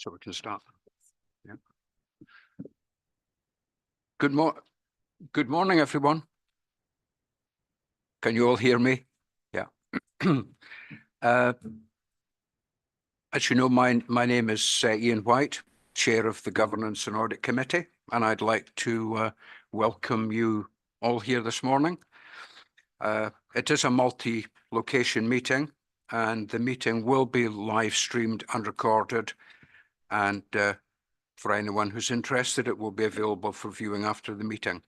So we can start. Yeah. Good morning, everyone. Can you all hear me? Yeah. As you know, my name is Ian White, Chair of the Governance and Audit Committee, and I'd like to welcome you all here this morning. It is a multi-location meeting, and the meeting will be live streamed and recorded, and for anyone who's interested, it will be available for viewing after the meeting.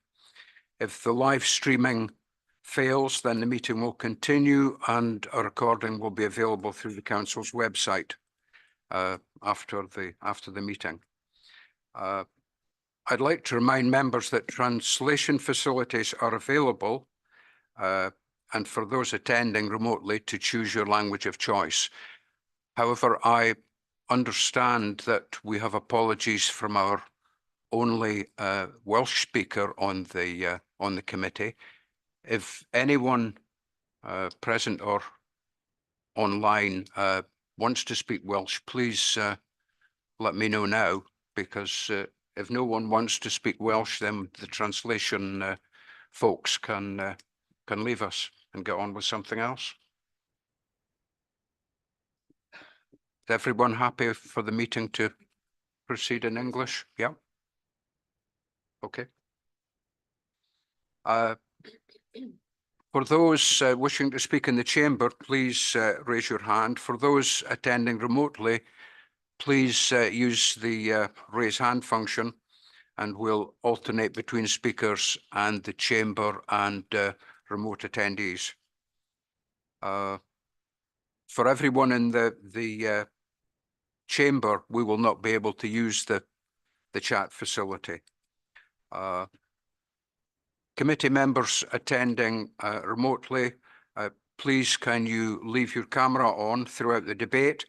If the live streaming fails, then the meeting will continue and a recording will be available through the Council's website after the meeting. I'd like to remind members that translation facilities are available and for those attending remotely to choose your language of choice. However, I understand that we have apologies from our only Welsh speaker on the committee. If anyone present or online wants to speak Welsh, please let me know now, because if no one wants to speak Welsh, then the translation folks can leave us and get on with something else. Is everyone happy for the meeting to proceed in English? Yeah. Okay. For those wishing to speak in the chamber, please raise your hand. For those attending remotely, please use the raise hand function, and we'll alternate between speakers and the chamber and remote attendees. For everyone in the chamber, we will not be able to use the chat facility. Committee members attending remotely, please can you leave your camera on throughout the debate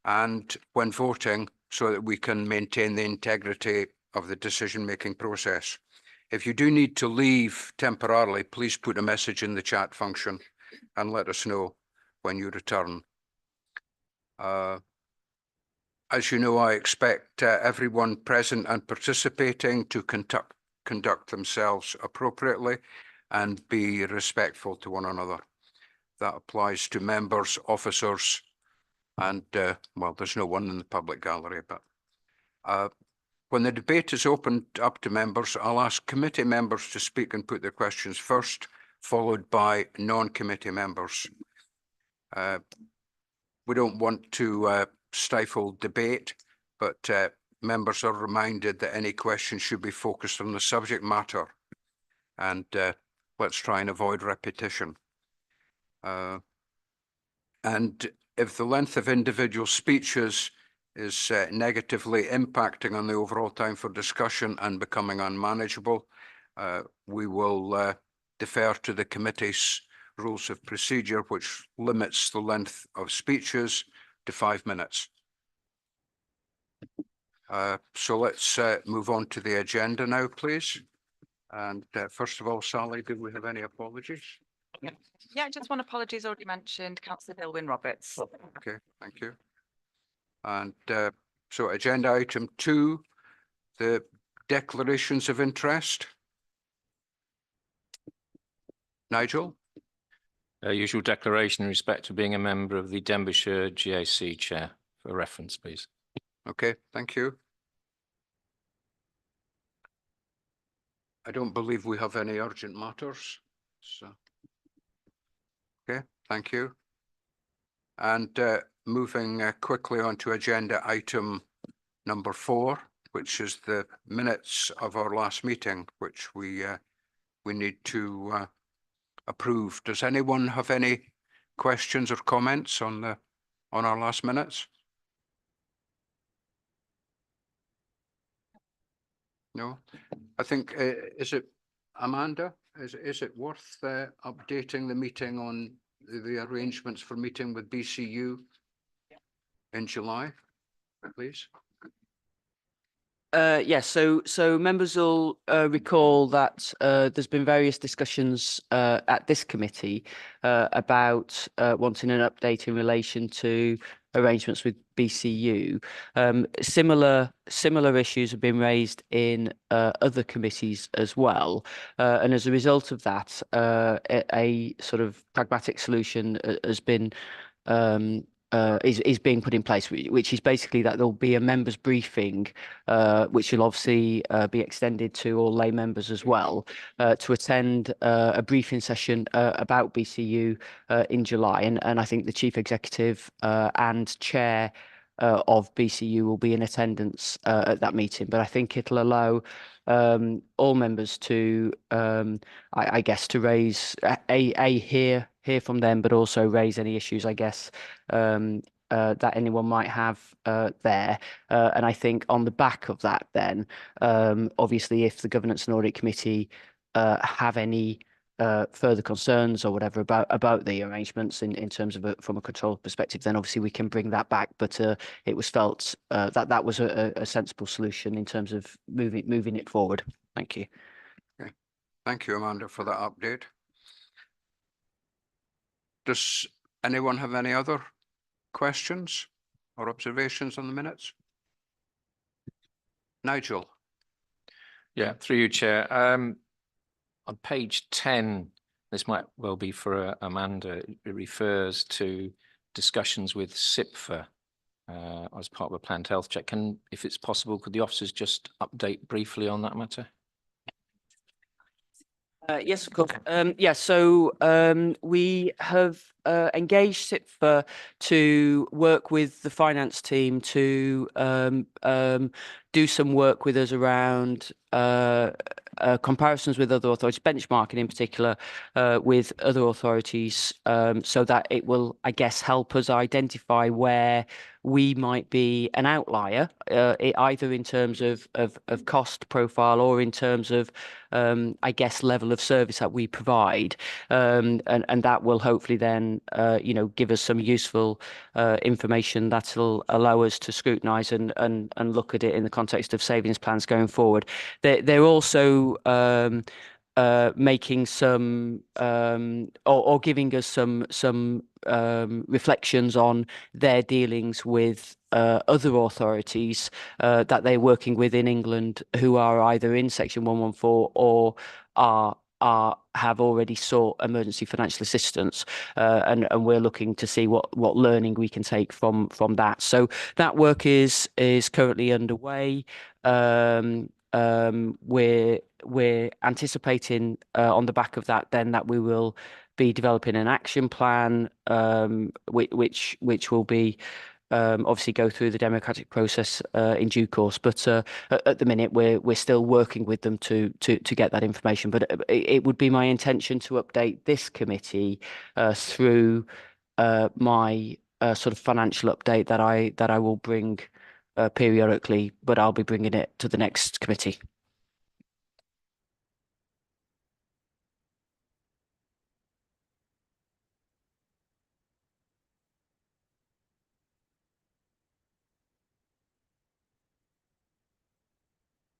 and when voting, so that we can maintain the integrity of the decision-making process. If you do need to leave temporarily, please put a message in the chat function and let us know when you return. As you know, I expect everyone present and participating to conduct themselves appropriately and be respectful to one another. That applies to members, officers, and well, there's no one in the public gallery, but when the debate is opened up to members, I'll ask committee members to speak and put their questions first, followed by non-committee members. We don't want to stifle debate, but members are reminded that any questions should be focused on the subject matter, and let's try and avoid repetition. And if the length of individual speeches is negatively impacting on the overall time for discussion and becoming unmanageable, we will defer to the committee's rules of procedure, which limits the length of speeches to 5 minutes. So let's move on to the agenda now, please. And first of all, Sally, do we have any apologies? Yeah, just one apology is already mentioned, Councillor Dilwyn Roberts. Okay, thank you. And so agenda item 2, the declarations of interest. Nigel? Usual declaration in respect to being a member of the Denbighshire GAC Chair, for reference, please. Okay, thank you. I don't believe we have any urgent matters. So, okay, thank you. And moving quickly on to agenda item number 4, which is the minutes of our last meeting, which we need to approve. Does anyone have any questions or comments on our last minutes? No, I think is it Amanda? Is it worth updating the meeting on the arrangements for meeting with BCU in July, please? Yes, so members will recall that there's been various discussions at this committee about wanting an update in relation to arrangements with BCU. Similar issues have been raised in other committees as well, and as a result of that, a sort of pragmatic solution has been is being put in place, which is basically that there'll be a members' briefing, which will obviously be extended to all lay members as well, to attend a briefing session about BCU in July. And I think the chief executive and chair of BCU will be in attendance at that meeting. But I think it'll allow all members to, I guess, to raise hear from them, but also raise any issues, I guess, that anyone might have there. And I think on the back of that, then, obviously, if the Governance and Audit Committee have any further concerns or whatever about the arrangements in terms of from a control perspective, then obviously we can bring that back. But it was felt that that was a sensible solution in terms of moving it forward. Thank you. Okay. Thank you, Amanda, for that update. Does anyone have any other questions or observations on the minutes? Nigel. Yeah, through you, Chair. On page 10, this might well be for Amanda. It refers to discussions with SIPFA as part of a planned health check. If it's possible, could the officers just update briefly on that matter? Yes, of course. So we have engaged SIPFA to work with the finance team to do some work with us around comparisons with other authorities, benchmarking in particular with other authorities, so that it will, I guess, help us identify where we might be an outlier, either in terms of cost profile or in terms of, I guess, level of service that we provide, and that will hopefully then, give us some useful information that will allow us to scrutinise and look at it in the context of savings plans going forward. They're also making some or giving us some reflections on their dealings with other authorities that they're working with in England who are either in Section 114 or have already sought emergency financial assistance, and we're looking to see what learning we can take from that. So that work is currently underway. We're anticipating on the back of that then that we will be developing an action plan, which will be obviously go through the democratic process in due course. But at the minute, we're still working with them to get that information. But it would be my intention to update this committee through my sort of financial update that I will bring periodically, but I'll be bringing it to the next committee.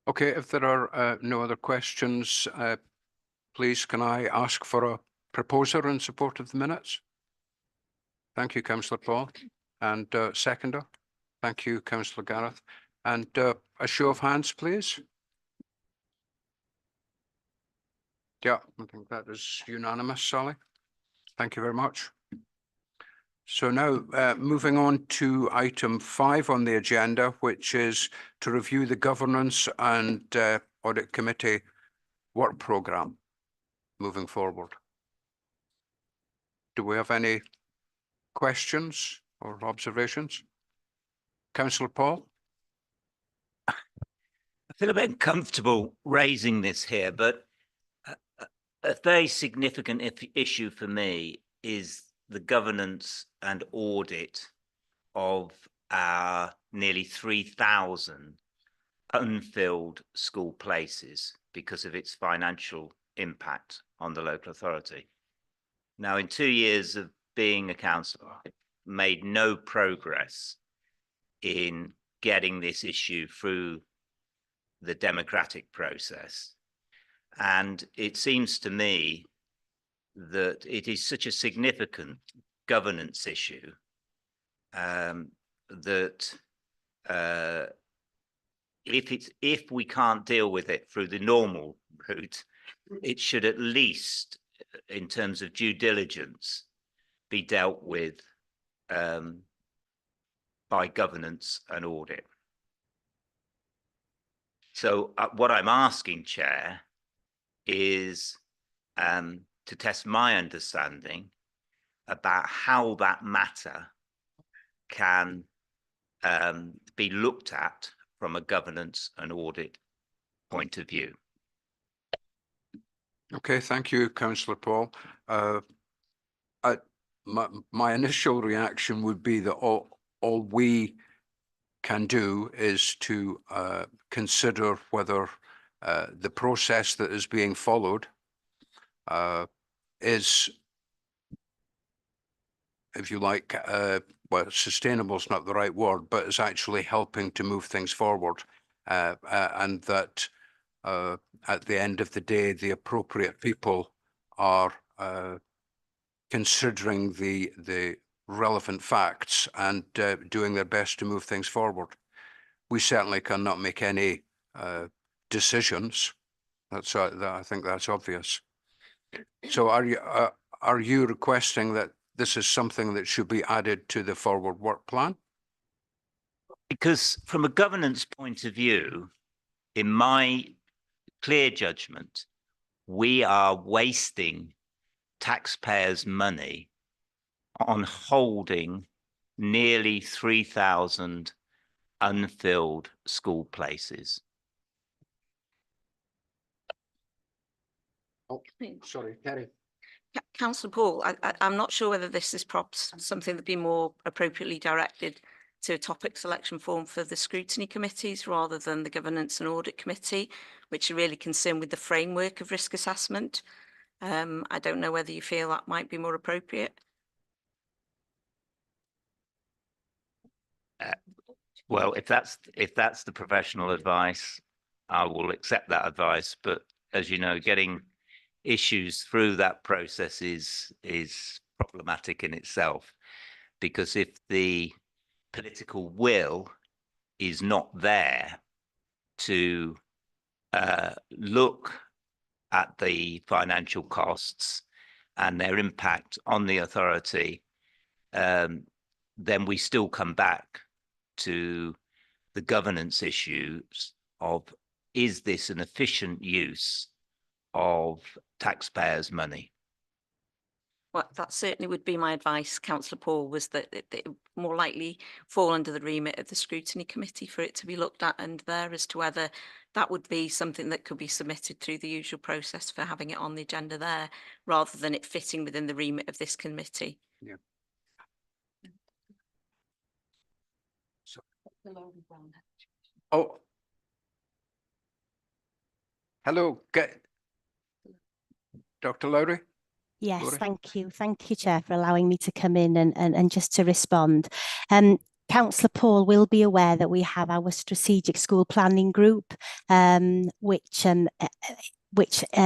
Okay, if there are no other questions, please can I ask for a proposer in support of the minutes? Thank you, Councillor Paul. And seconder? Thank you, Councillor Gareth. And a show of hands, please. Yeah, I think that is unanimous, Sally. Thank you very much. So now moving on to item 5 on the agenda, which is to review the Governance and Audit Committee work programme moving forward. Do we have any questions or observations? Councillor Paul? I feel a bit uncomfortable raising this here, but a very significant issue for me is the governance and audit of our nearly 3,000 unfilled school places because of its financial impact on the local authority. Now, in 2 years of being a councillor, I've made no progress in getting this issue through the democratic process. And it seems to me that it is such a significant governance issue that if we can't deal with it through the normal route, it should at least, in terms of due diligence, be dealt with by governance and audit. So what I'm asking, Chair, is to test my understanding about how that matter can be looked at from a governance and audit point of view. Okay, thank you, Councillor Paul. My initial reaction would be that all we can do is to consider whether the process that is being followed is, if you like, well, sustainable is not the right word, but is actually helping to move things forward, and that at the end of the day, the appropriate people are considering the relevant facts and doing their best to move things forward. We certainly cannot make any decisions. I think that's obvious. So are you requesting that this is something that should be added to the forward work plan? Because from a governance point of view, in my clear judgment, we are wasting taxpayers' money on holding nearly 3,000 unfilled school places. Oh, sorry, Terry. Councillor Paul, I'm not sure whether this is perhaps something that'd be more appropriately directed to a topic selection form for the scrutiny committees rather than the governance and audit committee, which are really concerned with the framework of risk assessment. I don't know whether you feel that might be more appropriate. Well, if that's the professional advice, I will accept that advice. But as you know, getting issues through that process is problematic in itself, because if the political will is not there to look at the financial costs and their impact on the authority, then we still come back to the governance issues of, is this an efficient use of taxpayers' money? Well, that certainly would be my advice, Councillor Paul, was that it more likely fall under the remit of the scrutiny committee for it to be looked at, and there as to whether that would be something that could be submitted through the usual process for having it on the agenda there, rather than it fitting within the remit of this committee. Yeah. So, oh, hello, Dr. Lowry. Yes, Laura? thank you. Thank you, Chair, for allowing me to come in and just to respond. Councillor Paul will be aware that we have our strategic school planning group, which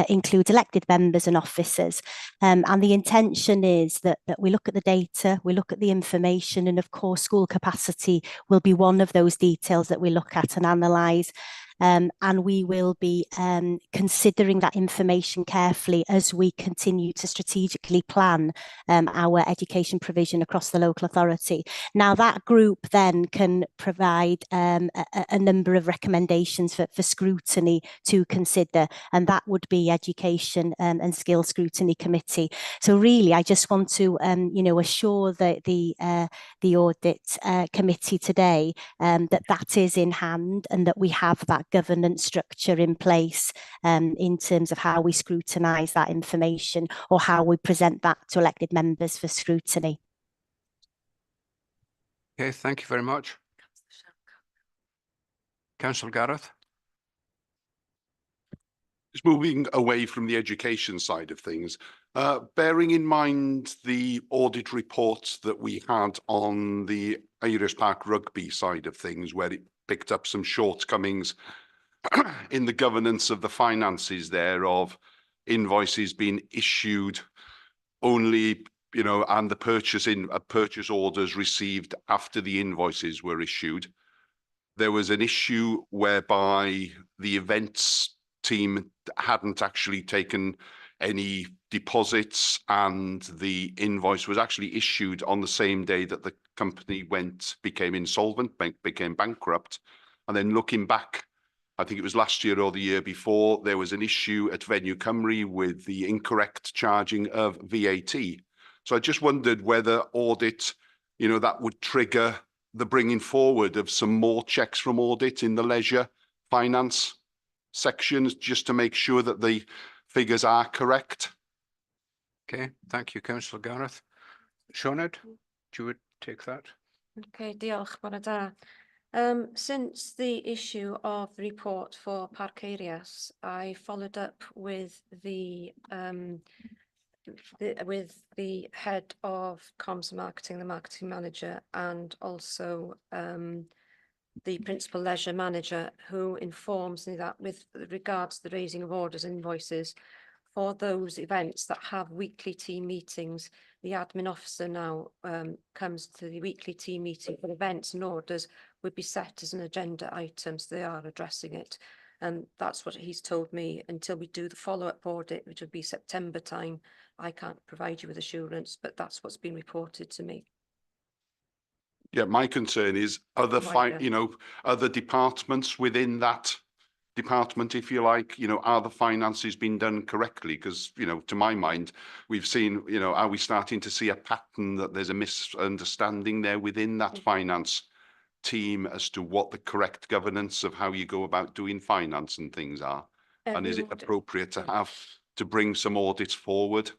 includes elected members and officers. And the intention is that we look at the data, we look at the information, and of course, school capacity will be one of those details that we look at and analyse. And we will be considering that information carefully as we continue to strategically plan our education provision across the local authority. Now, that group then can provide a number of recommendations for scrutiny to consider, and that would be Education and Skills Scrutiny Committee. So really, I just want to assure the Audit Committee today that is in hand, and that we have that governance structure in place in terms of how we scrutinise that information or how we present that to elected members for scrutiny. Okay, thank you very much. Councillor Gareth. Just moving away from the education side of things, bearing in mind the audit reports that we had on the Irish Park rugby side of things, where it picked up some shortcomings in the governance of the finances there, of invoices being issued only you know, and the purchase orders received after the invoices were issued. There was an issue whereby the events team hadn't actually taken any deposits, and the invoice was actually issued on the same day that the company became insolvent, became bankrupt. And then looking back, I think it was last year or the year before, there was an issue at Venue Cymru with the incorrect charging of VAT. So I just wondered whether audit, you know, that would trigger the bringing forward of some more checks from audit in the leisure finance sections, just to make sure that the figures are correct. Okay, thank you, Councillor Gareth. Sioned, do you would take that? Okay, diolch, bore da. Since the issue of the report for Parc Eirias, I followed up with the head of comms and marketing, the marketing manager, and also the principal leisure manager, who informs me that with regards to the raising of orders and invoices for those events that have weekly team meetings, the admin officer now comes to the weekly team meeting for events, and orders would be set as an agenda item, so they are addressing it. And that's what he's told me until we do the follow-up audit, which will be September time. I can't provide you with assurance, but that's what's been reported to me. Yeah, my concern is other other departments within that department, if you like, you know, are the finances being done correctly? Because, you know, to my mind, we've seen, you know, are we starting to see a pattern that there's a misunderstanding there within that finance team as to what the correct governance of how you go about doing finance and things are? And is it appropriate to bring some audits forward?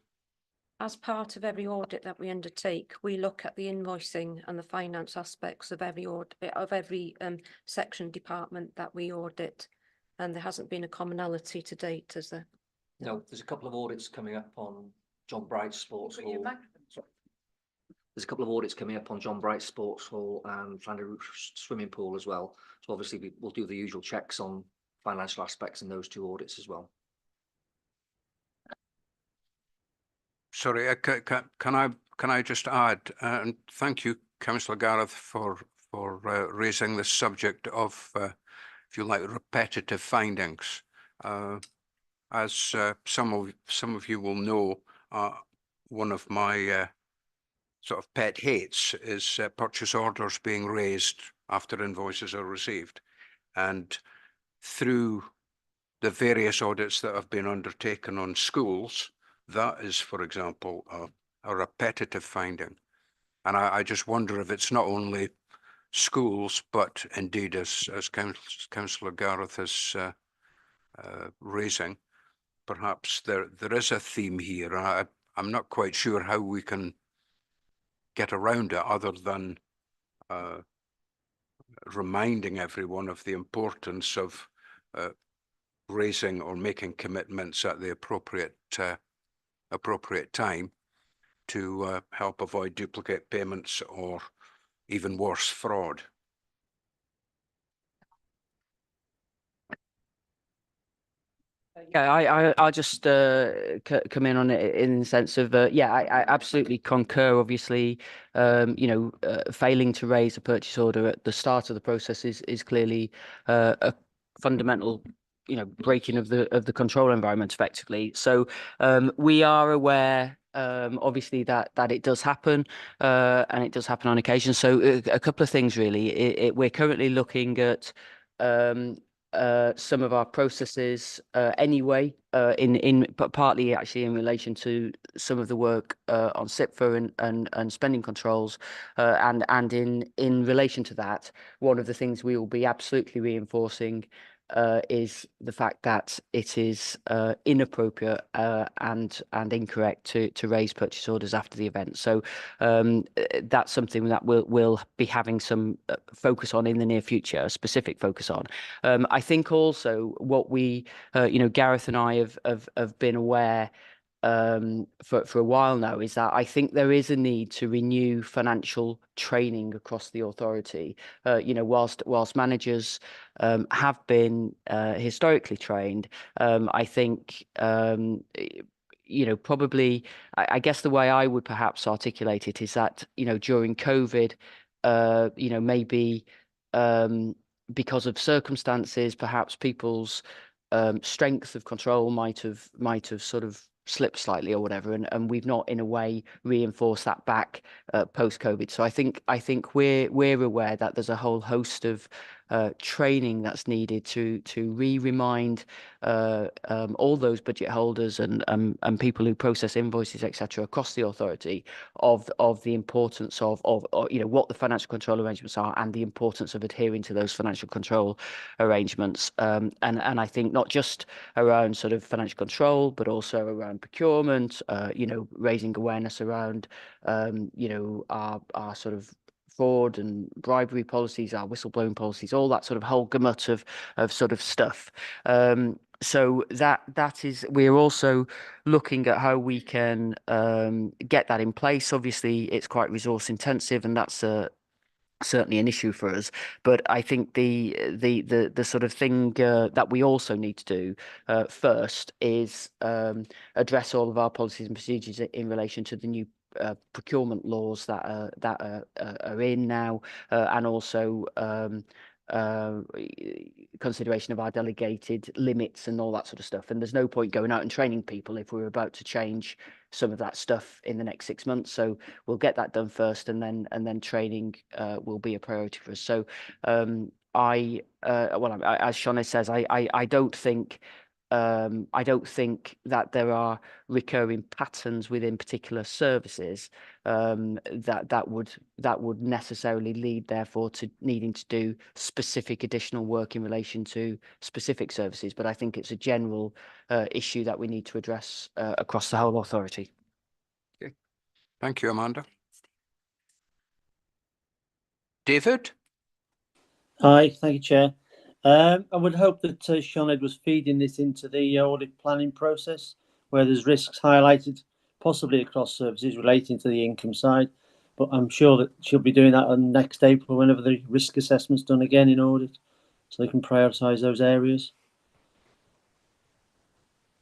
As part of every audit that we undertake, we look at the invoicing and the finance aspects of every section department that we audit, and there hasn't been a commonality to date, is there? No, there's a couple of audits coming up on John Bright Sports Hall. There's a couple of audits coming up on John Bright Sports Hall and Llanderw Swimming Pool as well. So obviously we'll do the usual checks on financial aspects in those two audits as well. Sorry, can I just add, and thank you, Councillor Gareth, for raising the subject of, if you like, repetitive findings. As some of you will know, one of my sort of pet hates is purchase orders being raised after invoices are received, and through the various audits that have been undertaken on schools, that is, for example, a repetitive finding. And I just wonder if it's not only schools, but indeed, as Councillor Gareth is raising, perhaps there is a theme here. I'm not quite sure how we can get around it other than reminding everyone of the importance of raising or making commitments at the appropriate time to help avoid duplicate payments or even worse, fraud. Yeah, I'll just come in on it in the sense of, yeah, I absolutely concur. Obviously, you know, failing to raise a purchase order at the start of the process is clearly a fundamental, you know, breaking of the control environment effectively. So we are aware, obviously, that it does happen, and it does happen on occasion. So a couple of things really. We're currently looking at some of our processes anyway, but partly actually in relation to some of the work on SIPFA and spending controls, and in relation to that, one of the things we will be absolutely reinforcing is the fact that it is inappropriate and incorrect to raise purchase orders after the event. So that's something that we'll be having some focus on in the near future, a specific focus on. I think also what we, you know, Gareth and I have been aware for a while now is that I think there is a need to renew financial training across the authority. You know, whilst managers have been historically trained, I think you know, probably, I guess the way I would perhaps articulate it is that, you know, during COVID, you know, maybe because of circumstances, perhaps people's strength of control might have sort of slipped slightly or whatever, and we've not in a way reinforced that back post COVID. So I think we're aware that there's a whole host of training that's needed to remind all those budget holders and people who process invoices, etc., across the authority of the importance of you know, what the financial control arrangements are and the importance of adhering to those financial control arrangements. And I think not just around sort of financial control, but also around procurement. You know, raising awareness around you know, our sort of fraud and bribery policies, our whistleblowing policies, all that sort of whole gamut of sort of stuff. So that is, we're also looking at how we can get that in place. Obviously, it's quite resource intensive, and that's certainly an issue for us. But I think the sort of thing that we also need to do first is address all of our policies and procedures in relation to the new procurement laws that are in now, and also consideration of our delegated limits and all that sort of stuff. And there's no point going out and training people if we're about to change some of that stuff in the next 6 months. So we'll get that done first, and then training will be a priority for us. So as Shona says, I don't think that there are recurring patterns within particular services that would necessarily lead, therefore, to needing to do specific additional work in relation to specific services. But I think it's a general issue that we need to address across the whole authority. Okay. Thank you, Amanda. David? Hi, thank you, Chair. I would hope that Sean Ed was feeding this into the audit planning process, where there's risks highlighted, possibly across services relating to the income side. But I'm sure that she'll be doing that on next April, whenever the risk assessment's done again in audit, so they can prioritise those areas.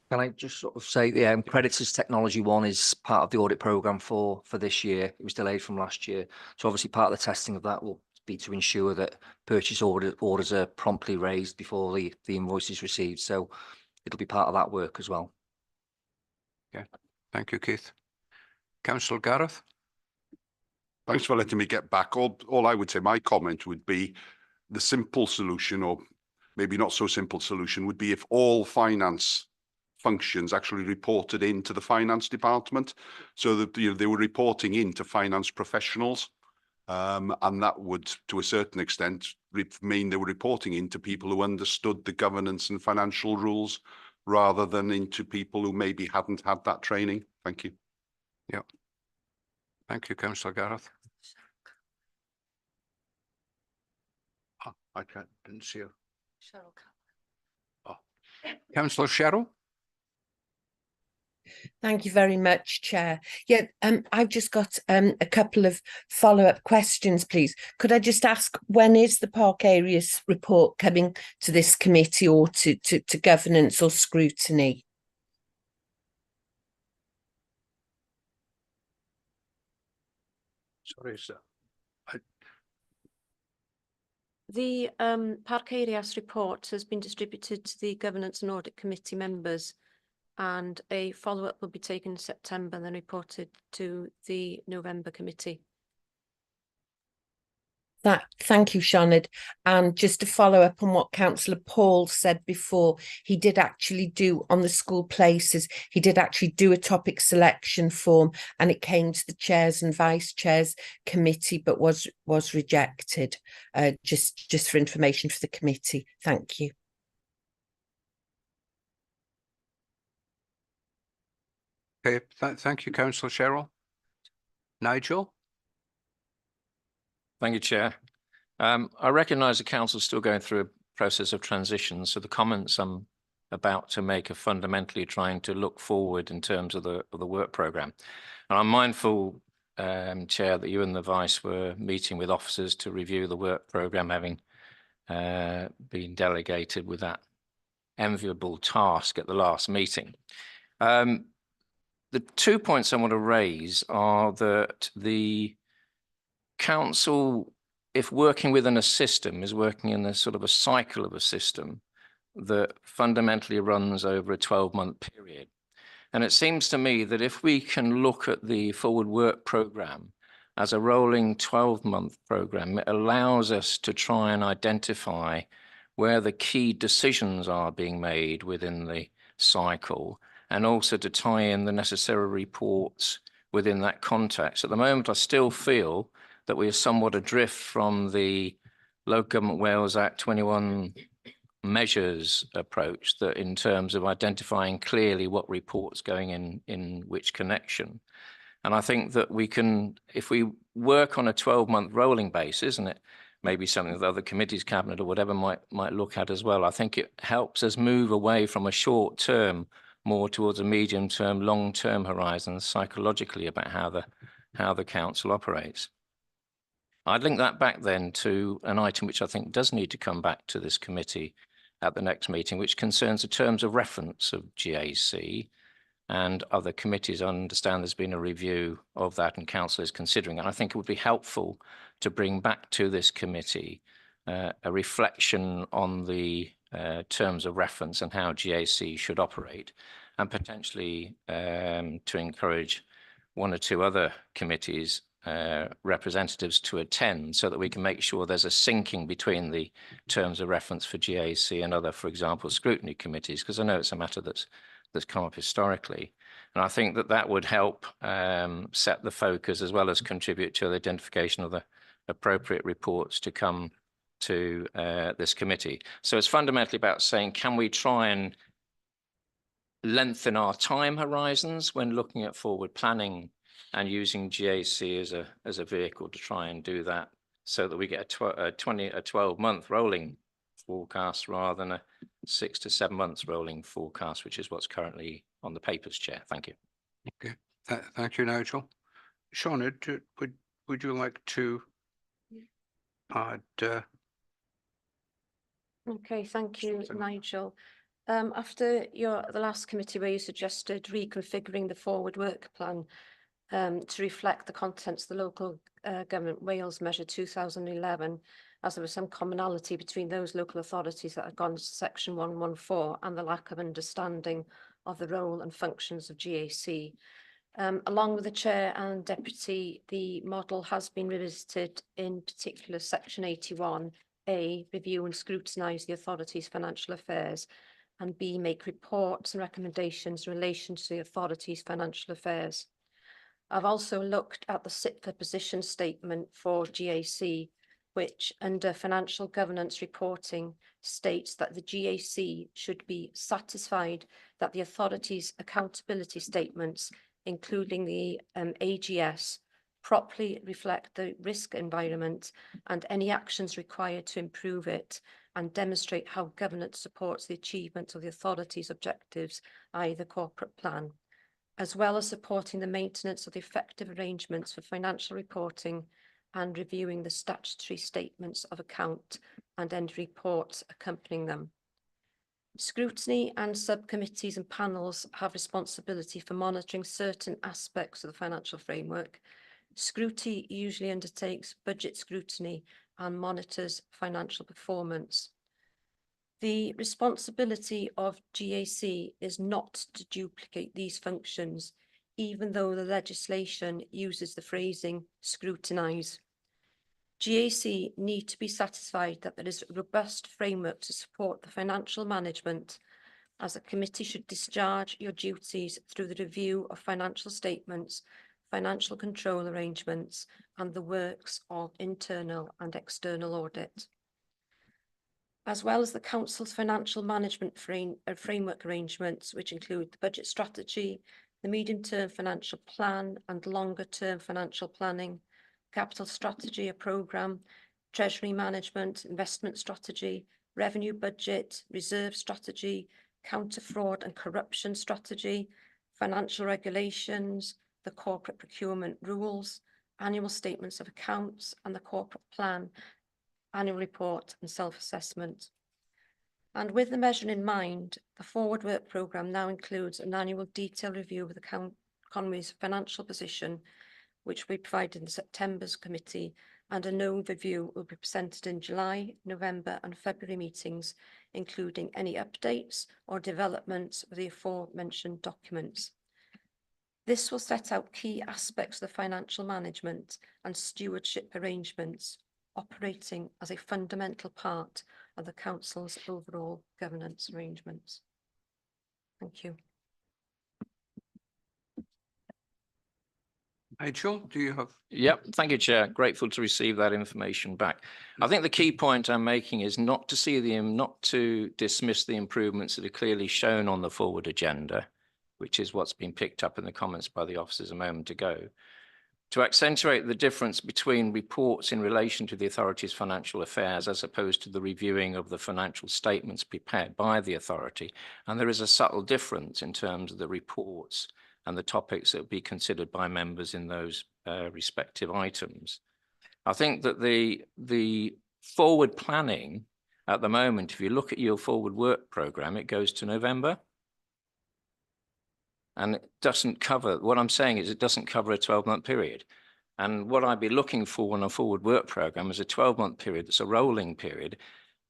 Can I just sort of say the creditors technology one is part of the audit programme for this year. It was delayed from last year. So obviously part of the testing of that will be to ensure that purchase orders are promptly raised before the invoice is received. So it'll be part of that work as well. Okay, thank you, Keith. Councillor Gareth? Thanks for letting me get back. All I would say, my comment would be the simple solution, or maybe not so simple solution, would be if all finance functions actually reported into the finance department, so that they were reporting into finance professionals. And that would, to a certain extent, mean they were reporting into people who understood the governance and financial rules, rather than into people who maybe hadn't had that training. Thank you. Yeah. Thank you, Councillor Gareth. Oh, I didn't see her. Oh. Councillor Sherrill? Thank you very much, Chair. Yeah, I've just got a couple of follow-up questions, please. Could I just ask, when is the Park Areas report coming to this committee, or to governance or scrutiny? Sorry, sir. The Park Areas report has been distributed to the Governance and Audit Committee members, and a follow-up will be taken in September and then reported to the November committee. Thank you, Sianed. And just to follow up on what Councillor Paul said before, he did actually do on the school places, he did actually do a topic selection form, and it came to the chairs and vice chairs committee, but was rejected. Just for information for the committee. Thank you. Okay, thank you, Councillor Sherrill. Nigel? Thank you, Chair. I recognise the council is still going through a process of transition, so the comments I'm about to make are fundamentally trying to look forward in terms of the work programme. And I'm mindful, Chair, that you and the Vice were meeting with officers to review the work programme, having been delegated with that enviable task at the last meeting. the 2 points I want to raise are that the council, if working within a system, is working in a sort of a cycle of a system that fundamentally runs over a 12-month period. And it seems to me that if we can look at the forward work programme as a rolling 12-month programme, it allows us to try and identify where the key decisions are being made within the cycle, and also to tie in the necessary reports within that context. At the moment, I still feel that we are somewhat adrift from the Local Government Wales Act 21 measures approach, that in terms of identifying clearly what reports going in which connection. And I think that we can, if we work on a 12-month rolling basis, and it may be something that other committees, cabinet or whatever might look at as well, I think it helps us move away from a short term more towards a medium term, long term horizon psychologically about how the council operates. I'd link that back then to an item which I think does need to come back to this committee at the next meeting, which concerns the terms of reference of GAC and other committees. I understand there's been a review of that and council is considering it. I think it would be helpful to bring back to this committee a reflection on the terms of reference and how GAC should operate, and potentially to encourage one or two other committees representatives to attend, so that we can make sure there's a syncing between the terms of reference for GAC and other, for example, scrutiny committees, because I know it's a matter that's come up historically. And I think that would help set the focus, as well as contribute to the identification of the appropriate reports to come to this committee. So it's fundamentally about saying, can we try and lengthen our time horizons when looking at forward planning, and using GAC as a vehicle to try and do that, so that we get a 12-month rolling forecast rather than a 6 to 7 months rolling forecast, which is what's currently on the papers, Chair. Thank you. Okay, thank you, Nigel. Shauna, would you like to add? Okay, thank you, Nigel. After the last committee where you suggested reconfiguring the forward work plan to reflect the contents of the Local Government Wales Measure 2011, as there was some commonality between those local authorities that had gone to Section 114 and the lack of understanding of the role and functions of GAC. Along with the Chair and Deputy, the model has been revisited, in particular Section 81A, review and scrutinise the authority's financial affairs, and B, make reports and recommendations in relation to the authority's financial affairs. I've also looked at the SIPFA position statement for GAC, which under financial governance reporting states that the GAC should be satisfied that the authority's accountability statements, including the AGS, properly reflect the risk environment and any actions required to improve it, and demonstrate how governance supports the achievement of the authority's objectives, i.e. the corporate plan, as well as supporting the maintenance of the effective arrangements for financial reporting and reviewing the statutory statements of account and end reports accompanying them. Scrutiny and subcommittees and panels have responsibility for monitoring certain aspects of the financial framework. Scrutiny usually undertakes budget scrutiny and monitors financial performance. The responsibility of GAC is not to duplicate these functions, even though the legislation uses the phrasing scrutinise. GAC need to be satisfied that there is a robust framework to support the financial management, as a committee should discharge your duties through the review of financial statements, financial control arrangements, and the works of internal and external audit. As well as the Council's financial management framework arrangements, which include the budget strategy, the medium-term financial plan and longer-term financial planning, capital strategy, a programme, treasury management, investment strategy, revenue budget, reserve strategy, counter fraud and corruption strategy, financial regulations, the corporate procurement rules, annual statements of accounts, and the corporate plan, annual report and self-assessment. And with the measure in mind, the forward work programme now includes an annual detailed review of the Conwy's financial position, which we provided in September's committee, and an overview will be presented in July, November and February meetings, including any updates or developments of the aforementioned documents. This will set out key aspects of the financial management and stewardship arrangements operating as a fundamental part of the Council's overall governance arrangements. Thank you. Nigel, do you have? Yep, thank you, Chair. Grateful to receive that information back. I think the key point I'm making is not to dismiss the improvements that are clearly shown on the forward agenda, which is what's been picked up in the comments by the officers a moment ago. To accentuate the difference between reports in relation to the authority's financial affairs as opposed to the reviewing of the financial statements prepared by the authority. And there is a subtle difference in terms of the reports and the topics that will be considered by members in those respective items. I think that the forward planning at the moment, if you look at your forward work programme, it goes to November. And it doesn't cover, what I'm saying is it doesn't cover a 12-month period. And what I'd be looking for on a forward work programme is a 12-month period, that's a rolling period.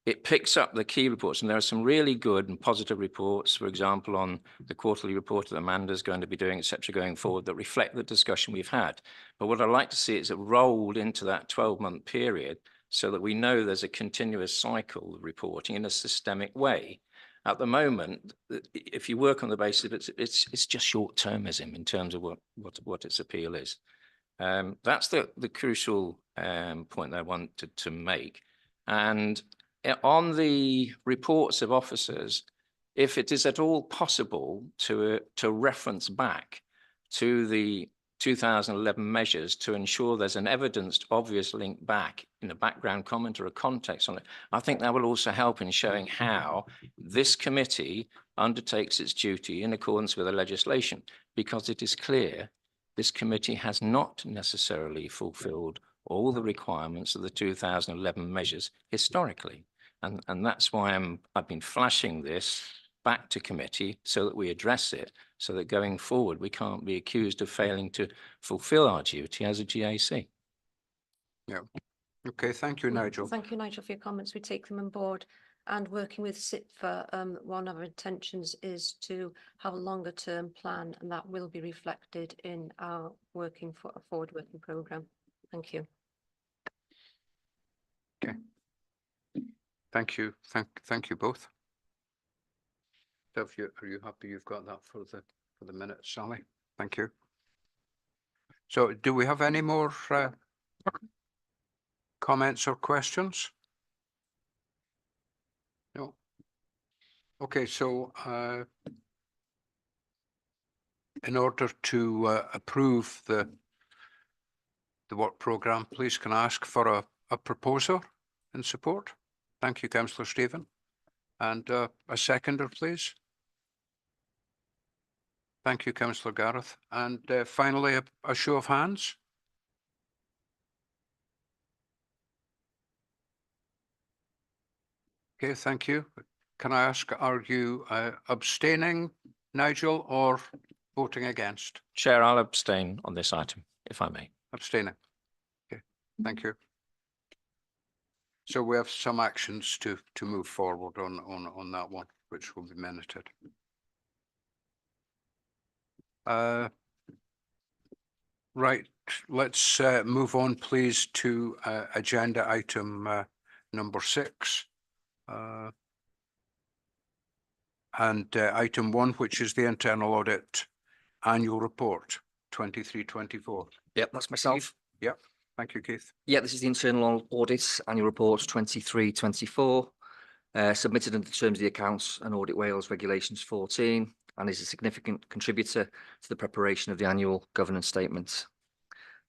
It picks up the key reports, and there are some really good and positive reports, for example, on the quarterly report that Amanda's going to be doing, etc., going forward, that reflect the discussion we've had. But what I'd like to see is it rolled into that 12-month period so that we know there's a continuous cycle of reporting in a systemic way. At the moment, if you work on the basis, it's just short-termism in terms of what its appeal is. That's the crucial point that I wanted to make. And on the reports of officers, if it is at all possible to reference back to the 2011 measures to ensure there's an evidenced obvious link back in a background comment or a context on it, I think that will also help in showing how this committee undertakes its duty in accordance with the legislation, because it is clear this committee has not necessarily fulfilled all the requirements of the 2011 measures historically. And that's why I've been flashing this back to committee so that we address it, so that going forward we can't be accused of failing to fulfil our duty as a GAC. Yeah. Okay, thank you, Nigel. Thank you, Nigel, for your comments. We take them on board. And working with SIPFA, one of our intentions is to have a longer term plan, and that will be reflected in our forward working programme. Thank you. Okay. Thank you. Thank you both. So are you happy you've got that for the minutes, Sally? Thank you. So do we have any more comments or questions? No. Okay, so in order to approve the work programme, please can I ask for a proposer in support? Thank you, Councillor Stephen. And a seconder, please. Thank you, Councillor Gareth. And finally, a show of hands. Okay, thank you. Can I ask, are you abstaining, Nigel, or voting against? Chair, I'll abstain on this item, if I may. Abstaining. Okay, thank you. So we have some actions to move forward on that one, which will be minuted. Right, let's move on, please, to agenda item number 6. And item 1, which is the internal audit annual report 23-24. Yep, that's myself. Yep. Thank you, Keith. Yeah, this is the internal audit annual report 23-24, submitted under the terms of the accounts and Audit Wales Regulations 14, and is a significant contributor to the preparation of the annual governance statement.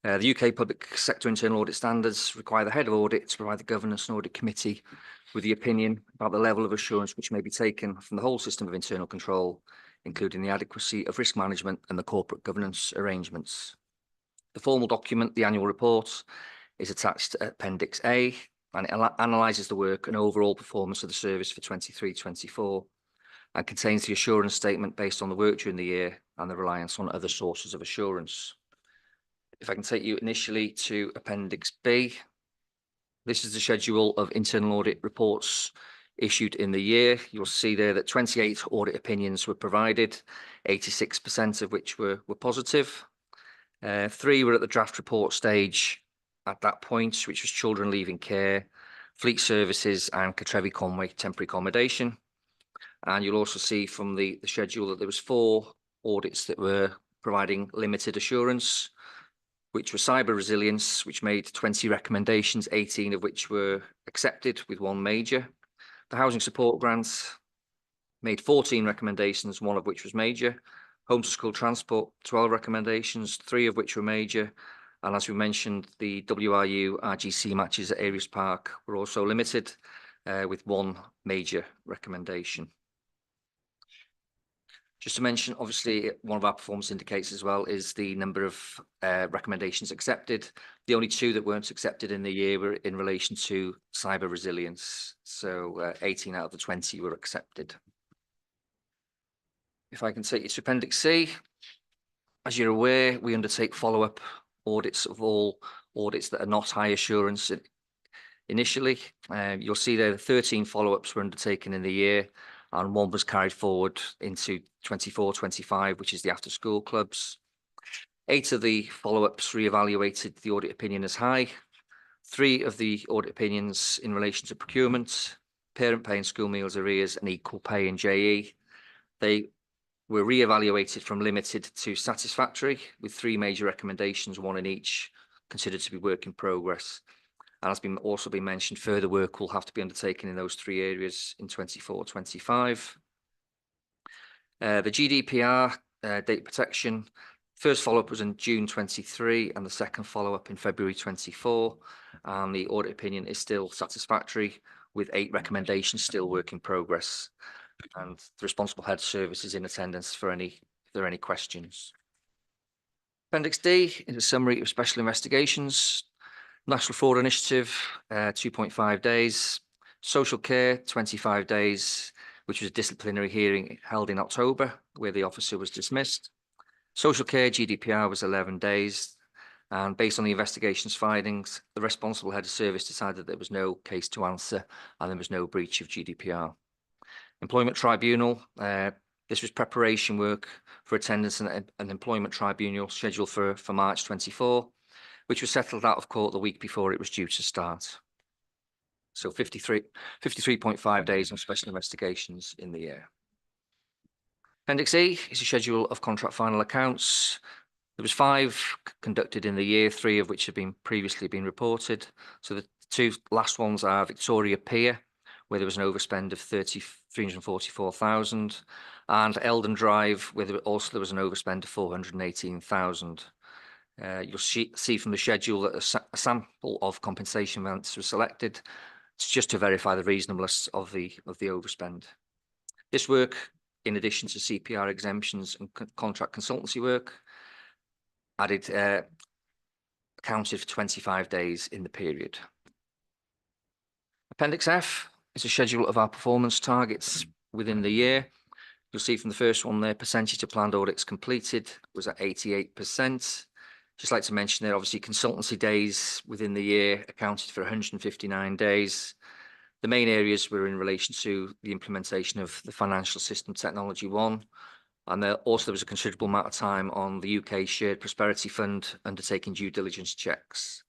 The UK Public Sector Internal Audit Standards require the Head of Audit to provide the Governance and Audit Committee with the opinion about the level of assurance which may be taken from the whole system of internal control, including the adequacy of risk management and the corporate governance arrangements. The formal document, the annual report, is attached to Appendix A, and it analyses the work and overall performance of the service for 23-24. and contains the assurance statement based on the work during the year and the reliance on other sources of assurance. If I can take you initially to Appendix B. This is the schedule of internal audit reports issued in the year. You'll see there that 28 audit opinions were provided, 86% of which were positive. 3 were at the draft report stage at that point, which was children leaving care, fleet services and Cartrefi Conway temporary accommodation. And you'll also see from the schedule that there was 4 audits that were providing limited assurance, which were cyber resilience, which made 20 recommendations, 18 of which were accepted with 1 major. The housing support grants made 14 recommendations, 1 of which was major. Home to school transport, 12 recommendations, 3 of which were major. And as we mentioned, the WRU RGC matches at Arius Park were also limited with 1 major recommendation. Just to mention, obviously, one of our performance indicators as well is the number of recommendations accepted. The only 2 that weren't accepted in the year were in relation to cyber resilience. So 18 out of the 20 were accepted. If I can take you to Appendix C, as you're aware, we undertake follow-up audits of all audits that are not high assurance initially. You'll see there 13 follow-ups were undertaken in the year, and 1 was carried forward into 24-25, which is the after school clubs. 8 of the follow-ups re-evaluated the audit opinion as high. 3 of the audit opinions in relation to procurement, parent pay and school meals arrears and equal pay in JE. They were re-evaluated from limited to satisfactory, with 3 major recommendations, 1 in each, considered to be work in progress. And as also been mentioned, further work will have to be undertaken in those 3 areas in 24-25. The GDPR data protection, first follow-up was in June 23 and the second follow-up in February 24. And the audit opinion is still satisfactory, with 8 recommendations still work in progress. And the responsible head service is in attendance for if there are any questions. Appendix D is a summary of special investigations. National Fraud Initiative, 2.5 days. Social Care, 25 days, which was a disciplinary hearing held in October, where the officer was dismissed. Social Care, GDPR was 11 days. And based on the investigation's findings, the responsible head of service decided there was no case to answer and there was no breach of GDPR. Employment Tribunal, this was preparation work for attendance and an employment tribunal scheduled for March 24, which was settled out of court the week before it was due to start. So 53.5 days of special investigations in the year. Appendix E is a schedule of contract final accounts. There was 5 conducted in the year, 3 of which have previously been reported. So the 2 last ones are Victoria Pier, where there was an overspend of 344,000, and Eldon Drive, where there was an overspend of 418,000. You'll see from the schedule that a sample of compensation amounts was selected. It's just to verify the reasonableness of the overspend. This work, in addition to CPR exemptions and contract consultancy work, accounted for 25 days in the period. Appendix F is a schedule of our performance targets within the year. You'll see from the first one there, percentage of planned audits completed was at 88%. Just like to mention there, obviously consultancy days within the year accounted for 159 days. The main areas were in relation to the implementation of the Financial System Technology 1. And there was a considerable amount of time on the UK Shared Prosperity Fund undertaking due diligence checks.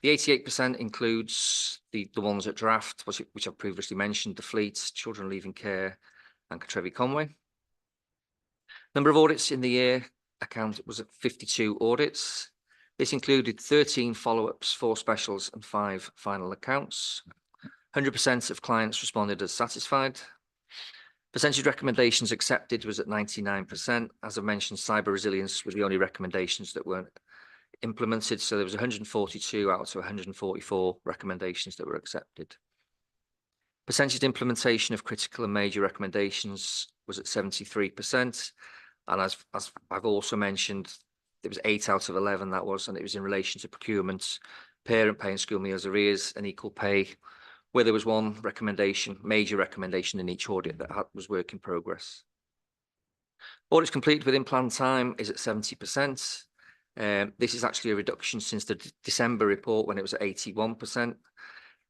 The 88% includes the ones at draft, which I've previously mentioned, the fleets, children leaving care, and Cartrefi Conway. Number of audits in the year was at 52 audits. This included 13 follow-ups, 4 specials, and 5 final accounts. 100% of clients responded as satisfied. Percentage recommendations accepted was at 99%. As I mentioned, cyber resilience were the only recommendations that weren't implemented. So there was 142 out of 144 recommendations that were accepted. Percentage implementation of critical and major recommendations was at 73%. And as I've also mentioned, there was 8 out of 11 and it was in relation to procurement, parent pay and school meals arrears, and equal pay where there was one recommendation, major recommendation in each audit that was work in progress. Audits completed within planned time is at 70%. This is actually a reduction since the December report when it was at 81%.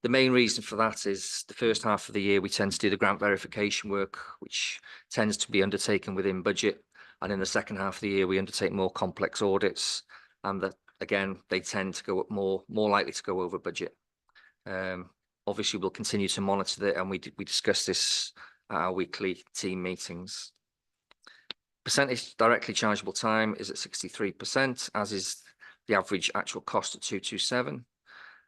The main reason for that is the first half of the year we tend to do the grant verification work, which tends to be undertaken within budget. And in the second half of the year, we undertake more complex audits, and that again, they tend to go up more likely to go over budget. Obviously, we'll continue to monitor it, and we discuss this at our weekly team meetings. Percentage directly chargeable time is at 63%, as is the average actual cost at 227.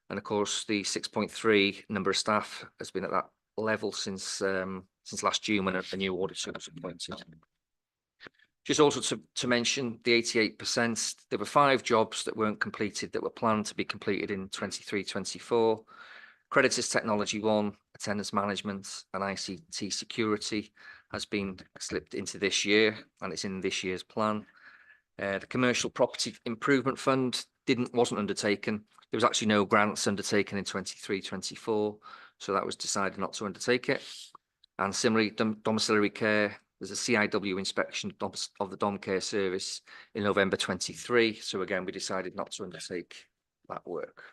And of course, the 6.3 number of staff has been at that level since last June when a new auditor was appointed. Just also to mention the 88%, there were 5 jobs that weren't completed that were planned to be completed in 23-24. Creditors Technology 1, Attendance Management and ICT Security has been slipped into this year, and it's in this year's plan. The Commercial Property Improvement Fund wasn't undertaken. There was actually no grants undertaken in 23-24, so that was decided not to undertake it. And similarly, domiciliary care, there's a CIW inspection of the dom care service in November 23. So again, we decided not to undertake that work.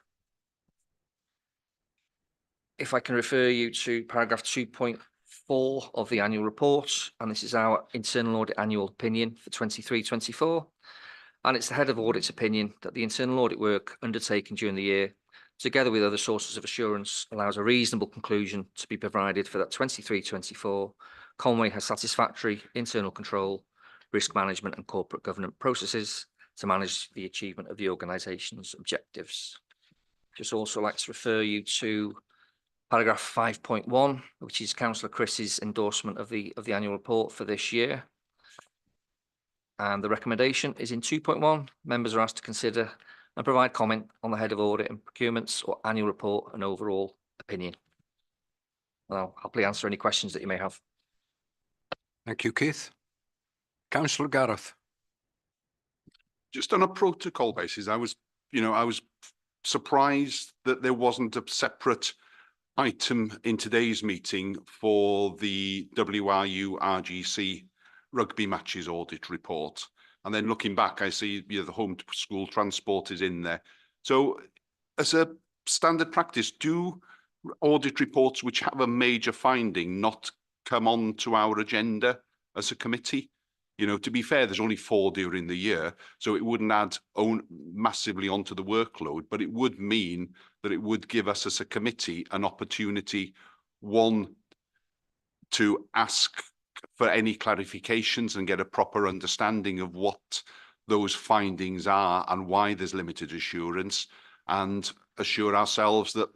If I can refer you to paragraph 2.4 of the annual report, and this is our internal audit annual opinion for 23-24. And it's the head of audit's opinion that the internal audit work undertaken during the year, together with other sources of assurance, allows a reasonable conclusion to be provided for that 23-24. Conway has satisfactory internal control, risk management and corporate governance processes to manage the achievement of the organisation's objectives. Just also like to refer you to paragraph 5.1, which is Councillor Chris's endorsement of the annual report for this year. And the recommendation is in 2.1. Members are asked to consider and provide comment on the head of audit and procurements or annual report and overall opinion. And I'll happily answer any questions that you may have. Thank you, Keith. Councillor Gareth. Just on a protocol basis, I was surprised that there wasn't a separate item in today's meeting for the WRU RGC rugby matches audit report. And then looking back, I see the home to school transport is in there. So as a standard practice, do audit reports which have a major finding not come on to our agenda as a committee? You know, to be fair, there's only 4 during the year, so it wouldn't add massively onto the workload, but it would mean that it would give us as a committee an opportunity, one, to ask for any clarifications and get a proper understanding of what those findings are and why there's limited assurance, and assure ourselves that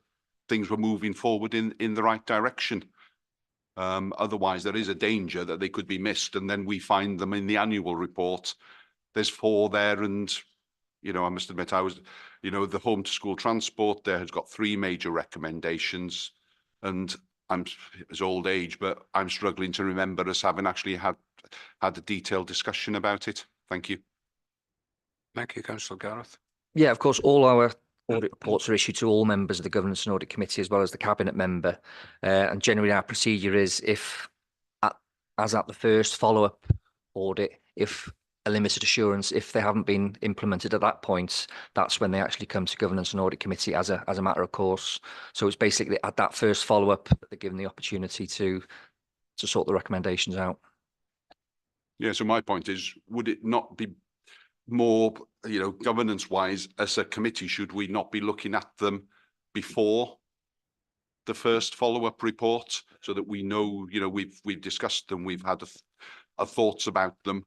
things were moving forward in the right direction. Otherwise, there is a danger that they could be missed, and then we find them in the annual report. There's 4 there, and I must admit, the home to school transport there has got 3 major recommendations, and it's old age, but I'm struggling to remember us having actually had a detailed discussion about it. Thank you. Thank you, Councillor Gareth. Yeah, of course, all our audit reports are issued to all members of the Governance and Audit Committee as well as the Cabinet member. And generally our procedure is as at the first follow-up audit, if a limited assurance, if they haven't been implemented at that point, that's when they actually come to Governance and Audit Committee as a matter of course. So it's basically at that first follow-up that they're given the opportunity to sort the recommendations out. Yeah, so my point is, would it not be more, governance wise as a committee, should we not be looking at them before the first follow-up report so that we know, we've discussed them, we've had our thoughts about them,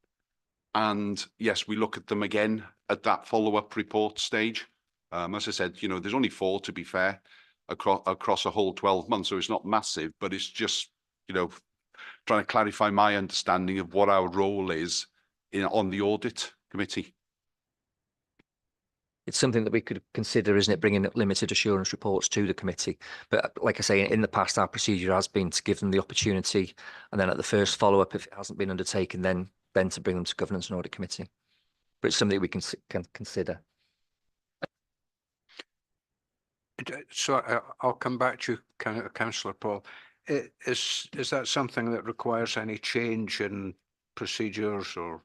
and yes, we look at them again at that follow-up report stage. As I said, there's only 4 to be fair across a whole 12 months, so it's not massive, but it's just trying to clarify my understanding of what our role is on the audit committee. It's something that we could consider, isn't it, bringing limited assurance reports to the committee. But like I say, in the past, our procedure has been to give them the opportunity, and then at the first follow-up, if it hasn't been undertaken, then to bring them to Governance and Audit Committee. But it's something we can consider. So I'll come back to you, Councillor Paul. Is that something that requires any change in procedures or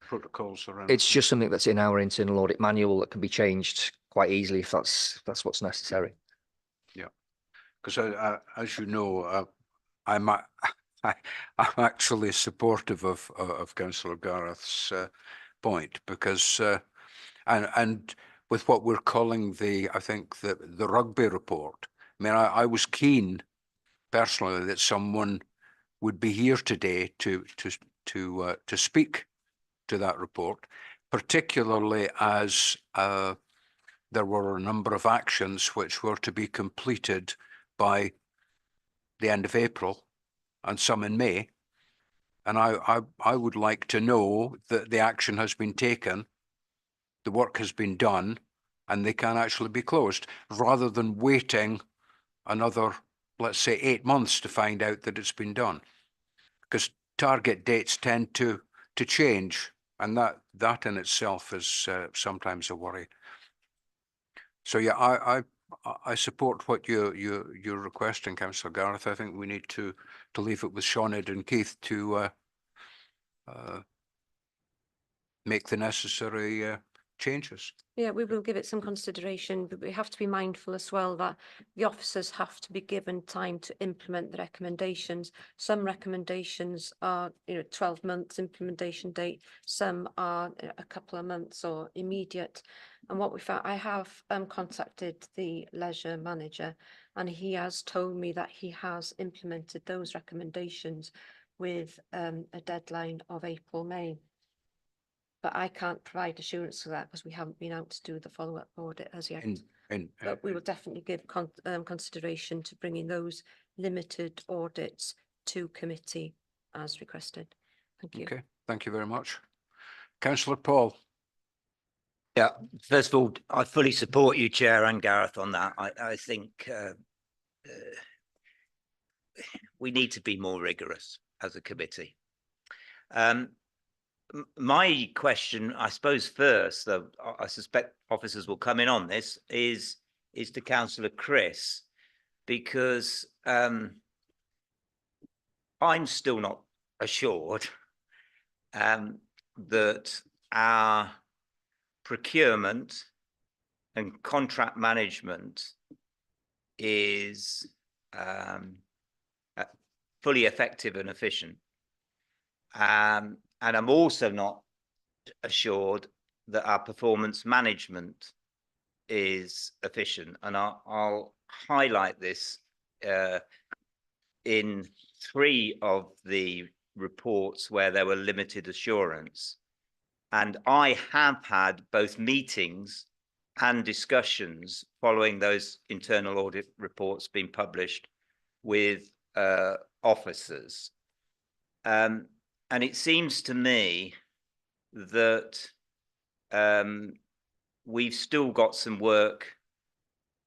protocols or anything? It's just something that's in our internal audit manual that can be changed quite easily if that's what's necessary. Yeah, because as you know, I'm actually supportive of Councillor Gareth's point, because and with what we're calling I think the rugby report. I mean, I was keen personally that someone would be here today to speak to that report, particularly as there were a number of actions which were to be completed by the end of April and some in May. And I would like to know that the action has been taken, the work has been done, and they can actually be closed, rather than waiting another, let's say, 8 months to find out that it's been done. Because target dates tend to change, and that in itself is sometimes a worry. So yeah, I support what you're requesting, Councillor Gareth. I think we need to leave it with Sinead and Keith to make the necessary changes. Yeah, we will give it some consideration, but we have to be mindful as well that the officers have to be given time to implement the recommendations. Some recommendations are, 12 months implementation date. Some are a couple of months or immediate. And what we found, I have contacted the leisure manager, and he has told me that he has implemented those recommendations with a deadline of April, May. But I can't provide assurance of that because we haven't been out to do the follow-up audit as yet. But we will definitely give consideration to bringing those limited audits to committee as requested. Thank you. Okay, thank you very much. Councillor Paul. Yeah, first of all, I fully support you, Chair, and Gareth on that. I think we need to be more rigorous as a committee. My question, I suppose, first, though I suspect officers will come in on this, is to Councillor Chris, because I'm still not assured that our procurement and contract management is fully effective and efficient. And I'm also not assured that our performance management is efficient. And I'll highlight this in 3 of the reports where there were limited assurance. And I have had both meetings and discussions following those internal audit reports being published with officers. And it seems to me that we've still got some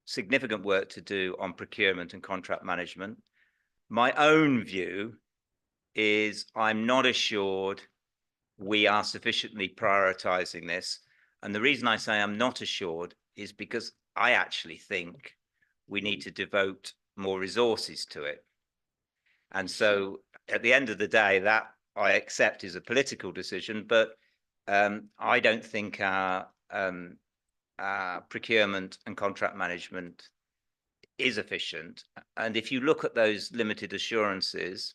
significant work to do on procurement and contract management. My own view is I'm not assured we are sufficiently prioritizing this. And the reason I say I'm not assured is because I actually think we need to devote more resources to it. And so at the end of the day, that I accept is a political decision, but I don't think our procurement and contract management is efficient. And if you look at those limited assurances,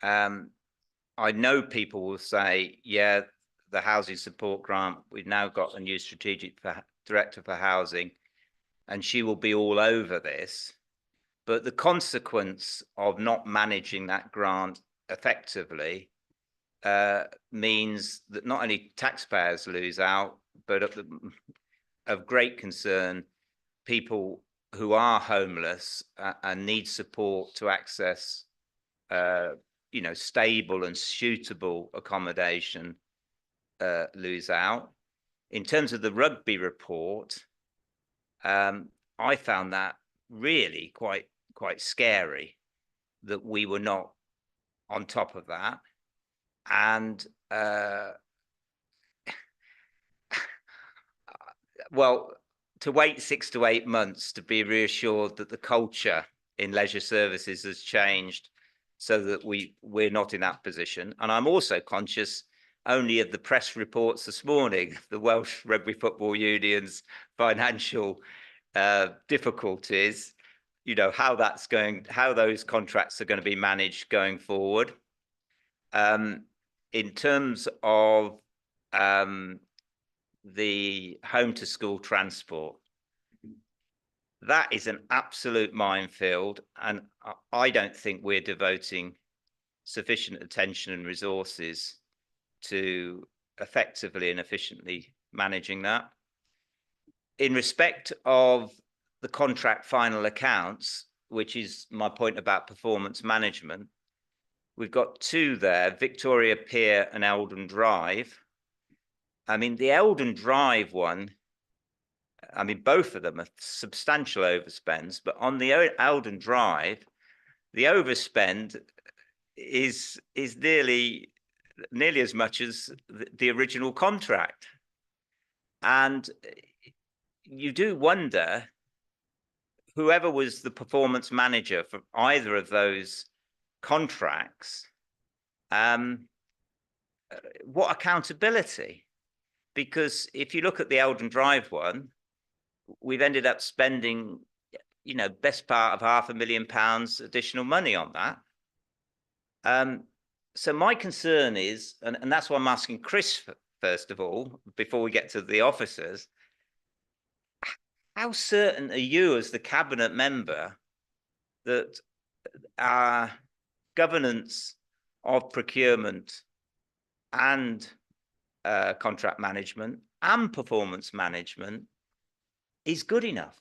I know people will say, yeah, the housing support grant, we've now got a new strategic director for housing, and she will be all over this. But the consequence of not managing that grant effectively means that not only taxpayers lose out, but of great concern, people who are homeless and need support to access stable and suitable accommodation lose out. In terms of the rugby report, I found that really quite scary that we were not on top of that. And well, to wait 6 to 8 months to be reassured that the culture in leisure services has changed so that we're not in that position. And I'm also conscious only of the press reports this morning, the Welsh Rugby Football Union's financial difficulties, you know, how those contracts are going to be managed going forward. In terms of the home to school transport, that is an absolute minefield, and I don't think we're devoting sufficient attention and resources to effectively and efficiently managing that. In respect of the contract final accounts, which is my point about performance management, we've got two there, Victoria Pier and Eldon Drive. I mean, the Eldon Drive one, I mean, both of them are substantial overspends, but on the Eldon Drive, the overspend is nearly as much as the original contract. And you do wonder, whoever was the performance manager for either of those contracts, what accountability? Because if you look at the Eldon Drive one, we've ended up spending, you know, best part of £500,000 additional money on that. So my concern is, and that's why I'm asking Chris first of all, before we get to the officers, how certain are you as the cabinet member that our governance of procurement and contract management and performance management is good enough?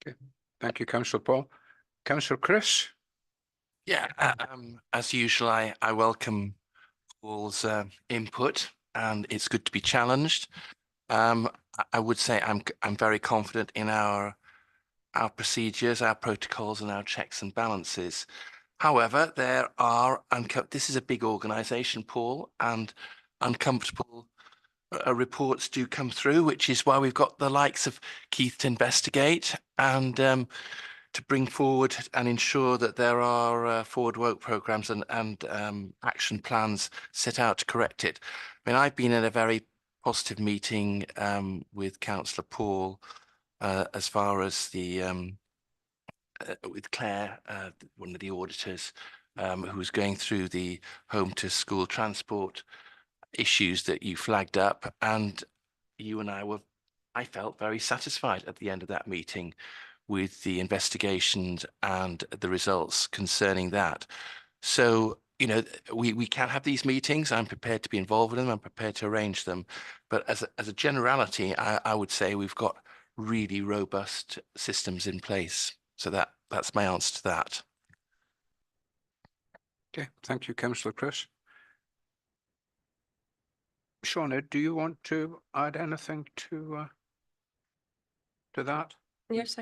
Okay, thank you, Councillor Paul. Councillor Chris? Yeah, as usual, I welcome Paul's input, and it's good to be challenged. I would say I'm very confident in our procedures, our protocols, and our checks and balances. However, there are this is a big organisation, Paul, and uncomfortable reports do come through, which is why we've got the likes of Keith to investigate and to bring forward and ensure that there are forward work programmes and action plans set out to correct it. I mean, I've been in a very positive meeting with Councillor Paul as far as the with Claire, one of the auditors, who was going through the home to school transport issues that you flagged up, and you and I felt very satisfied at the end of that meeting with the investigations and the results concerning that. So, you know, we can have these meetings. I'm prepared to be involved in them. I'm prepared to arrange them. But as a generality, I would say we've got really robust systems in place. So that's my answer to that. Okay, thank you, Councillor Chris. Shauna, do you want to add anything to that? Yes,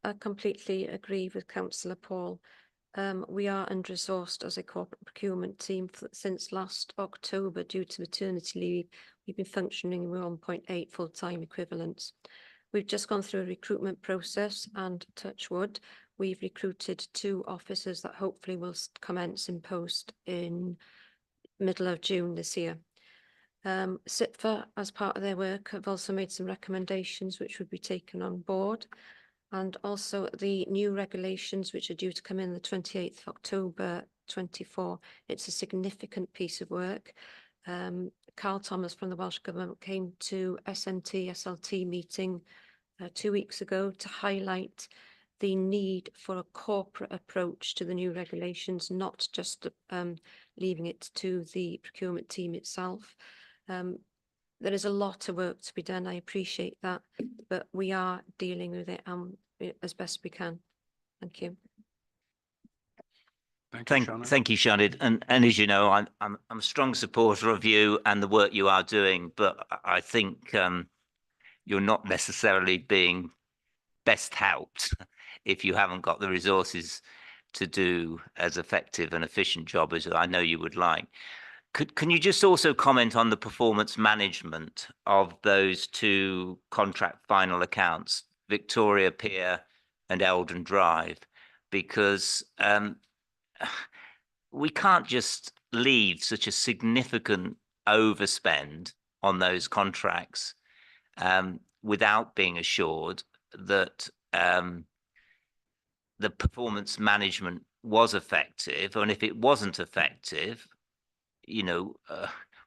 I completely agree with Councillor Paul. We are under-resourced as a corporate procurement team since last October due to maternity leave. We've been functioning with 1.8 full-time equivalents. We've just gone through a recruitment process, and touch wood, we've recruited 2 officers that hopefully will commence in post in middle of June this year. SIPFA, as part of their work, have also made some recommendations which would be taken on board, and also the new regulations which are due to come in the 28th of October 24. It's a significant piece of work. Carl Thomas from the Welsh Government came to SLT meeting 2 weeks ago to highlight the need for a corporate approach to the new regulations, not just leaving it to the procurement team itself. There is a lot of work to be done. I appreciate that, but we are dealing with it as best we can. Thank you. Thank you, Sinead. And as you know, I'm a strong supporter of you and the work you are doing, but I think you're not necessarily being best helped if you haven't got the resources to do as effective and efficient job as I know you would like. Can you just also comment on the performance management of those two contract final accounts, Victoria Pier and Eldon Drive? Because we can't just leave such a significant overspend on those contracts without being assured that the performance management was effective. And if it wasn't effective, you know,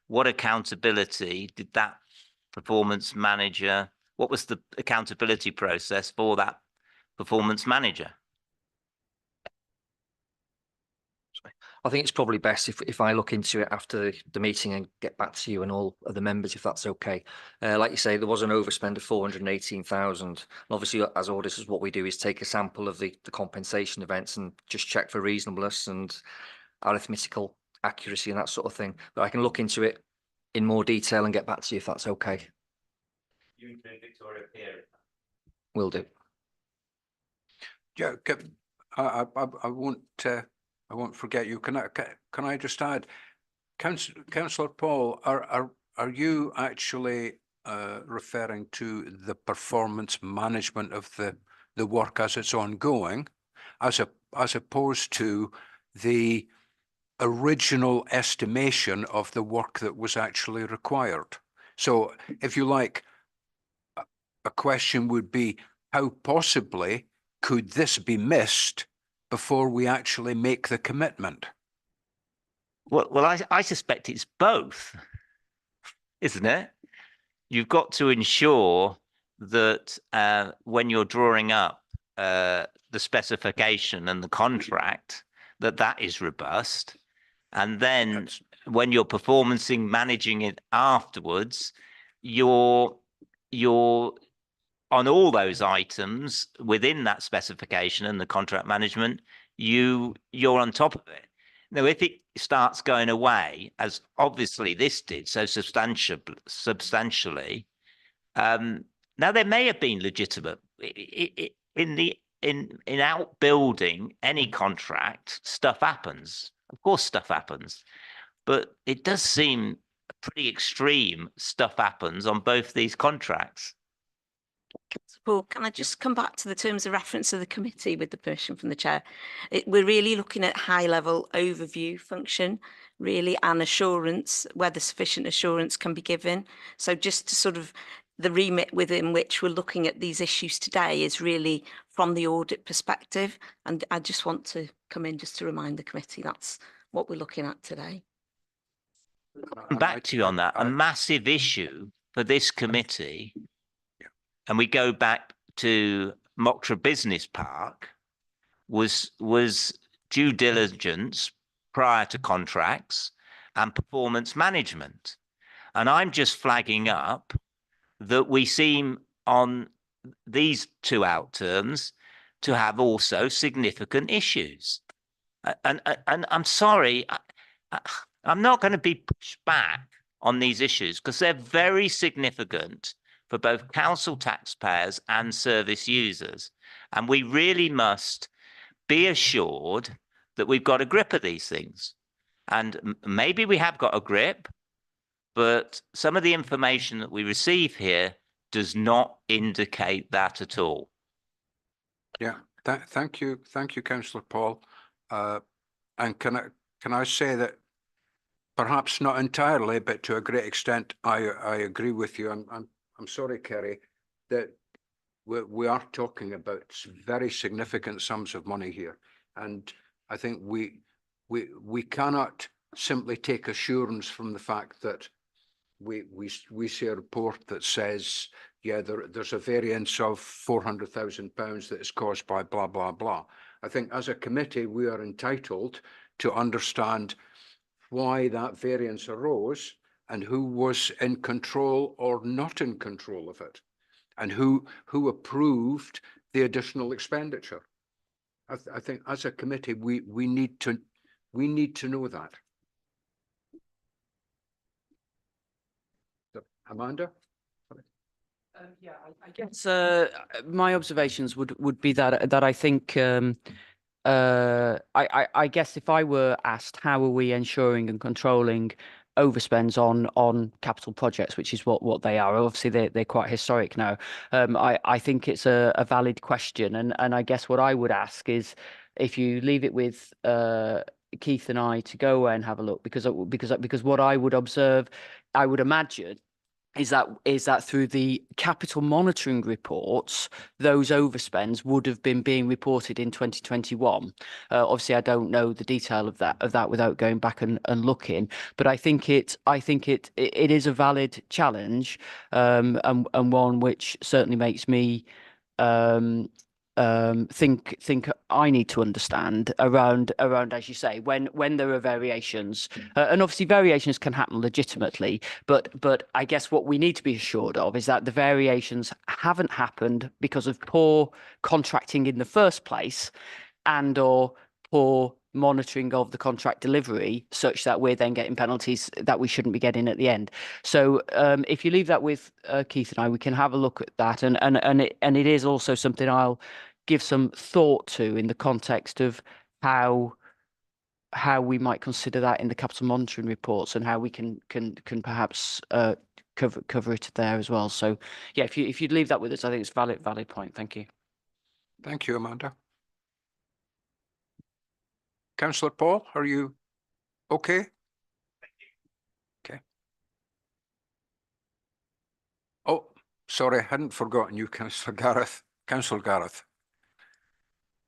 what accountability did that performance manager, what was the accountability process for that performance manager? I think it's probably best if I look into it after the meeting and get back to you and all of the members, if that's okay. Like you say, there was an overspend of 418,000. And obviously, as auditors, what we do is take a sample of the compensation events and just check for reasonableness and arithmetical accuracy and that sort of thing. But I can look into it in more detail and get back to you if that's okay. You include Victoria Pier? Will do. Yeah, I won't forget you. Can I just add, Councillor Paul, are you actually referring to the performance management of the work as it's ongoing, as opposed to the original estimation of the work that was actually required? So, if you like, a question would be, how possibly could this be missed before we actually make the commitment? Well, I suspect it's both, isn't it? You've got to ensure that when you're drawing up the specification and the contract, that is robust. And then when you're managing it afterwards, you're on all those items within that specification and the contract management, you're on top of it. Now, if it starts going away, as obviously this did so substantially, now there may have been legitimate in outbuilding any contract, stuff happens. Of course, stuff happens, but it does seem pretty extreme. Stuff happens on both these contracts. Paul, can I just come back to the terms of reference of the committee with the permission from the chair? We're really looking at high level overview function, really, and assurance, whether sufficient assurance can be given. So just to sort of the remit within which we're looking at these issues today is really from the audit perspective. And I just want to come in just to remind the committee that's what we're looking at today. Back to you on that, a massive issue for this committee. And we go back to Mocktra Business Park, was due diligence prior to contracts and performance management. And I'm just flagging up that we seem on these two outturns to have also significant issues. And I'm sorry, I'm not going to be pushed back on these issues because they're very significant for both council taxpayers and service users. And we really must be assured that we've got a grip of these things. And maybe we have got a grip, but some of the information that we receive here does not indicate that at all. Yeah, thank you, Councillor Paul. And can I say that perhaps not entirely, but to a great extent, I agree with you. I'm sorry, Kerry, that we are talking about very significant sums of money here, and I think we cannot simply take assurance from the fact that we see a report that says, yeah, there's a variance of £400,000 that is caused by blah blah blah. I think as a committee we are entitled to understand why that variance arose and who was in control or not in control of it, and who approved the additional expenditure. I think as a committee we need to know that. Amanda? Yeah, I guess my observations would be that I think I guess if I were asked how are we ensuring and controlling overspends on capital projects, which is what they are. Obviously, they're quite historic now. I think it's a valid question, and I guess what I would ask is if you leave it with Keith and I to go away and have a look, because what I would observe, I would imagine, is that through the capital monitoring reports, those overspends would have been being reported in 2021. Obviously, I don't know the detail of that without going back and looking, but I think it is a valid challenge, and one which certainly makes me think I need to understand around, as you say, when there are variations, and obviously variations can happen legitimately, but I guess what we need to be assured of is that the variations haven't happened because of poor contracting in the first place, and or poor monitoring of the contract delivery, such that we're then getting penalties that we shouldn't be getting at the end. So if you leave that with Keith and I, we can have a look at that, and it is also something I'll give some thought to in the context of how we might consider that in the capital monitoring reports, and how we can perhaps cover it there as well. So yeah, if you'd leave that with us, I think it's valid point. Thank you. Thank you, Amanda. Councillor Paul, are you okay? Okay. Oh, sorry, I hadn't forgotten you, Councillor Gareth. Councillor Gareth.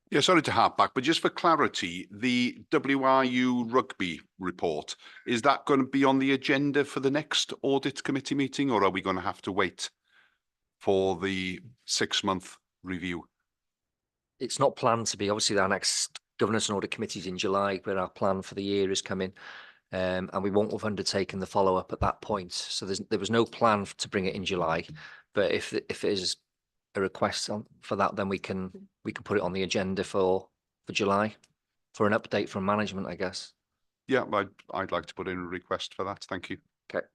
Yeah, sorry to harp back, but just for clarity, the WRU rugby report, is that going to be on the agenda for the next audit committee meeting, or are we going to have to wait for the 6-month review? It's not planned to be. Obviously, our next governance and audit committee is in July, where our plan for the year is coming, and we won't have undertaken the follow up at that point. So there was no plan to bring it in July, but if it is a request for that, then we can put it on the agenda for July for an update from management, I guess. Yeah, I'd like to put in a request for that. Thank you. Okay.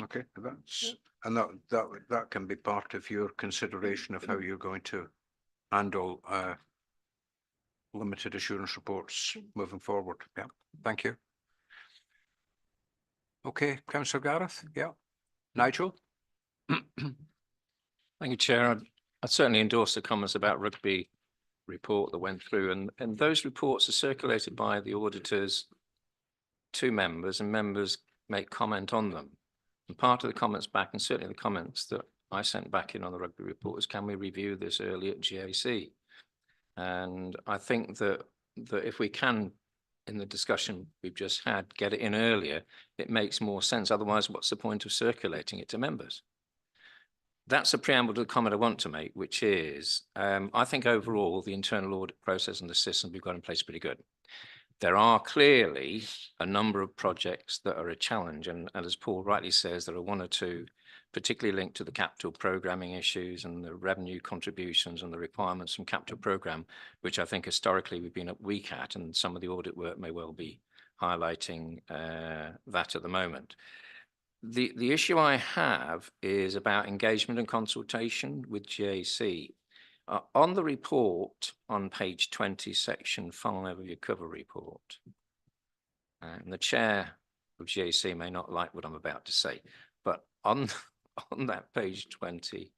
Okay, that can be part of your consideration of how you're going to handle limited assurance reports moving forward. Yeah, thank you. Okay, Councillor Gareth. Yeah, Nigel. Thank you, Chair. I certainly endorse the comments about rugby report that went through, and those reports are circulated by the auditors to members, and members make comment on them. And part of the comments back, and certainly the comments that I sent back in on the rugby report, was, can we review this early at GAC? And I think that if we can, in the discussion we've just had, get it in earlier, it makes more sense. Otherwise, what's the point of circulating it to members? That's a preamble to the comment I want to make, which is, I think overall, the internal audit process and the system we've got in place is pretty good. There are clearly a number of projects that are a challenge. And as Paul rightly says, there are one or two particularly linked to the capital programming issues and the revenue contributions and the requirements from capital program, which I think historically we've been weak at, and some of the audit work may well be highlighting that at the moment. The issue I have is about engagement and consultation with GAC. On the report on page 20, section 5 of your cover report, and the chair of GAC may not like what I'm about to say, but on that page 20,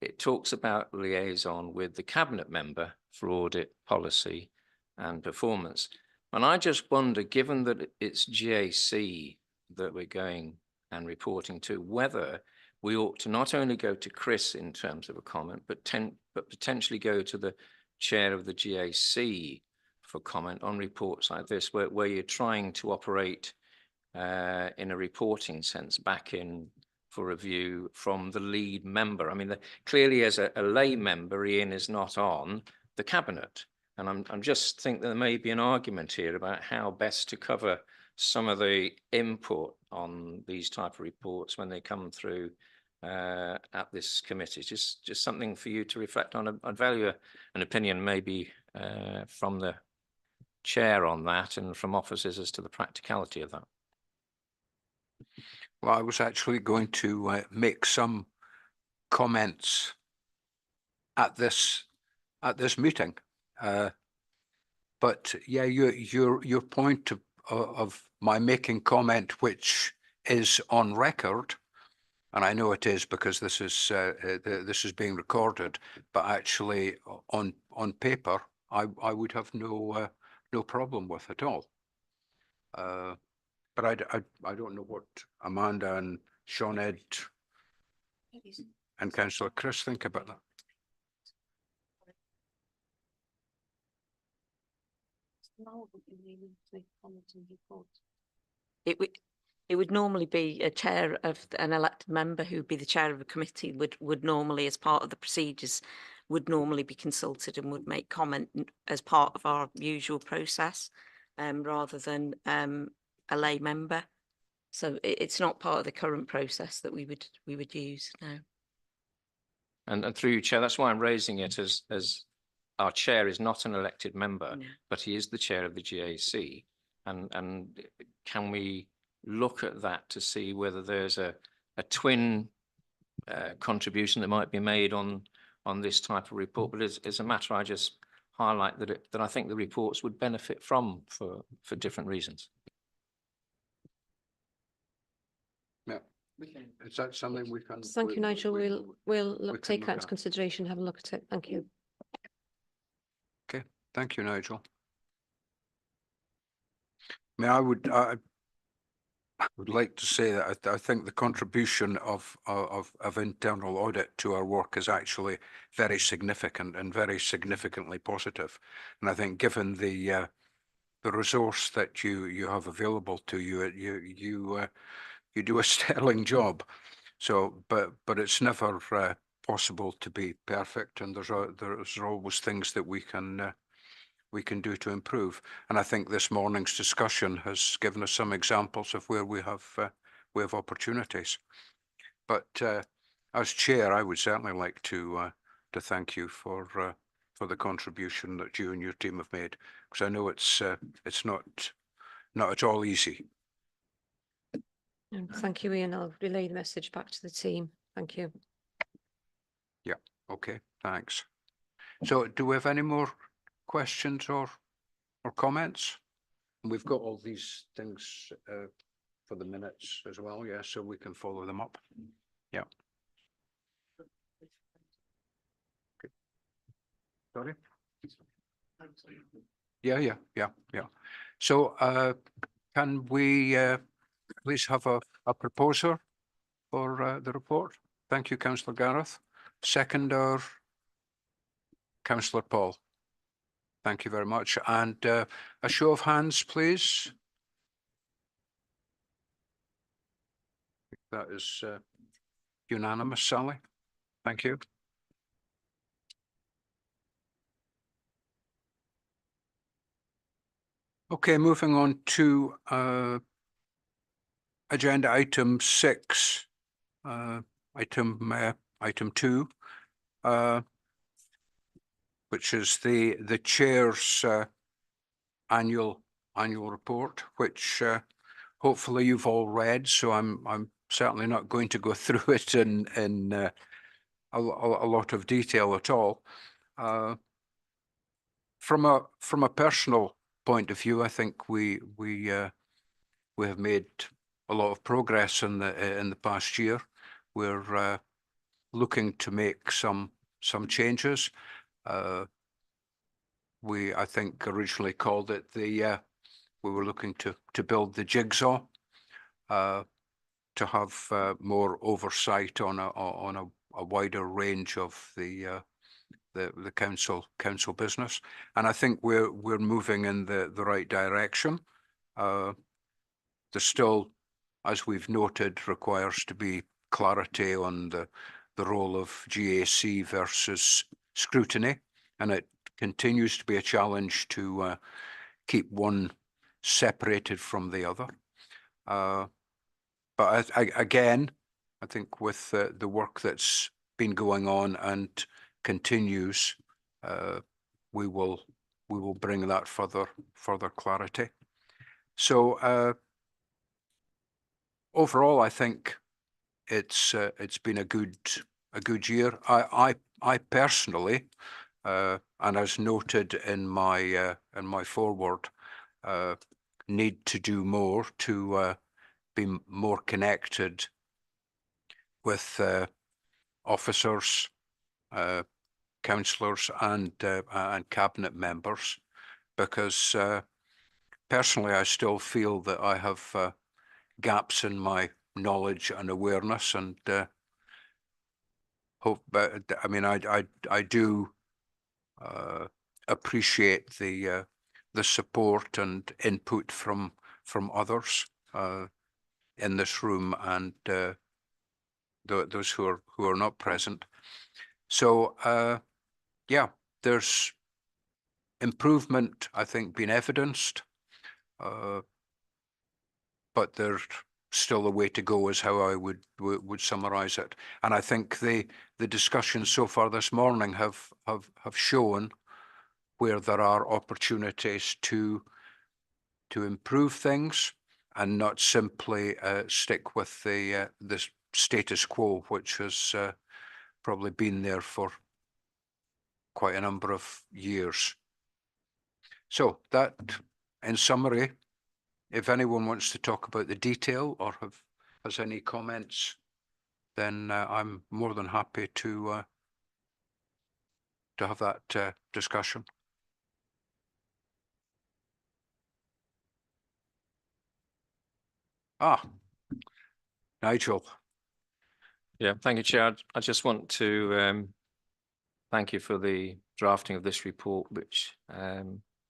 it talks about liaison with the cabinet member for audit policy and performance. And I just wonder, given that it's GAC that we're going and reporting to, whether we ought to not only go to Chris in terms of a comment, but potentially go to the chair of the GAC for comment on reports like this, where you're trying to operate in a reporting sense back in for review from the lead member. I mean, clearly as a lay member, Ian is not on the cabinet. And I'm just think there may be an argument here about how best to cover some of the input on these type of reports when they come through at this committee. Just something for you to reflect on. I'd value an opinion maybe from the chair on that, and from officers as to the practicality of that. Well, I was actually going to make some comments at this meeting. But yeah, your point of my making comment, which is on record, and I know it is because this is being recorded, but actually on paper, I would have no problem with at all. But I don't know what Amanda and Sinead and Councillor Chris think about that. It would normally be a chair of an elected member who'd be the chair of a committee would normally, as part of the procedures, would normally be consulted and would make comment as part of our usual process, rather than a lay member. So it's not part of the current process that we would use now. And through you, Chair, that's why I'm raising it as our chair is not an elected member, No. but he is the chair of the GAC. And can we look at that to see whether there's a twin contribution that might be made on this type of report? But it's a matter I just highlight that I think the reports would benefit from for different reasons. Yeah. Is that something we can? Thank you, Nigel. We'll take that into at. consideration, have a look at it. Thank you. Okay, thank you, Nigel. I would like to say that I think the contribution of internal audit to our work is actually very significant and very significantly positive. And I think given the resource that you have available to you, you do a sterling job. So, but it's never possible to be perfect, and there's always things that we can do to improve. And I think this morning's discussion has given us some examples of where we have opportunities. But as chair, I would certainly like to thank you for the contribution that you and your team have made, because I know it's not at all easy. And thank you, Ian. I'll relay the message back to the team. Thank you. Yeah. Okay. Thanks. So, do we have any more questions or comments? We've got all these things for the minutes as well, yeah, so we can follow them up. Yeah. Okay. Sorry? Yeah. So can we please have a proposer for the report? Thank you, Councillor Gareth. Seconder, Councillor Paul. Thank you very much. And a show of hands, please. That is unanimous, Sally. Thank you. Okay, moving on to agenda item 6, item 2, which is the chair's annual report, which hopefully you've all read. So I'm certainly not going to go through it in a lot of detail at all. From a personal point of view, I think we have made a lot of progress in the past year. We're looking to make some changes. I think originally called it we were looking to build the jigsaw, to have more oversight on a wider range of the council business, and I think we're moving in the right direction. There's still, as we've noted, requires to be clarity on the role of GAC versus scrutiny, and it continues to be a challenge to keep one separated from the other. But again, I think with the work that's been going on and continues, we will bring that further clarity. So overall, I think it's been a good year. I personally and as noted in my foreword, need to do more to be more connected with officers, councillors and cabinet members, because personally I still feel that I have gaps in my knowledge and awareness, and hope. I mean, I do appreciate the support and input from others in this room and those who are not present. So yeah, there's improvement, I think, been evidenced, but there's still a way to go, is how I would summarize it. And I think the discussions so far this morning have shown where there are opportunities to improve things and not simply stick with the status quo, which has probably been there for quite a number of years. So that, in summary, if anyone wants to talk about the detail or has any comments, then I'm more than happy to have that discussion. Nigel. Yeah, thank you, Chair. I just want to thank you for the drafting of this report, which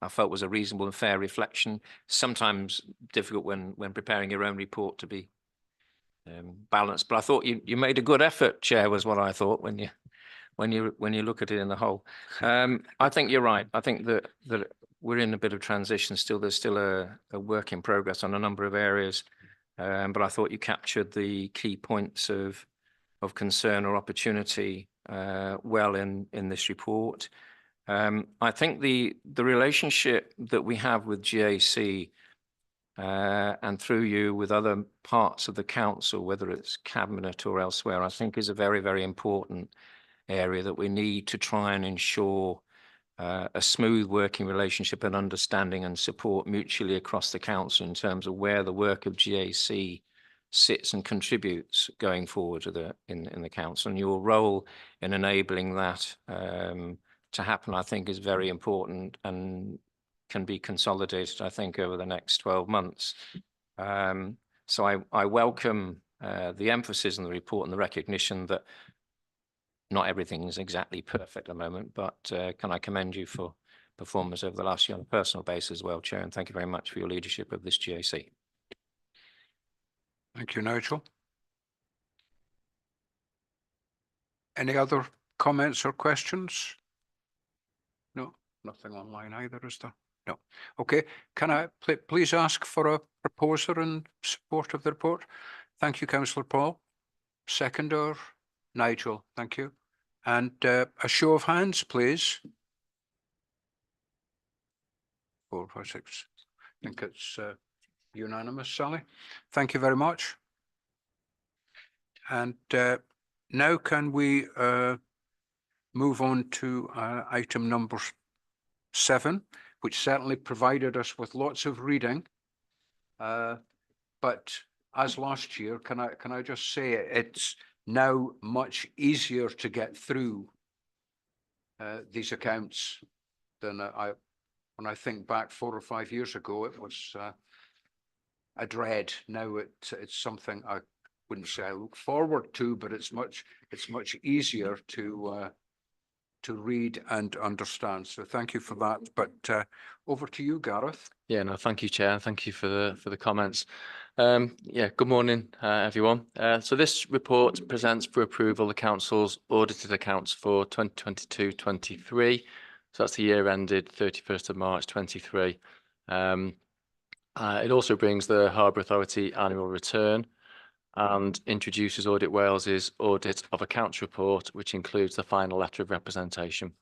I felt was a reasonable and fair reflection. Sometimes difficult when preparing your own report to be balanced, but I thought you made a good effort, Chair, was what I thought when you look at it in the whole. I think you're right. I think that we're in a bit of transition still. There's still a work in progress on a number of areas, but I thought you captured the key points of concern or opportunity well in this report. I think the relationship that we have with GAC and through you with other parts of the council, whether it's cabinet or elsewhere, I think is a very, very important area that we need to try and ensure a smooth working relationship and understanding and support mutually across the council in terms of where the work of GAC sits and contributes going forward to in the council. And your role in enabling that to happen, I think, is very important and can be consolidated, I think, over the next 12 months. So I welcome the emphasis in the report and the recognition that not everything is exactly perfect at the moment, but can I commend you for performance over the last year on a personal basis as well, Chair, and thank you very much for your leadership of this GAC. Thank you, Nigel. Any other comments or questions? No, nothing online either, is there? No. Okay, can I please ask for a proposer in support of the report? Thank you, Councillor Paul. Seconder, Nigel, thank you. And a show of hands, please. 4, 5, 6. I think it's unanimous, Sally. Thank you very much. And now can we move on to item number 7, which certainly provided us with lots of reading. But as last year, can I just say it's now much easier to get through these accounts than when I think back 4 or 5 years ago, it was a dread. Now it's something I wouldn't say I look forward to, but it's much easier to read and understand. So thank you for that. But over to you, Gareth. Yeah, no, thank you, Chair. Thank you for the comments. Yeah, good morning, everyone. So this report presents for approval the Council's audited accounts for 2022-23. So that's the year ended 31st of March 23. It also brings the Harbour Authority annual return and introduces Audit Wales's audit of accounts report, which includes the final letter of representation.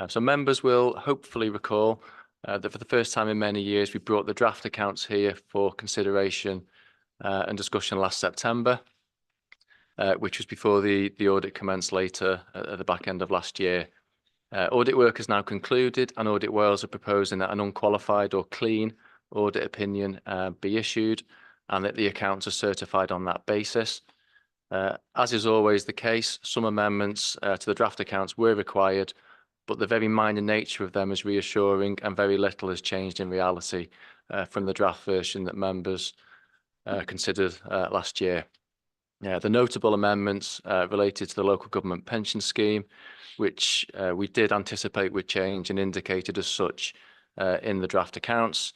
So members will hopefully recall that for the first time in many years, we brought the draft accounts here for consideration and discussion last September, which was before the audit commenced later at the back end of last year. Audit work has now concluded, and Audit Wales are proposing that an unqualified or clean audit opinion be issued, and that the accounts are certified on that basis. As is always the case, some amendments to the draft accounts were required, but the very minor nature of them is reassuring, and very little has changed in reality from the draft version that members considered last year. The notable amendments related to the local government pension scheme, which we did anticipate would change and indicated as such in the draft accounts,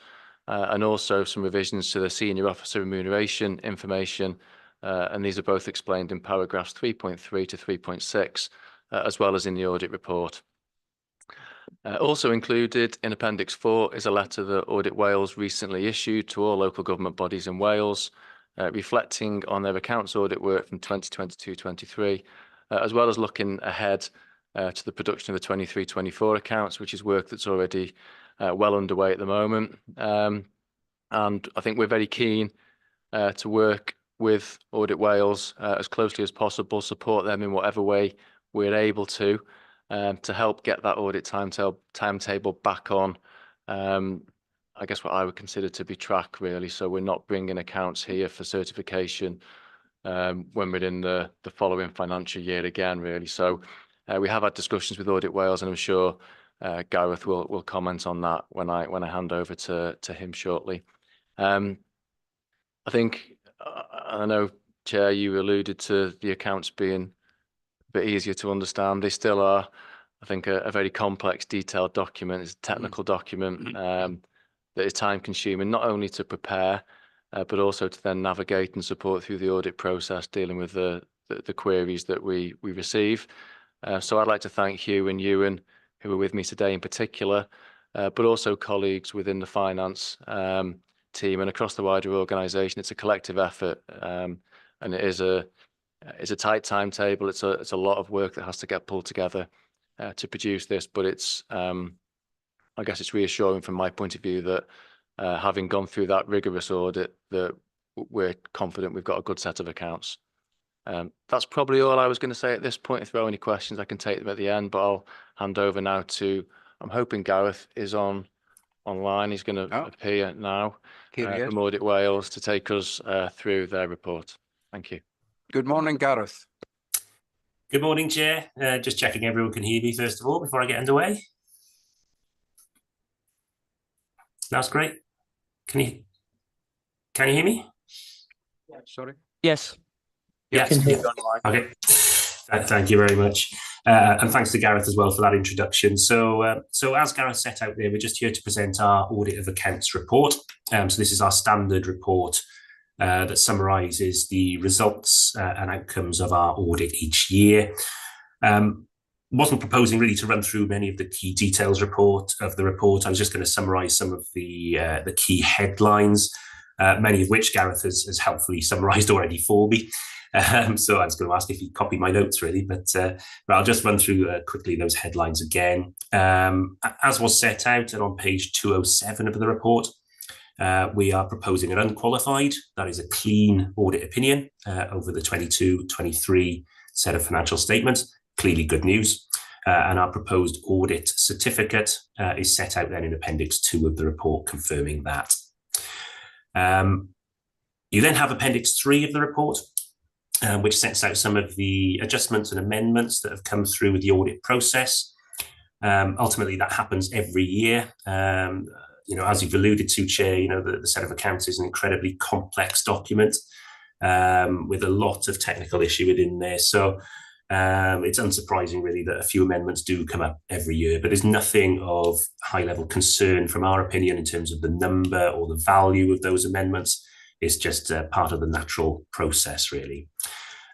and also some revisions to the senior officer remuneration information, and these are both explained in paragraphs 3.3 to 3.6, as well as in the audit report. Also included in Appendix 4 is a letter that Audit Wales recently issued to all local government bodies in Wales, reflecting on their accounts audit work from 2022-23, as well as looking ahead to the production of the 23-24 accounts, which is work that's already well underway at the moment. And I think we're very keen to work with Audit Wales as closely as possible, support them in whatever way we're able to help get that audit timetable back on, I guess what I would consider to be track, really. So we're not bringing accounts here for certification when we're in the following financial year again, really. So we have had discussions with Audit Wales, and I'm sure Gareth will comment on that when I hand over to him shortly. I think, I know, Chair, you alluded to the accounts being a bit easier to understand. They still are, I think, a very complex, detailed document. It's a technical document that is time consuming, not only to prepare, but also to then navigate and support through the audit process, dealing with the queries that we receive. So I'd like to thank Hugh and Ewan, who are with me today in particular, but also colleagues within the finance team and across the wider organisation. It's a collective effort, and it is a tight timetable. It's a lot of work that has to get pulled together to produce this, but it's I guess it's reassuring from my point of view that having gone through that rigorous audit, that we're confident we've got a good set of accounts. That's probably all I was going to say at this point. If there are any questions, I can take them at the end, but I'll hand over now to, I'm hoping Gareth is online. He's going to appear now from Audit Wales to take us through their report. Thank you. Good morning, Gareth. Good morning, Chair. Just checking everyone can hear me first of all before I get underway. That's great. Can you hear me? Yeah, sorry. Yes. Yes. Okay. Thank you very much. And thanks to Gareth as well for that introduction. So as Gareth set out there, we're just here to present our audit of accounts report. So this is our standard report that summarises the results and outcomes of our audit each year. Wasn't proposing really to run through many of the key details of the report. I was just going to summarise some of the key headlines, many of which Gareth has helpfully summarised already for me. So I was going to ask if he'd copy my notes, really, but I'll just run through quickly those headlines again. As was set out and on page 207 of the report, we are proposing an unqualified, that is a clean audit opinion over the 22-23 set of financial statements. Clearly good news. And our proposed audit certificate is set out then in Appendix 2 of the report, confirming that. You then have Appendix 3 of the report, which sets out some of the adjustments and amendments that have come through with the audit process. Ultimately, that happens every year. As you've alluded to, Chair, the set of accounts is an incredibly complex document with a lot of technical issue within there. So it's unsurprising, really, that a few amendments do come up every year, but there's nothing of high-level concern from our opinion in terms of the number or the value of those amendments. It's just part of the natural process, really.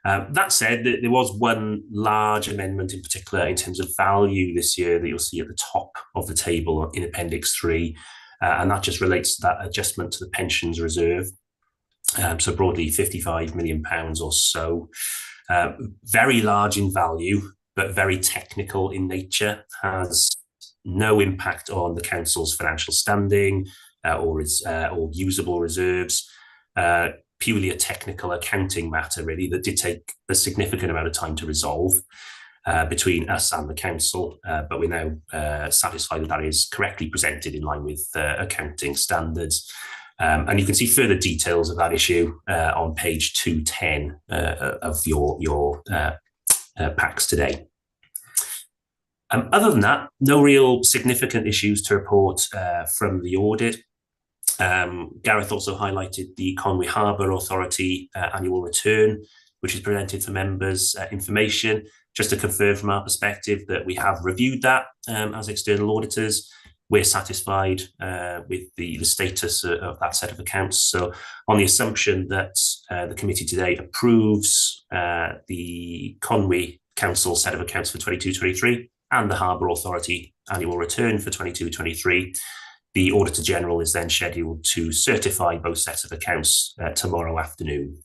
That said, there was one large amendment in particular in terms of value this year that you'll see at the top of the table in Appendix 3, and that just relates to that adjustment to the pensions reserve. So broadly £55 million or so. Very large in value, but very technical in nature, has no impact on the council's financial standing or usable reserves. Purely a technical accounting matter, really, that did take a significant amount of time to resolve. between us and the council, but we're now satisfied that that is correctly presented in line with accounting standards. And you can see further details of that issue on page 210 of your packs today. Other than that, no real significant issues to report from the audit. Gareth also highlighted the Conwy Harbour Authority annual return, which is presented for members' information. Just to confirm from our perspective that we have reviewed that as external auditors. We're satisfied with the status of that set of accounts. So on the assumption that the committee today approves the Conwy Council set of accounts for 22-23 and the Harbour Authority annual return for 22-23, the Auditor General is then scheduled to certify both sets of accounts tomorrow afternoon.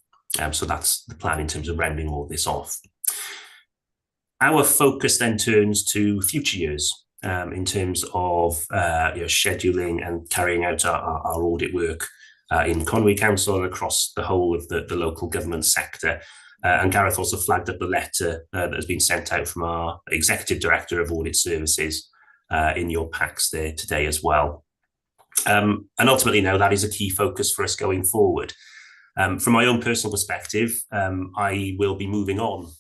So that's the plan in terms of rounding all this off. Our focus then turns to future years in terms of scheduling and carrying out our audit work in Conwy Council and across the whole of the local government sector. And Gareth also flagged up the letter that has been sent out from our Executive Director of Audit Services in your packs there today as well. And ultimately now that is a key focus for us going forward. From my own personal perspective, I will be moving on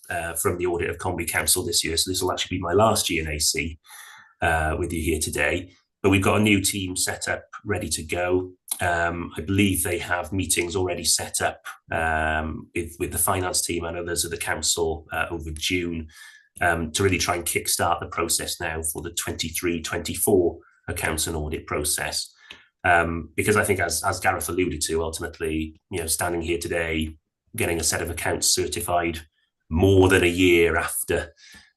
from the audit of Conwy Council this year. So this will actually be my last year in AC with you here today. But we've got a new team set up, ready to go. I believe they have meetings already set up with the finance team and others of the council over June to really try and kickstart the process now for the 23-24 accounts and audit process. Because I think, as Gareth alluded to, ultimately, standing here today, getting a set of accounts certified more than a year after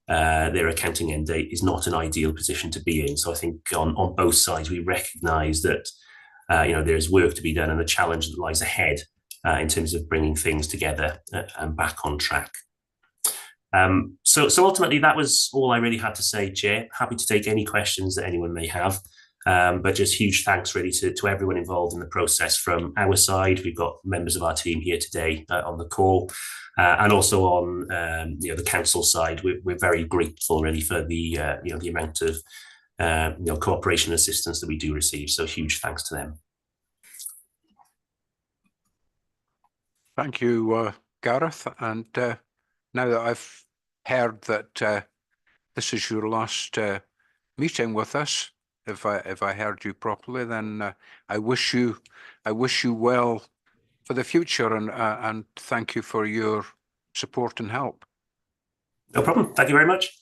their accounting end date is not an ideal position to be in. So I think on both sides, we recognise that there's work to be done and a challenge that lies ahead in terms of bringing things together and back on track. So ultimately, that was all I really had to say, Chair. Happy to take any questions that anyone may have. But just huge thanks really to everyone involved in the process from our side. We've got members of our team here today on the call, and also on the council side. We're very grateful really for the amount of cooperation and assistance that we do receive. So huge thanks to them. Thank you, Gareth. And now that I've heard that this is your last meeting with us, if I heard you properly, then I wish you well for the future, and thank you for your support and help. No problem. Thank you very much.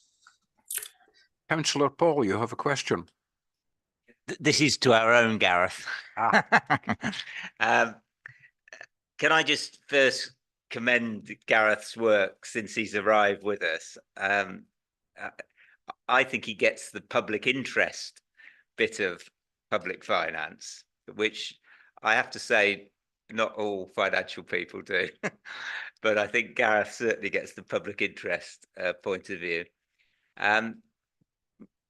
Councillor Paul, you have a question. This is to our own Gareth. Can I just first commend Gareth's work since he's arrived with us? I think he gets the public interest bit of public finance, which I have to say not all financial people do. But I think Gareth certainly gets the public interest point of view.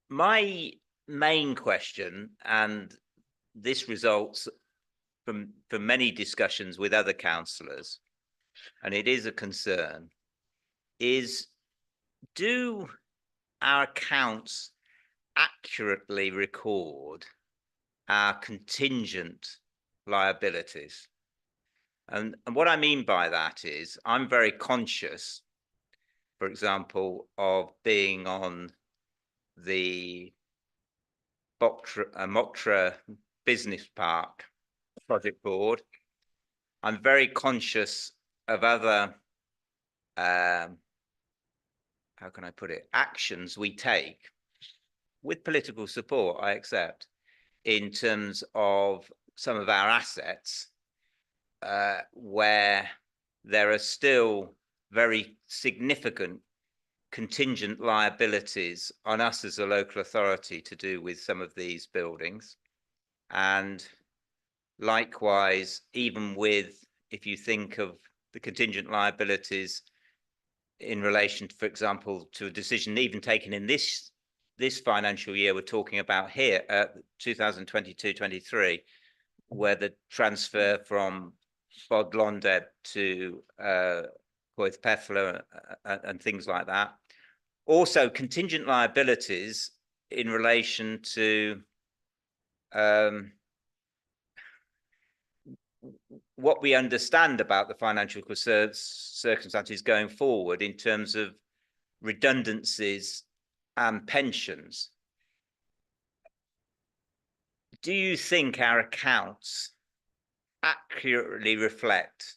My main question, and this results from many discussions with other councillors, and it is a concern, is do our accounts accurately record our contingent liabilities? And what I mean by that is I'm very conscious, for example, of being on the Mocktra Business Park project board. I'm very conscious of other, how can I put it, actions we take with political support, I accept, in terms of some of our assets where there are still very significant contingent liabilities on us as a local authority to do with some of these buildings. And likewise, even with, if you think of the contingent liabilities in relation, for example, to a decision even taken in this financial year we're talking about here, 2022-23, where the transfer from Bodlondeb to Pwyllgor and things like that, Also, contingent liabilities in relation to what we understand about the financial circumstances going forward in terms of redundancies and pensions. Do you think our accounts accurately reflect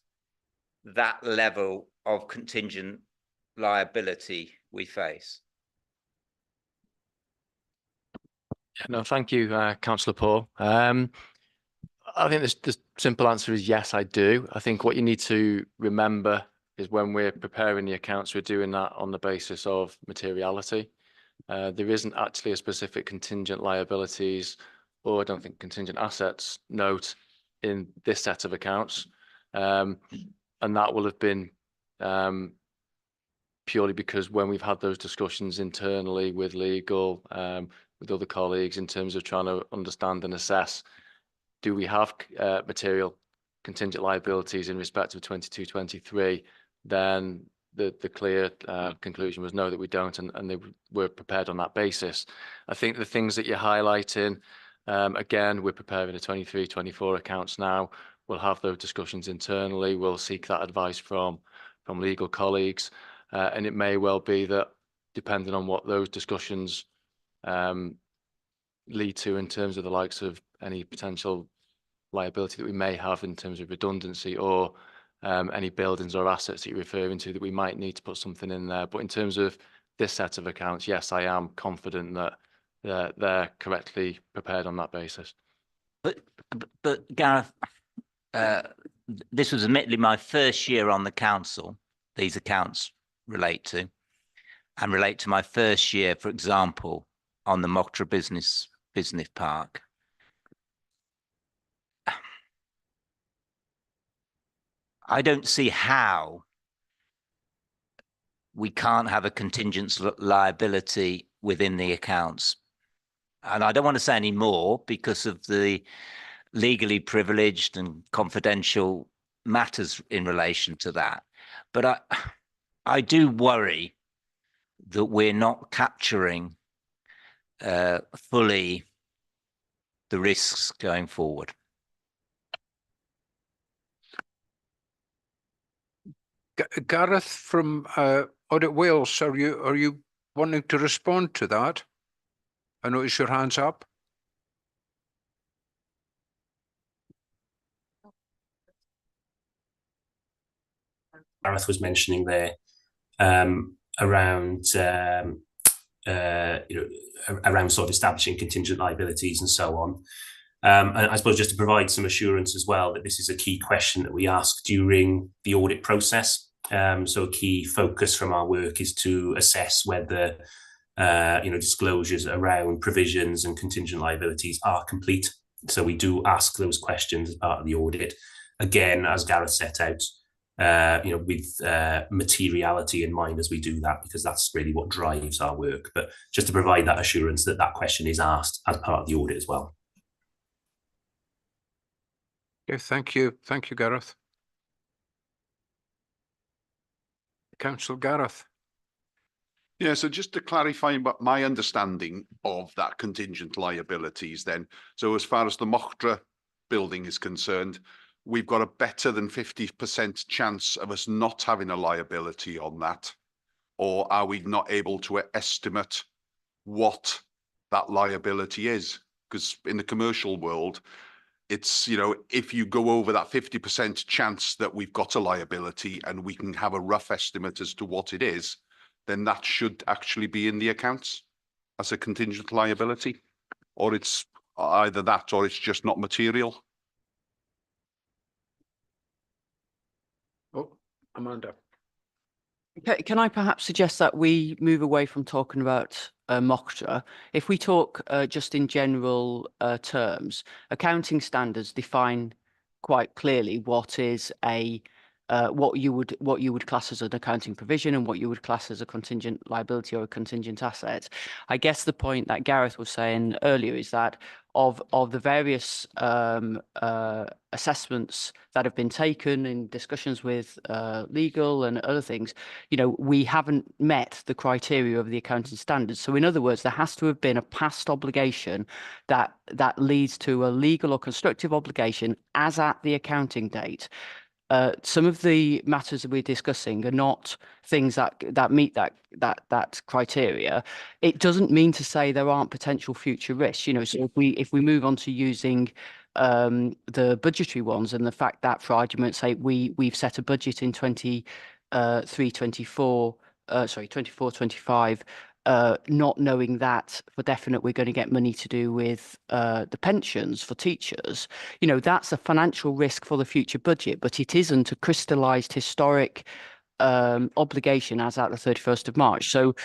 that level of contingent liability we face? No, thank you, Councillor Paul. I think the simple answer is yes, I do. I think what you need to remember is when we're preparing the accounts, we're doing that on the basis of materiality. There isn't actually a specific contingent liabilities, or I don't think contingent assets note in this set of accounts. And that will have been purely because when we've had those discussions internally with legal, with other colleagues in terms of trying to understand and assess, do we have material contingent liabilities in respect of 22-23, then the clear conclusion was no, that we don't, and they were prepared on that basis. I think the things that you're highlighting, again, we're preparing the 23-24 accounts now. We'll have those discussions internally. We'll seek that advice from legal colleagues, and it may well be that, depending on what those discussions lead to in terms of the likes of any potential liability that we may have in terms of redundancy, or any buildings or assets that you're referring to, that we might need to put something in there. But in terms of this set of accounts, yes, I am confident that they're correctly prepared on that basis. But Gareth, this was admittedly my first year on the council. These accounts relate to my first year, for example, on the Mocktra Business Park. I don't see how we can't have a contingent liability within the accounts. And I don't want to say any more because of the legally privileged and confidential matters in relation to that. But I do worry that we're not capturing fully the risks going forward. Gareth from Audit Wales, are you wanting to respond to that? I notice your hand's up. Gareth was mentioning there around around sort of establishing contingent liabilities and so on. And I suppose just to provide some assurance as well that this is a key question that we ask during the audit process. So a key focus from our work is to assess whether disclosures around provisions and contingent liabilities are complete. So we do ask those questions as part of the audit. Again, as Gareth set out, with materiality in mind as we do that, because that's really what drives our work. But just to provide that assurance that that question is asked as part of the audit as well. Okay, thank you. Thank you, Gareth. Councillor Gareth. Yeah, so just to clarify about my understanding of that contingent liabilities then. So as far as the Mocktra building is concerned, we've got a better than 50% chance of us not having a liability on that. Or are we not able to estimate what that liability is? Because in the commercial world, it's, if you go over that 50% chance that we've got a liability and we can have a rough estimate as to what it is, then that should actually be in the accounts as a contingent liability, or it's either that or it's just not material. Oh, Amanda. Can I perhaps suggest that we move away from talking about Mocktra? If we talk just in general terms, accounting standards define quite clearly what is what you would class as an accounting provision and what you would class as a contingent liability or a contingent asset. I guess the point that Gareth was saying earlier is that of the various assessments that have been taken in discussions with legal and other things, you know, we haven't met the criteria of the accounting standards. So in other words, there has to have been a past obligation that leads to a legal or constructive obligation as at the accounting date. Some of the matters that we're discussing are not things that meet that criteria. It doesn't mean to say there aren't potential future risks. You know, so if we move on to using the budgetary ones, and the fact that, for argument's sake, we've set a budget in 24, 25, not knowing that for definite we're going to get money to do with the pensions for teachers, you know, that's a financial risk for the future budget, but it isn't a crystallized historic obligation as at the 31st of March. So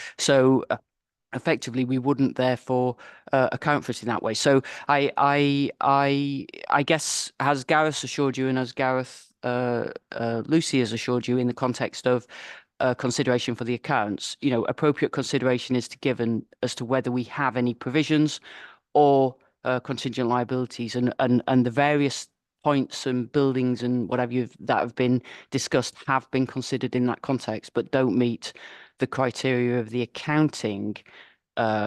effectively, we wouldn't therefore account for it in that way. So I guess, as Gareth assured you, and as Lucy has assured you, in the context of consideration for the accounts, you know, appropriate consideration is given as to whether we have any provisions or contingent liabilities, and the various points and buildings and whatever that have been discussed have been considered in that context, but don't meet the criteria of the accounting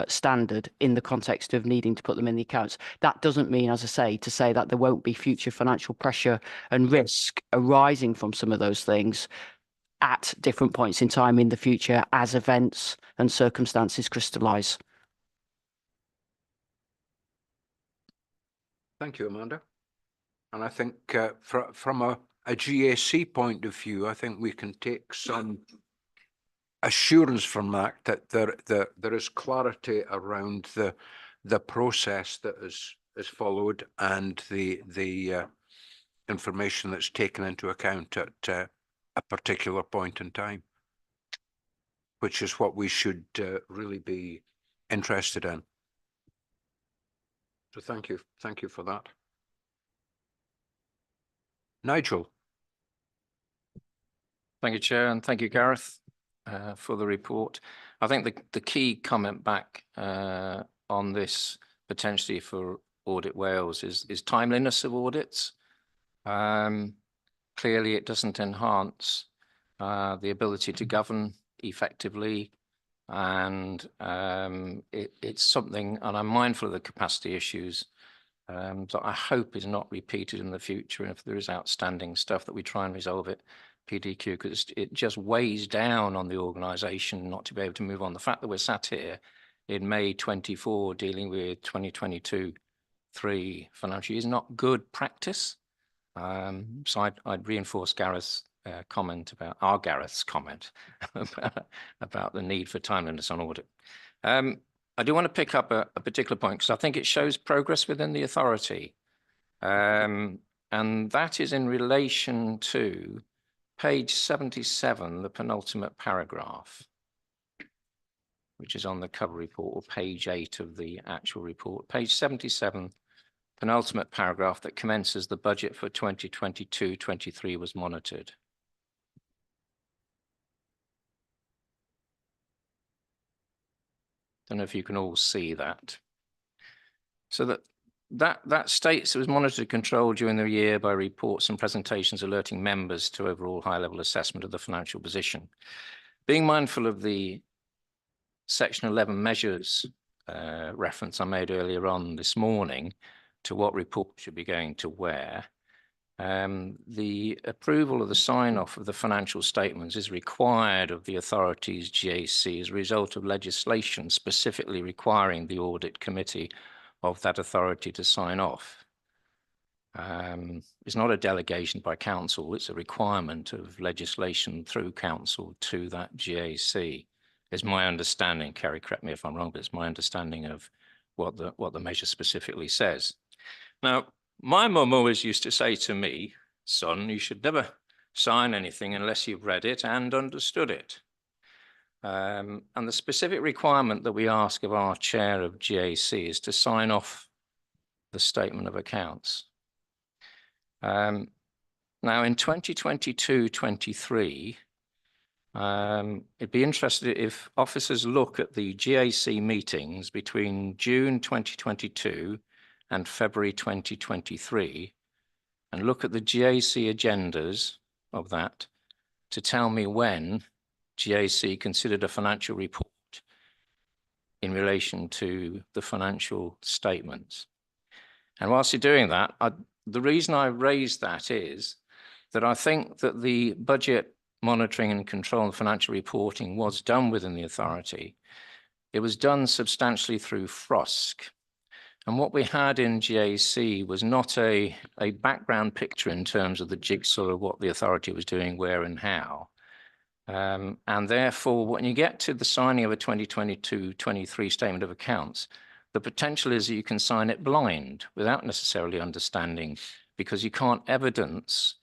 standard in the context of needing to put them in the accounts. That doesn't mean, as I say, to say that there won't be future financial pressure and risk arising from some of those things at different points in time in the future as events and circumstances crystallise. Thank you, Amanda. And I think from a GAC point of view, I think we can take some assurance from that there is clarity around the process that is followed and the information that's taken into account at a particular point in time, which is what we should really be interested in. So thank you for that. Nigel. Thank you, Chair, and thank you, Gareth, for the report. I think the key comment back on this potentially for Audit Wales is timeliness of audits. Clearly, it doesn't enhance the ability to govern effectively, and it's something, and I'm mindful of the capacity issues that I hope is not repeated in the future. And if there is outstanding stuff, that we try and resolve it PDQ, because it just weighs down on the organisation not to be able to move on. The fact that we're sat here in May 24 dealing with 2022-3 financial year is not good practice. So I'd reinforce Gareth's comment about Gareth's comment about the need for timeliness on audit. I do want to pick up a particular point because I think it shows progress within the authority. And that is in relation to page 77, the penultimate paragraph, which is on the cover report, or page 8 of the actual report. Page 77, penultimate paragraph that commences the budget for 2022-23 was monitored. Don't know if you can all see that. So that states it was monitored and controlled during the year by reports and presentations alerting members to overall high-level assessment of the financial position. Being mindful of the section 11 measures reference I made earlier on this morning to what report should be going to where, the approval of the sign-off of the financial statements is required of the authority's GAC as a result of legislation specifically requiring the audit committee of that authority to sign off. It's not a delegation by council, it's a requirement of legislation through council to that GAC. Is my understanding, Kerry, correct me if I'm wrong, but it's my understanding of what the measure specifically says. Now, my mum always used to say to me, son, you should never sign anything unless you've read it and understood it. And the specific requirement that we ask of our chair of GAC is to sign off the statement of accounts. Now, in 2022-23, it'd be interesting if officers look at the GAC meetings between June 2022 and February 2023 and look at the GAC agendas of that to tell me when GAC considered a financial report in relation to the financial statements. And whilst you're doing that, the reason I raised that is that I think that the budget monitoring and control and financial reporting was done within the authority. It was done substantially through FROSC. And what we had in GAC was not a background picture in terms of the jigsaw of what the authority was doing, where and how. And therefore, when you get to the signing of a 2022-23 statement of accounts, the potential is that you can sign it blind without necessarily understanding, because you can't evidence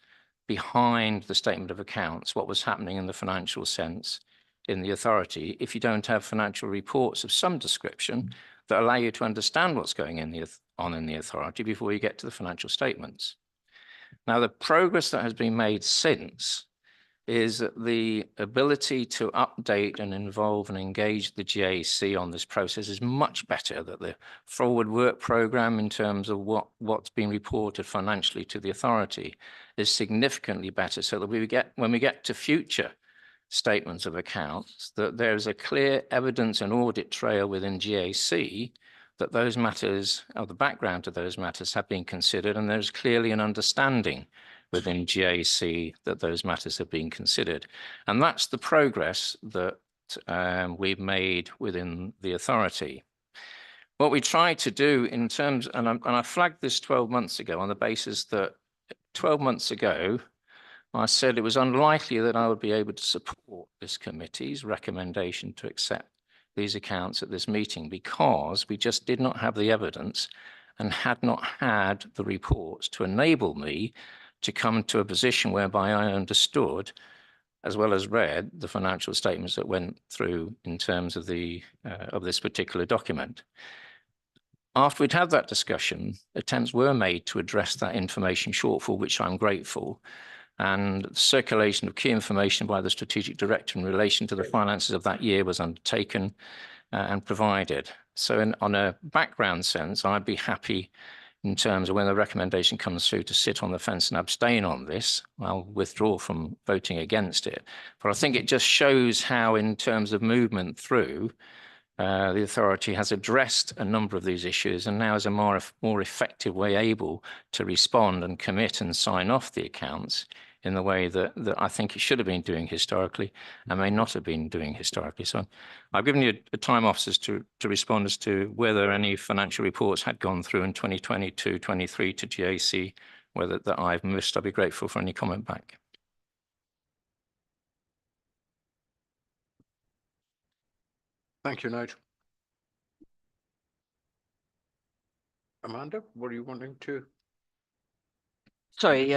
behind the statement of accounts what was happening in the financial sense in the authority if you don't have financial reports of some description that allow you to understand what's going on in the authority before you get to the financial statements. Now, the progress that has been made since is that the ability to update and involve and engage the GAC on this process is much better, that the forward work programme in terms of what's been reported financially to the authority is significantly better, so that when we get to future statements of accounts, that there's a clear evidence and audit trail within GAC that those matters, or the background to those matters, have been considered, and there's clearly an understanding within GAC that those matters have been considered. And that's the progress that we've made within the authority. What we tried to do in terms, and I flagged this 12 months ago on the basis that 12 months ago, I said it was unlikely that I would be able to support this committee's recommendation to accept these accounts at this meeting, because we just did not have the evidence and had not had the reports to enable me to come to a position whereby I understood, as well as read, the financial statements that went through in terms of this particular document. After we'd had that discussion, attempts were made to address that information shortfall, which I'm grateful, and circulation of key information by the strategic director in relation to the finances of that year was undertaken and provided. So on a background sense, I'd be happy in terms of when the recommendation comes through to sit on the fence and abstain on this. I'll withdraw from voting against it. But I think it just shows how, in terms of movement through, the authority has addressed a number of these issues and now is a more effective way able to respond and commit and sign off the accounts in the way that I think it should have been doing historically and may not have been doing historically. So I've given you a time, officers, to respond as to whether any financial reports had gone through in 2022-23 to GAC, whether that I've missed. I'd be grateful for any comment back. Thank you, Nigel. Amanda, were you wanting to? Sorry,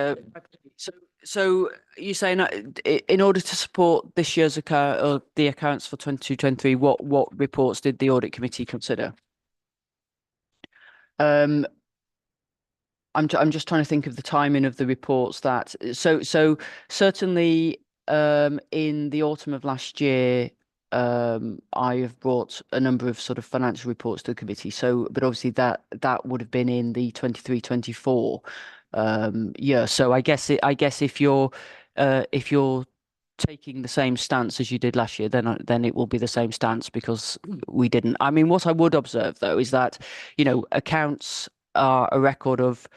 so you're saying in order to support this year's account or the accounts for 22-23, what reports did the audit committee consider? I'm just trying to think of the timing of the reports that so certainly in the autumn of last year, I have brought a number of sort of financial reports to the committee. So, but obviously that would have been in the 23-24 year. So I guess if you're taking the same stance as you did last year, then it will be the same stance, because we didn't. I mean, what I would observe though is that, you know, accounts are a record of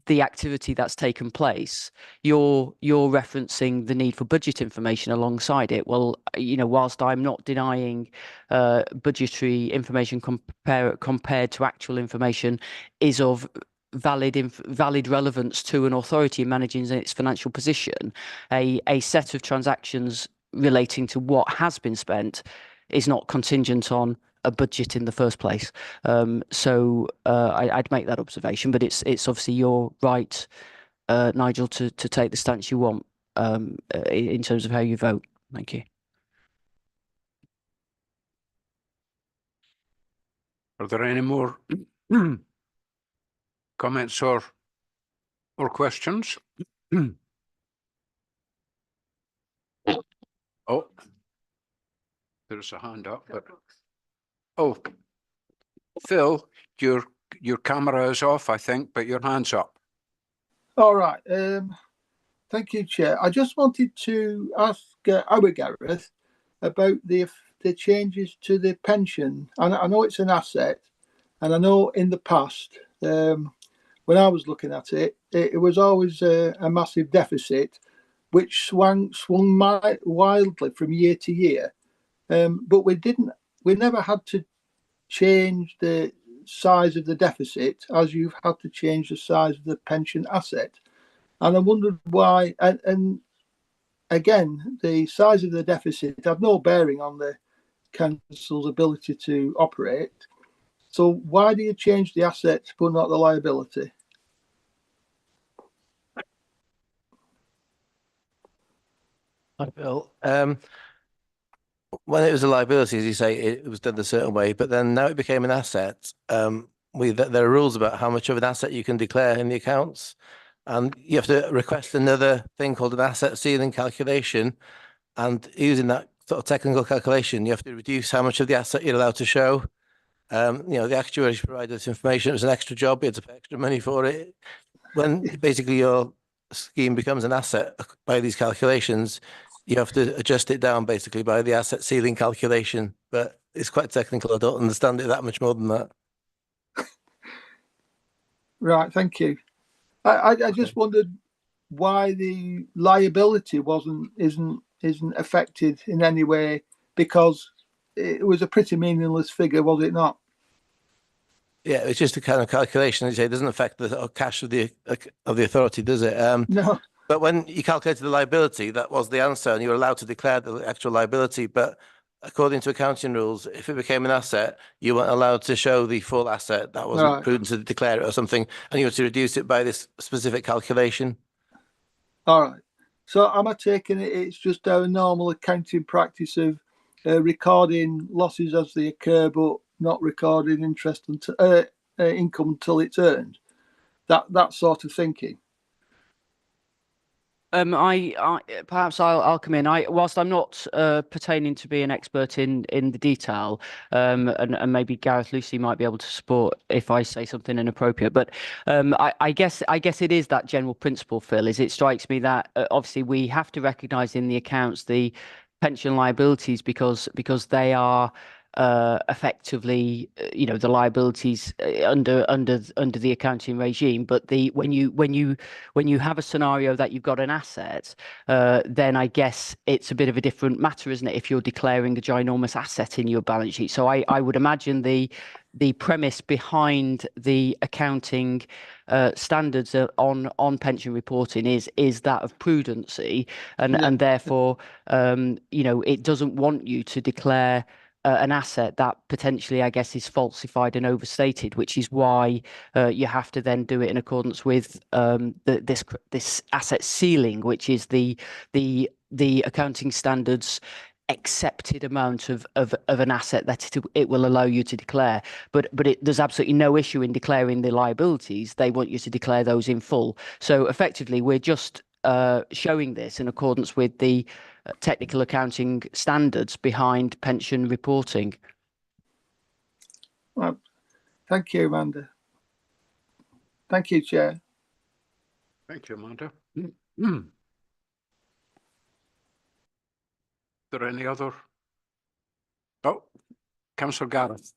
the activity that's taken place. You're referencing the need for budget information alongside it. Well, you know, whilst I'm not denying budgetary information compared to actual information is of valid relevance to an authority managing its financial position, a set of transactions relating to what has been spent is not contingent on a budget in the first place. So I'd make that observation, but it's obviously your right, Nigel, to take the stance you want in terms of how you vote. Thank you. Are there any more comments or questions? Oh, there's a hand up. But, oh, Phil, you're your camera is off, I think, but your hand's up. All right. Thank you, Chair. I just wanted to ask our Gareth about the changes to the pension. I know it's an asset, and I know in the past, when I was looking at it, it was always a massive deficit, which swung wildly from year to year. But we never had to change the size of the deficit as you've had to change the size of the pension asset. And I wondered why, and again, the size of the deficit had no bearing on the council's ability to operate. So why do you change the assets but not the liability? Hi, Bill. When it was a liability, as you say, it was done a certain way, but then now it became an asset. There are rules about how much of an asset you can declare in the accounts, and you have to request another thing called an asset ceiling calculation. And using that sort of technical calculation, you have to reduce how much of the asset you're allowed to show. The actuaries provided this information. It was an extra job. You had to pay extra money for it. When basically your scheme becomes an asset by these calculations, you have to adjust it down basically by the asset ceiling calculation. But it's quite technical. I don't understand it that much more than that. Right, thank you. I just wondered why the liability isn't affected in any way, because it was a pretty meaningless figure, was it not? Yeah, it's just a kind of calculation. As you say, it doesn't affect the cash of the authority, does it? No. But when you calculated the liability, that was the answer, and you were allowed to declare the actual liability. But according to accounting rules, if it became an asset, you weren't allowed to show the full asset. That wasn't Right. prudent to declare it or something, and you had to reduce it by this specific calculation. All right. So am I taking it's just our normal accounting practice of recording losses as they occur, but not recording interest until income until it's earned? That sort of thinking. Perhaps I'll come in. Whilst I'm not pertaining to be an expert in the detail, and maybe Gareth Lucy might be able to support if I say something inappropriate. But I guess it is that general principle, Phil. It strikes me that obviously we have to recognise in the accounts the pension liabilities because they are effectively, the liabilities under the accounting regime. But when you have a scenario that you've got an asset, then I guess it's a bit of a different matter, isn't it? If you're declaring a ginormous asset in your balance sheet, so I would imagine the premise behind the accounting standards on pension reporting is that of prudency, and therefore it doesn't want you to declare an asset that potentially, I guess, is falsified and overstated, which is why you have to then do it in accordance with this asset ceiling, which is the accounting standards accepted amount of an asset that it will allow you to declare. But there's absolutely no issue in declaring the liabilities. They want you to declare those in full. So effectively, we're just showing this in accordance with the technical accounting standards behind pension reporting. Well, thank you, Amanda. Thank you, Chair. Thank you, Amanda. Are there any other? Oh, Councillor Gareth.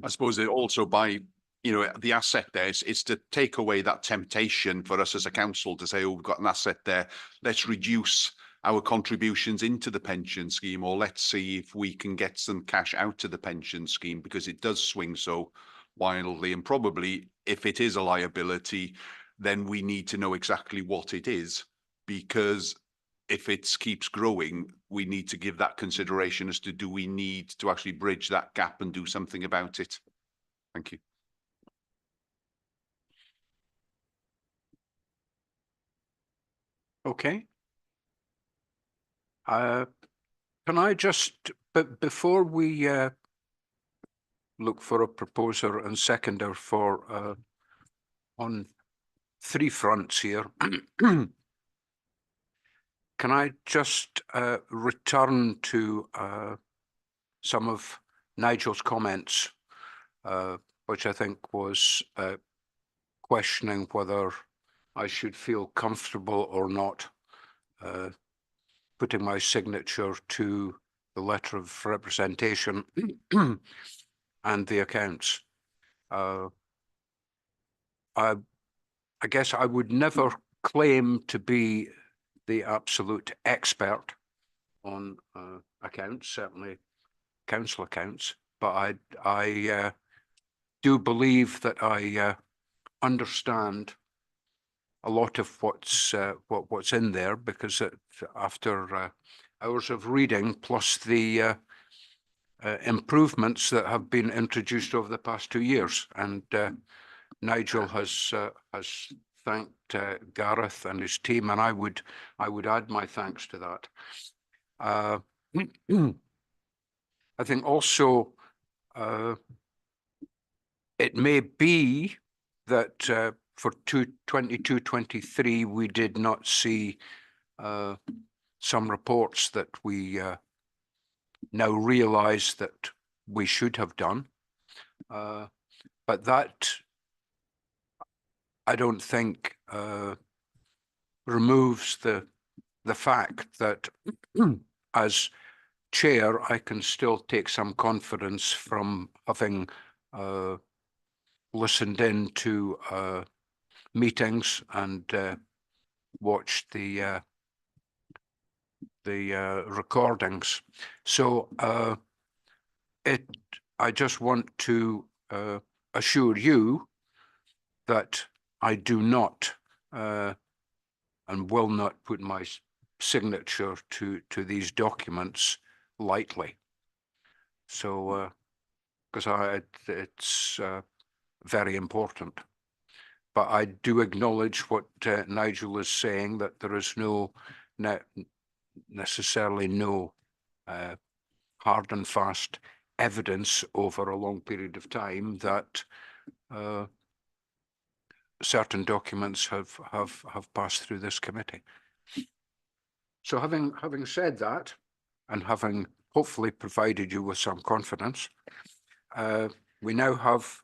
I suppose it also by, the asset there, it's to take away that temptation for us as a council to say, oh, we've got an asset there, let's reduce our contributions into the pension scheme, or let's see if we can get some cash out of the pension scheme, because it does swing so wildly. And probably if it is a liability, then we need to know exactly what it is, because if it keeps growing, we need to give that consideration as to, do we need to actually bridge that gap and do something about it? Thank you. Okay. Can I just, but before we look for a proposer and seconder for on three fronts here, can I just return to some of Nigel's comments, which I think was questioning whether I should feel comfortable or not putting my signature to the letter of representation and the accounts. I guess I would never claim to be the absolute expert on accounts, certainly council accounts, but I do believe that I understand a lot of what's in there, because after hours of reading, plus the improvements that have been introduced over the past 2 years, and Nigel has thanked Gareth and his team, and I would add my thanks to that. I think also it may be that for 22-23 we did not see some reports that we now realise that we should have done, but that I don't think removes the fact that as chair I can still take some confidence from having listened in to meetings and watched the recordings. So I just want to assure you that I do not and will not put my signature to these documents lightly. So because it's very important. But I do acknowledge what Nigel is saying, that there is necessarily no hard and fast evidence over a long period of time that certain documents have passed through this committee. So having said that, and having hopefully provided you with some confidence, we now have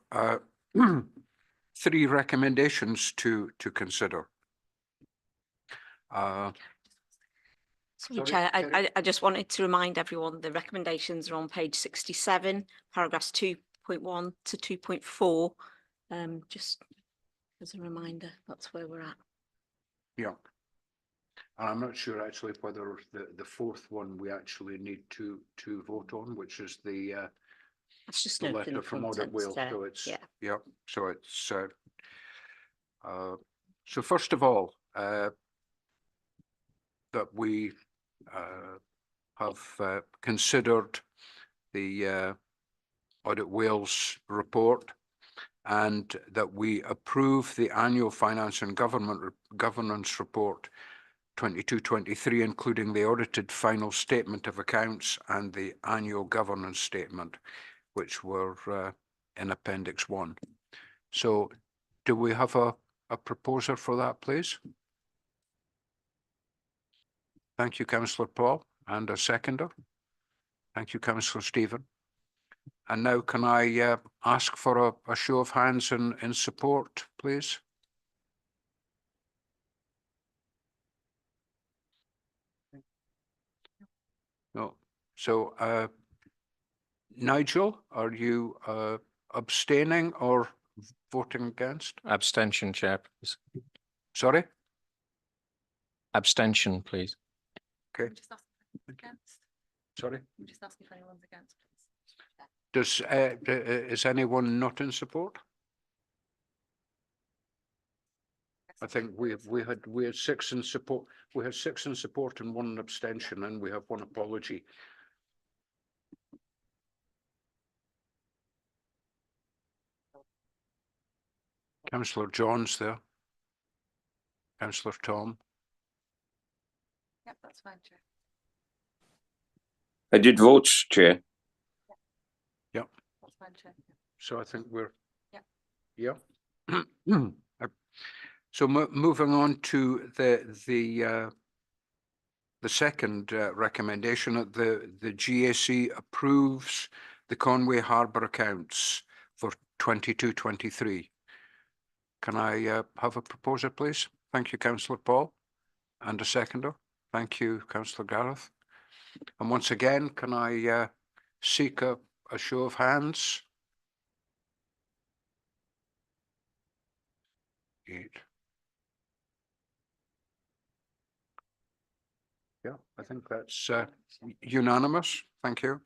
3 recommendations to consider. Sorry, Chair, I just wanted to remind everyone the recommendations are on page 67, paragraphs 2.1 to 2.4. Just as a reminder, that's where we're at. Yeah. And I'm not sure actually whether the 4th one we actually need to vote on, which is the That's just the noting letter the from Audit contents Wales. there. So it's Yeah. So it's so first of all, that we have considered the Audit Wales report, and that we approve the annual finance and governance report 22-23, including the audited final statement of accounts and the annual governance statement, which were in Appendix 1. So do we have a proposer for that, please? Thank you, Councillor Paul, and a seconder. Thank you, Councillor Stephen. And now can I ask for a show of hands in support, please? No. So Nigel, are you abstaining or voting against? Abstention, Chair, please. Sorry? Abstention, please. Okay. Just ask against. Sorry? Just ask if anyone's against, please. Is anyone not in support? I think we had 6 in support. We had 6 in support and 1 abstention, and we have 1 apology. Councillor John's there. Councillor Tom. Yep, that's fine, Chair. I did vote, Chair. Yep. That's fine, Chair. So I think we're. Yep. Yeah. So moving on to the second recommendation, that the GAC approves the Conway Harbour accounts for 22-23. Can I have a proposer, please? Thank you, Councillor Paul. And a seconder. Thank you, Councillor Gareth. And once again, can I seek a show of hands? 8. Yeah, I think that's unanimous. Thank you.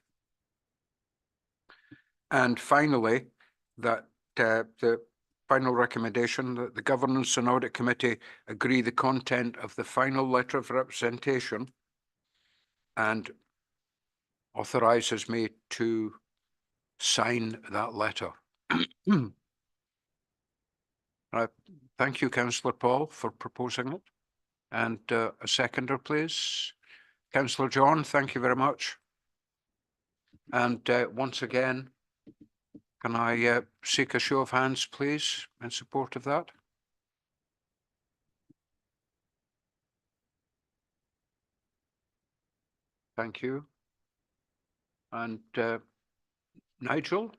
And finally, that the final recommendation that the Governance and Audit Committee agree the content of the final letter of representation and authorises me to sign that letter. Thank you, Councillor Paul, for proposing it. And a seconder, please. Councillor John, thank you very much. And once again, can I seek a show of hands, please, in support of that? Thank you. And Nigel?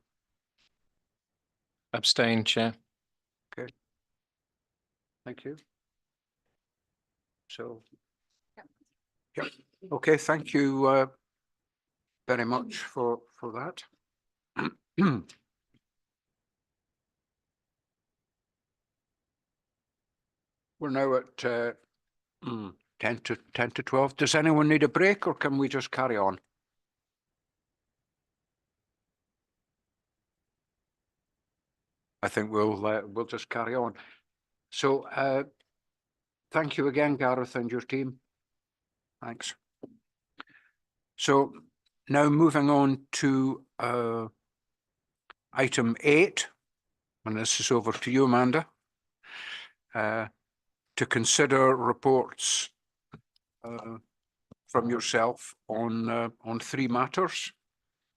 Abstain, Chair. Okay. Thank you. So, yeah. Okay, thank you very much for that. We're now at 10 to 12. Does anyone need a break, or can we just carry on? I think we'll just carry on. So thank you again, Gareth, and your team. Thanks. So now moving on to item 8, and this is over to you, Amanda, to consider reports from yourself on 3 matters.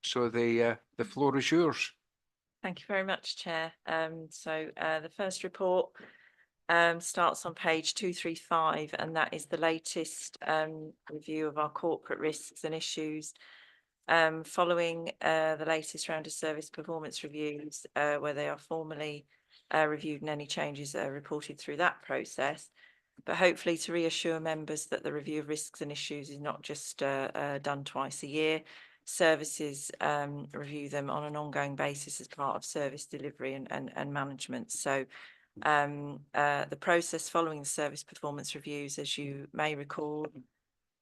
So the floor is yours. Thank you very much, Chair. So the first report starts on page 235, and that is the latest review of our corporate risks and issues following the latest round of service performance reviews, where they are formally reviewed and any changes are reported through that process. But hopefully to reassure members that the review of risks and issues is not just done twice a year. Services review them on an ongoing basis as part of service delivery and management. So the process following the service performance reviews, as you may recall,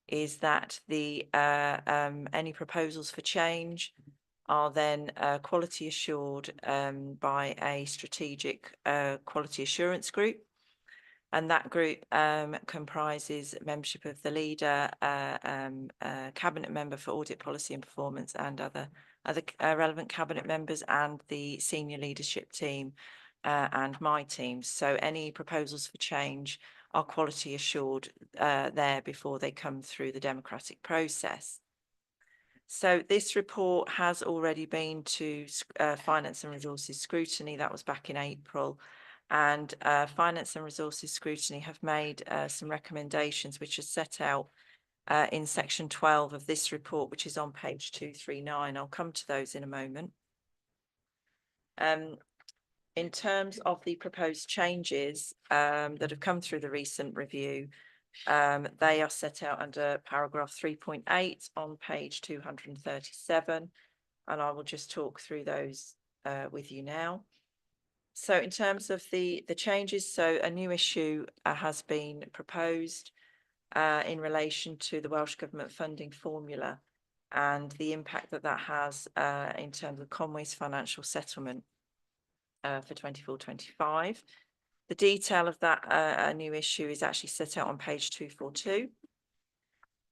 is that the any proposals for change are then quality assured by a strategic quality assurance group. And that group comprises membership of the leader, cabinet member for audit policy and performance, and other relevant cabinet members, and the senior leadership team and my team. So any proposals for change are quality assured there before they come through the democratic process. So this report has already been to Finance and Resources Scrutiny. That was back in April. And Finance and Resources Scrutiny have made some recommendations which are set out in section 12 of this report, which is on page 239. I'll come to those in a moment. In terms of the proposed changes that have come through the recent review, they are set out under paragraph 3.8 on page 237, and I will just talk through those with you now. So in terms of the changes, so a new issue has been proposed in relation to the Welsh Government funding formula and the impact that that has in terms of Conway's financial settlement for 24-25. The detail of that new issue is actually set out on page 242.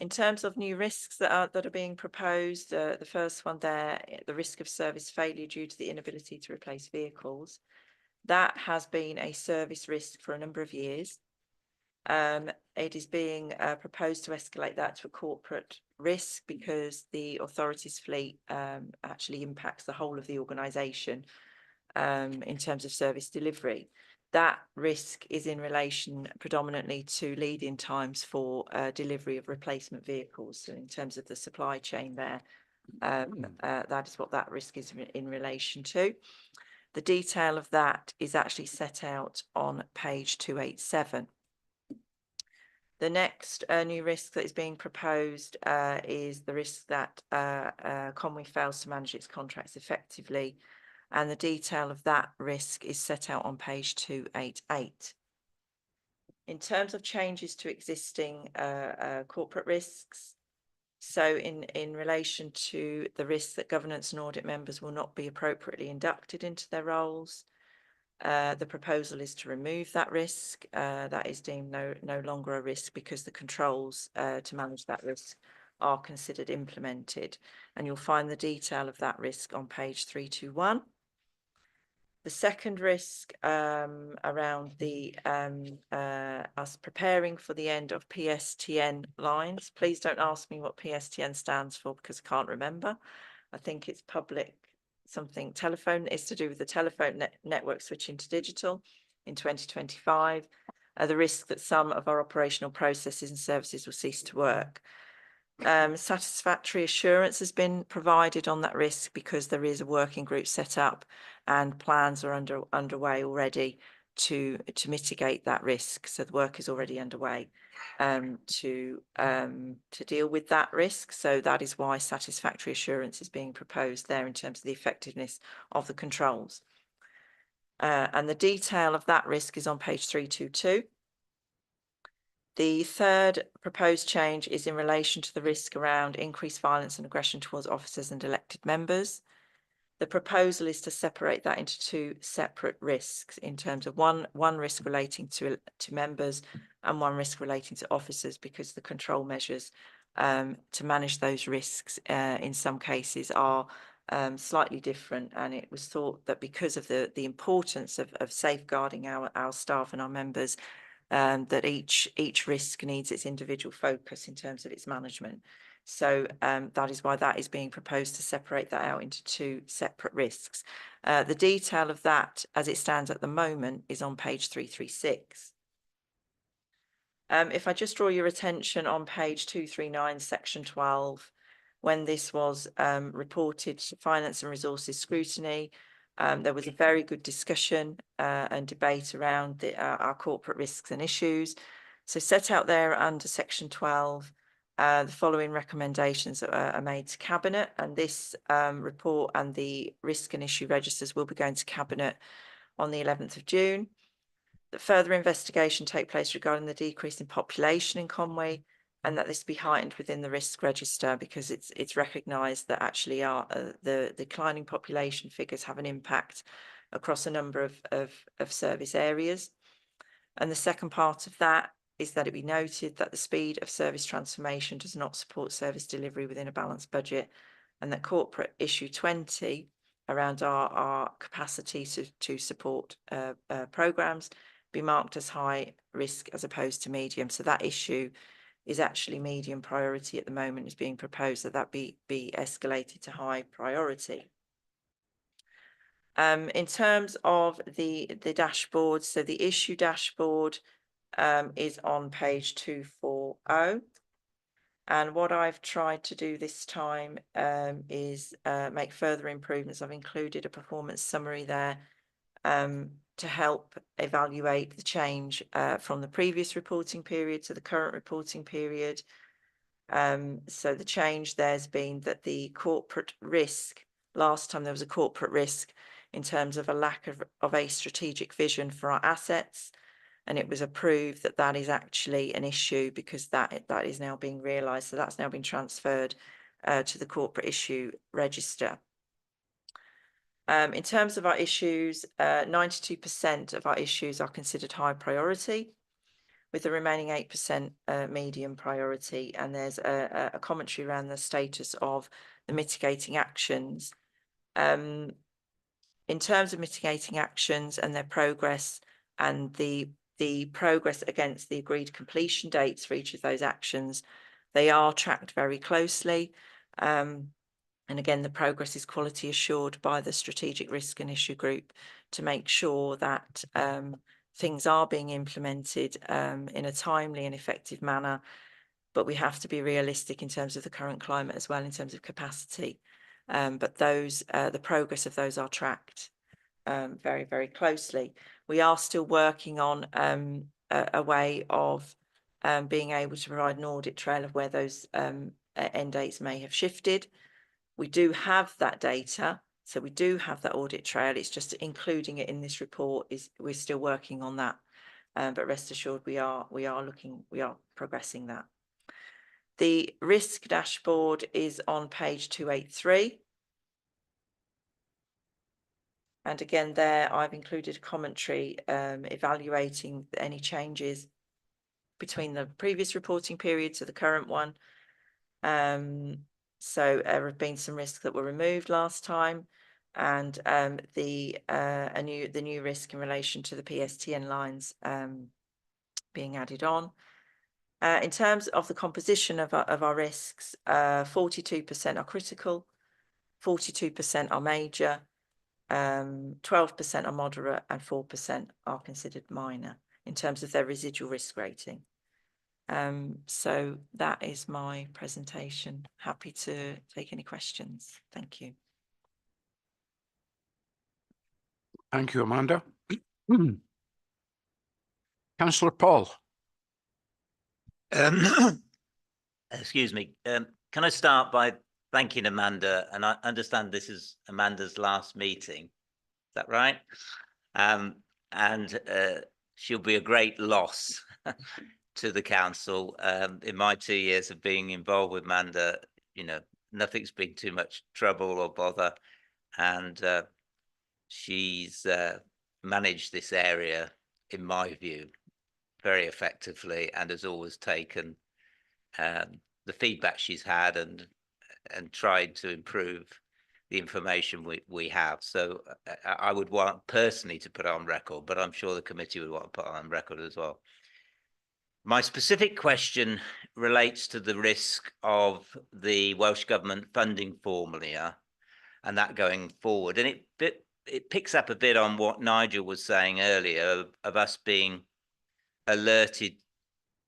In terms of new risks that are being proposed, the first one there, the risk of service failure due to the inability to replace vehicles. That has been a service risk for a number of years. It is being proposed to escalate that to a corporate risk because the authority's fleet actually impacts the whole of the organisation in terms of service delivery. That risk is in relation predominantly to lead-in times for delivery of replacement vehicles. So in terms of the supply chain there, that is what that risk is in relation to. The detail of that is actually set out on page 287. The next new risk that is being proposed is the risk that Conwy fails to manage its contracts effectively, and the detail of that risk is set out on page 288. In terms of changes to existing corporate risks, so in relation to the risk that governance and audit members will not be appropriately inducted into their roles, the proposal is to remove that risk. That is deemed no longer a risk because the controls to manage that risk are considered implemented. And you'll find the detail of that risk on page 321. The second risk around the us preparing for the end of PSTN lines. Please don't ask me what PSTN stands for because I can't remember. I think it's public something telephone. Is to do with the telephone network switching to digital in 2025. The risk that some of our operational processes and services will cease to work. Satisfactory assurance has been provided on that risk because there is a working group set up and plans are underway already to mitigate that risk. So the work is already underway to deal with that risk. So that is why satisfactory assurance is being proposed there in terms of the effectiveness of the controls. And the detail of that risk is on page 322. The third proposed change is in relation to the risk around increased violence and aggression towards officers and elected members. The proposal is to separate that into two separate risks in terms of one risk relating to members and one risk relating to officers, because the control measures to manage those risks in some cases are slightly different. And it was thought that because of the importance of safeguarding our staff and our members, that each risk needs its individual focus in terms of its management. So that is why that is being proposed to separate that out into two separate risks. The detail of that as it stands at the moment is on page 336. If I just draw your attention on page 239, section 12, when this was reported to Finance and Resources Scrutiny, there was a very good discussion and debate around our corporate risks and issues. So set out there under section 12, the following recommendations are made to Cabinet, and this report and the risk and issue registers will be going to Cabinet on the 11th of June. That further investigation take place regarding the decrease in population in Conwy, and that this be heightened within the risk register, because it's recognised that actually the declining population figures have an impact across a number of service areas. And the second part of that is that it be noted that the speed of service transformation does not support service delivery within a balanced budget, and that corporate issue 20 around our capacity to support programmes be marked as high risk as opposed to medium. So that issue is actually medium priority at the moment, is being proposed that be escalated to high priority. In terms of the dashboard, so the issue dashboard is on page 240. And what I've tried to do this time is make further improvements. I've included a performance summary there to help evaluate the change from the previous reporting period to the current reporting period. So the change there's been that the corporate risk, last time there was a corporate risk in terms of a lack of a strategic vision for our assets, and it was approved that that is actually an issue because that is now being realised. So that's now been transferred to the corporate issue register. In terms of our issues, 92% of our issues are considered high priority, with the remaining 8% medium priority. And there's a commentary around the status of the mitigating actions. In terms of mitigating actions and their progress and the progress against the agreed completion dates for each of those actions, they are tracked very closely. And again, the progress is quality assured by the strategic risk and issue group to make sure that things are being implemented in a timely and effective manner. But we have to be realistic in terms of the current climate as well, in terms of capacity. But those, the progress of those are tracked very, very closely. We are still working on a way of being able to provide an audit trail of where those end dates may have shifted. We do have that data, so we do have that audit trail. It's just including it in this report we're still working on that. But rest assured, we are progressing that. The risk dashboard is on page 283. And again, there I've included a commentary evaluating any changes between the previous reporting period to the current one. So there have been some risks that were removed last time, and the new risk in relation to the PSTN lines being added on. In terms of the composition of our risks, 42% are critical, 42% are major, 12% are moderate, and 4% are considered minor in terms of their residual risk rating. So that is my presentation. Happy to take any questions. Thank you. Thank you, Amanda. Councillor Paul. Excuse me. Can I start by thanking Amanda? And I understand this is Amanda's last meeting. Is that right? And she'll be a great loss to the council. In my 2 years of being involved with Amanda, you know, nothing's been too much trouble or bother. And she's managed this area, in my view, very effectively, and has always taken the feedback she's had and tried to improve the information we have. So I would want personally to put it on record, but I'm sure the committee would want to put it on record as well. My specific question relates to the risk of the Welsh Government funding formula and that going forward. And it picks up a bit on what Nigel was saying earlier of us being alerted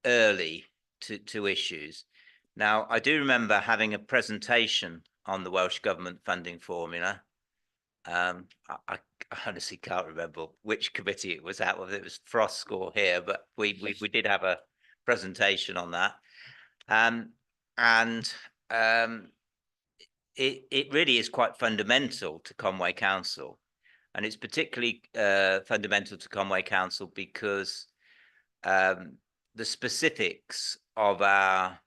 early to issues. Now, I do remember having a presentation on the Welsh Government funding formula. I honestly can't remember which committee it was at, whether it was Frost or here, but we did have a presentation on that. It really is quite fundamental to Conway Council. And it's particularly fundamental to Conway Council because the specifics of our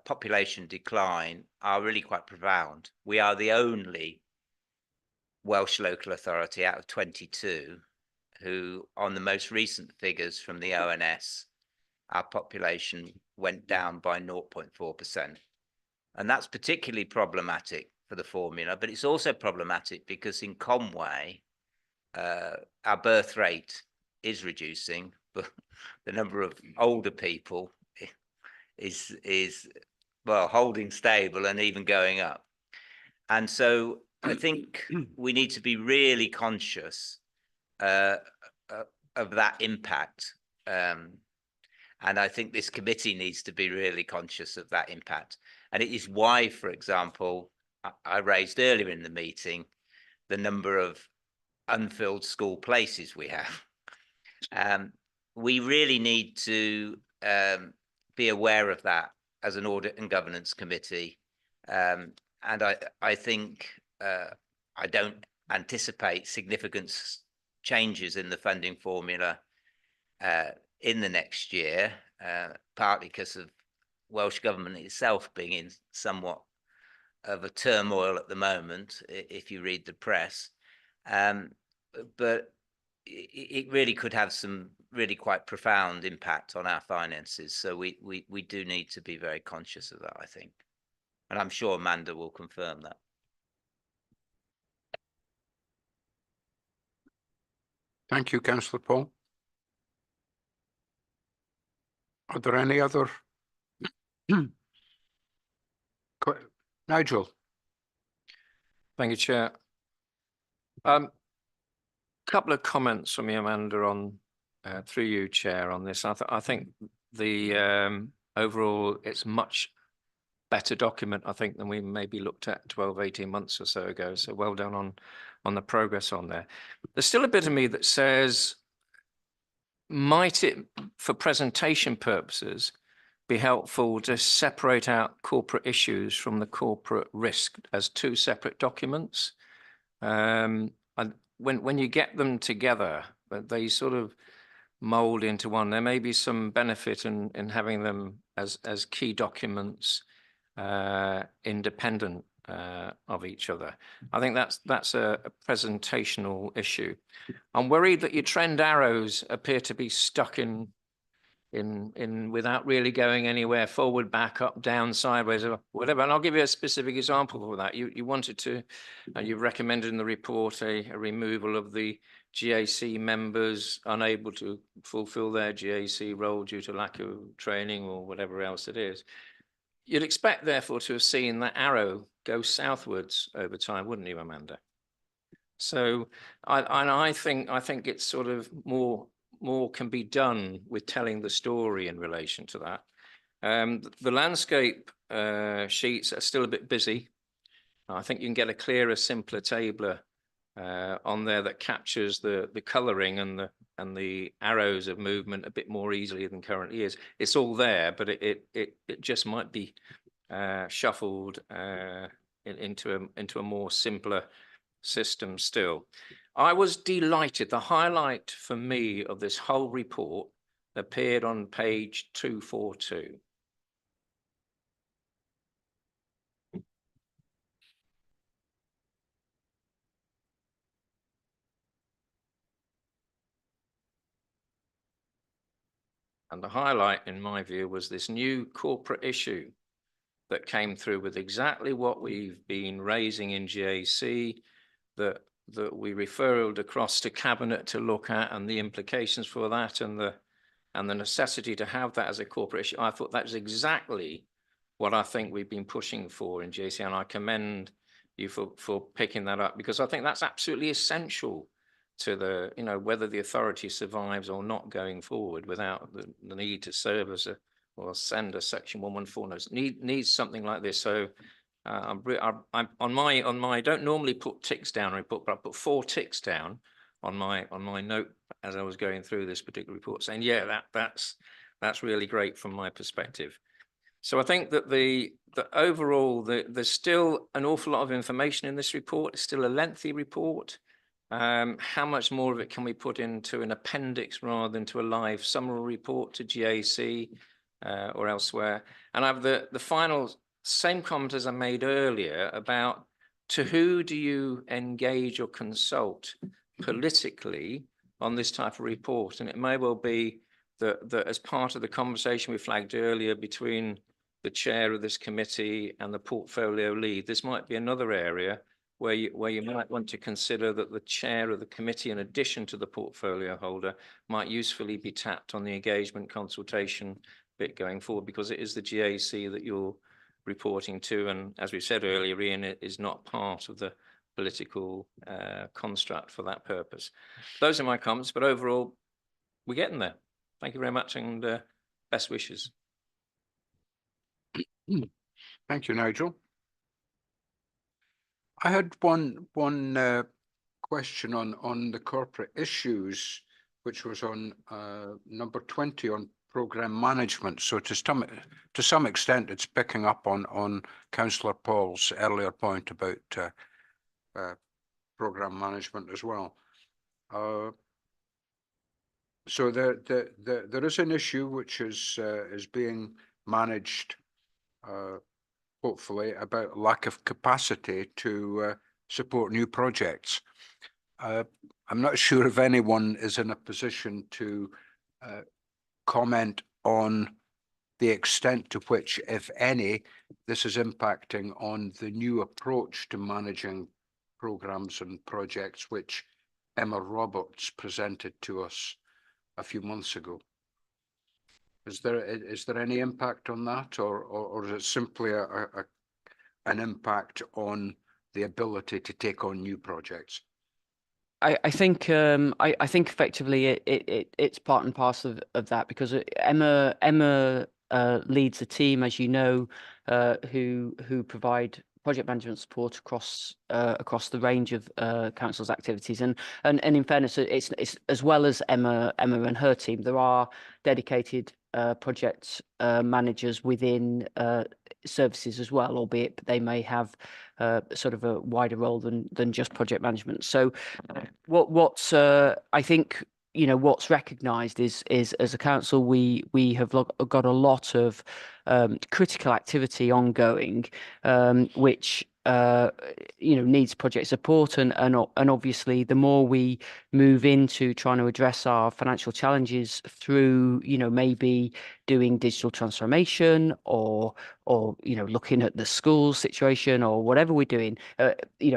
population decline are really quite profound. We are the only Welsh local authority out of 22 who, on the most recent figures from the ONS, our population went down by 0.4%. And that's particularly problematic for the formula, but it's also problematic because in Conway, our birth rate is reducing, but the number of older people is well, holding stable and even going up. And so I think we need to be really conscious of that impact. And I think this committee needs to be really conscious of that impact. And it is why, for example, I raised earlier in the meeting the number of unfilled school places we have. We really need to be aware of that as an audit and governance committee. And I think I don't anticipate significant changes in the funding formula in the next year, partly because of Welsh Government itself being in somewhat of a turmoil at the moment, if you read the press. But it really could have some really quite profound impact on our finances. So we do need to be very conscious of that, I think. And I'm sure Amanda will confirm that. Thank you, Councillor Paul. Are there any other? Nigel. Thank you, Chair. Couple of comments from me, Amanda, on through you, Chair, on this. I think the overall, it's much better document, I think, than we maybe looked at 12, 18 months or so ago. So well done the progress on there. There's still a bit of me that says, might it, for presentation purposes, be helpful to separate out corporate issues from the corporate risk as two separate documents? And when you get them together, they sort of mold into one. There may be some benefit in having them as key documents, independent of each other. I think that's a presentational issue. I'm worried that your trend arrows appear to be stuck in without really going anywhere, forward, back, up, down, sideways, or whatever. And I'll give you a specific example for that. You wanted to, and you've recommended in the report a removal of the GAC members unable to fulfill their GAC role due to lack of training or whatever else it is. You'd expect, therefore, to have seen that arrow go southwards over time, wouldn't you, Amanda? So I think it's sort of more can be done with telling the story in relation to that. The landscape sheets are still a bit busy. I think you can get a clearer, simpler tabler on there that captures the colouring and the arrows of movement a bit more easily than currently is. It's all there, but it just might be shuffled into a more simpler system still. I was delighted. The highlight for me of this whole report appeared on page 242. And the highlight, in my view, was this new corporate issue that came through with exactly what we've been raising in GAC, that we referred across to Cabinet to look at, and the implications for that, and the necessity to have that as a corporate issue. I thought that was exactly what I think we've been pushing for in GAC, and I commend you for picking that up, because I think that's absolutely essential to the, whether the authority survives or not going forward without the need to serve as or send a Section 114 notice. Needs something like this. So I'm on my I don't normally put ticks down on a report, but I put 4 ticks down on my note as I was going through this particular report, saying, yeah, that's really great from my perspective. So I think that the overall there's still an awful lot of information in this report. It's still a lengthy report. How much more of it can we put into an appendix rather than to a live summary report to GAC or elsewhere? And I have the final same comment as I made earlier about, to who do you engage or consult politically on this type of report? And it may well be that as part of the conversation we flagged earlier between the chair of this committee and the portfolio lead, this might be another area where you might want to consider that the chair of the committee, in addition to the portfolio holder, might usefully be tapped on the engagement consultation bit going forward, because it is the GAC that you're reporting to, and as we said earlier, Ian, it is not part of the political construct for that purpose. Those are my comments, but overall, we're getting there. Thank you very much, and best wishes. Thank you, Nigel. I had one question on the corporate issues, which was on number 20 on programme management. So to some extent, it's picking up on Councillor Paul's earlier point about programme management as well. So there is an issue which is being managed, hopefully, about lack of capacity to support new projects. I'm not sure if anyone is in a position to comment on the extent to which, if any, this is impacting on the new approach to managing programmes and projects which Emma Roberts presented to us a few months ago. Is there any impact on that, or is it simply an impact on the ability to take on new projects? I think effectively it's part and parcel of that, because Emma leads a team, as you know, who provide project management support across the range of council's activities. And in fairness, it's as well as Emma and her team, there are dedicated project managers within services as well, albeit they may have sort of a wider role than just project management. So what's I think, what's recognised is as a council we have got a lot of critical activity ongoing, which needs project support, and obviously the more we move into trying to address our financial challenges through maybe doing digital transformation or looking at the school situation or whatever we're doing,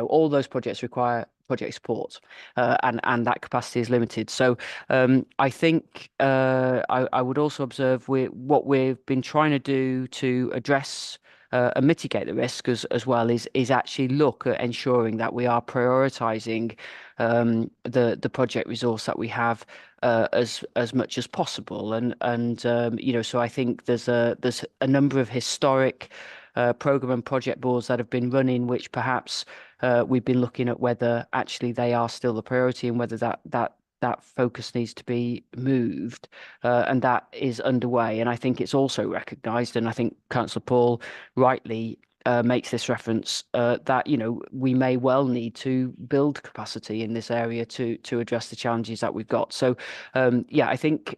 all those projects require project support, and that capacity is limited. So I think I would also observe what we've been trying to do to address and mitigate the risk as well is actually look at ensuring that we are prioritising the project resource that we have as much as possible, and so I think there's a number of historic programme and project boards that have been running, which perhaps we've been looking at whether actually they are still the priority and whether that focus needs to be moved, and that is underway. And I think it's also recognised, and I think Councillor Paul rightly makes this reference, that we may well need to build capacity in this area to address the challenges that we've got. So I think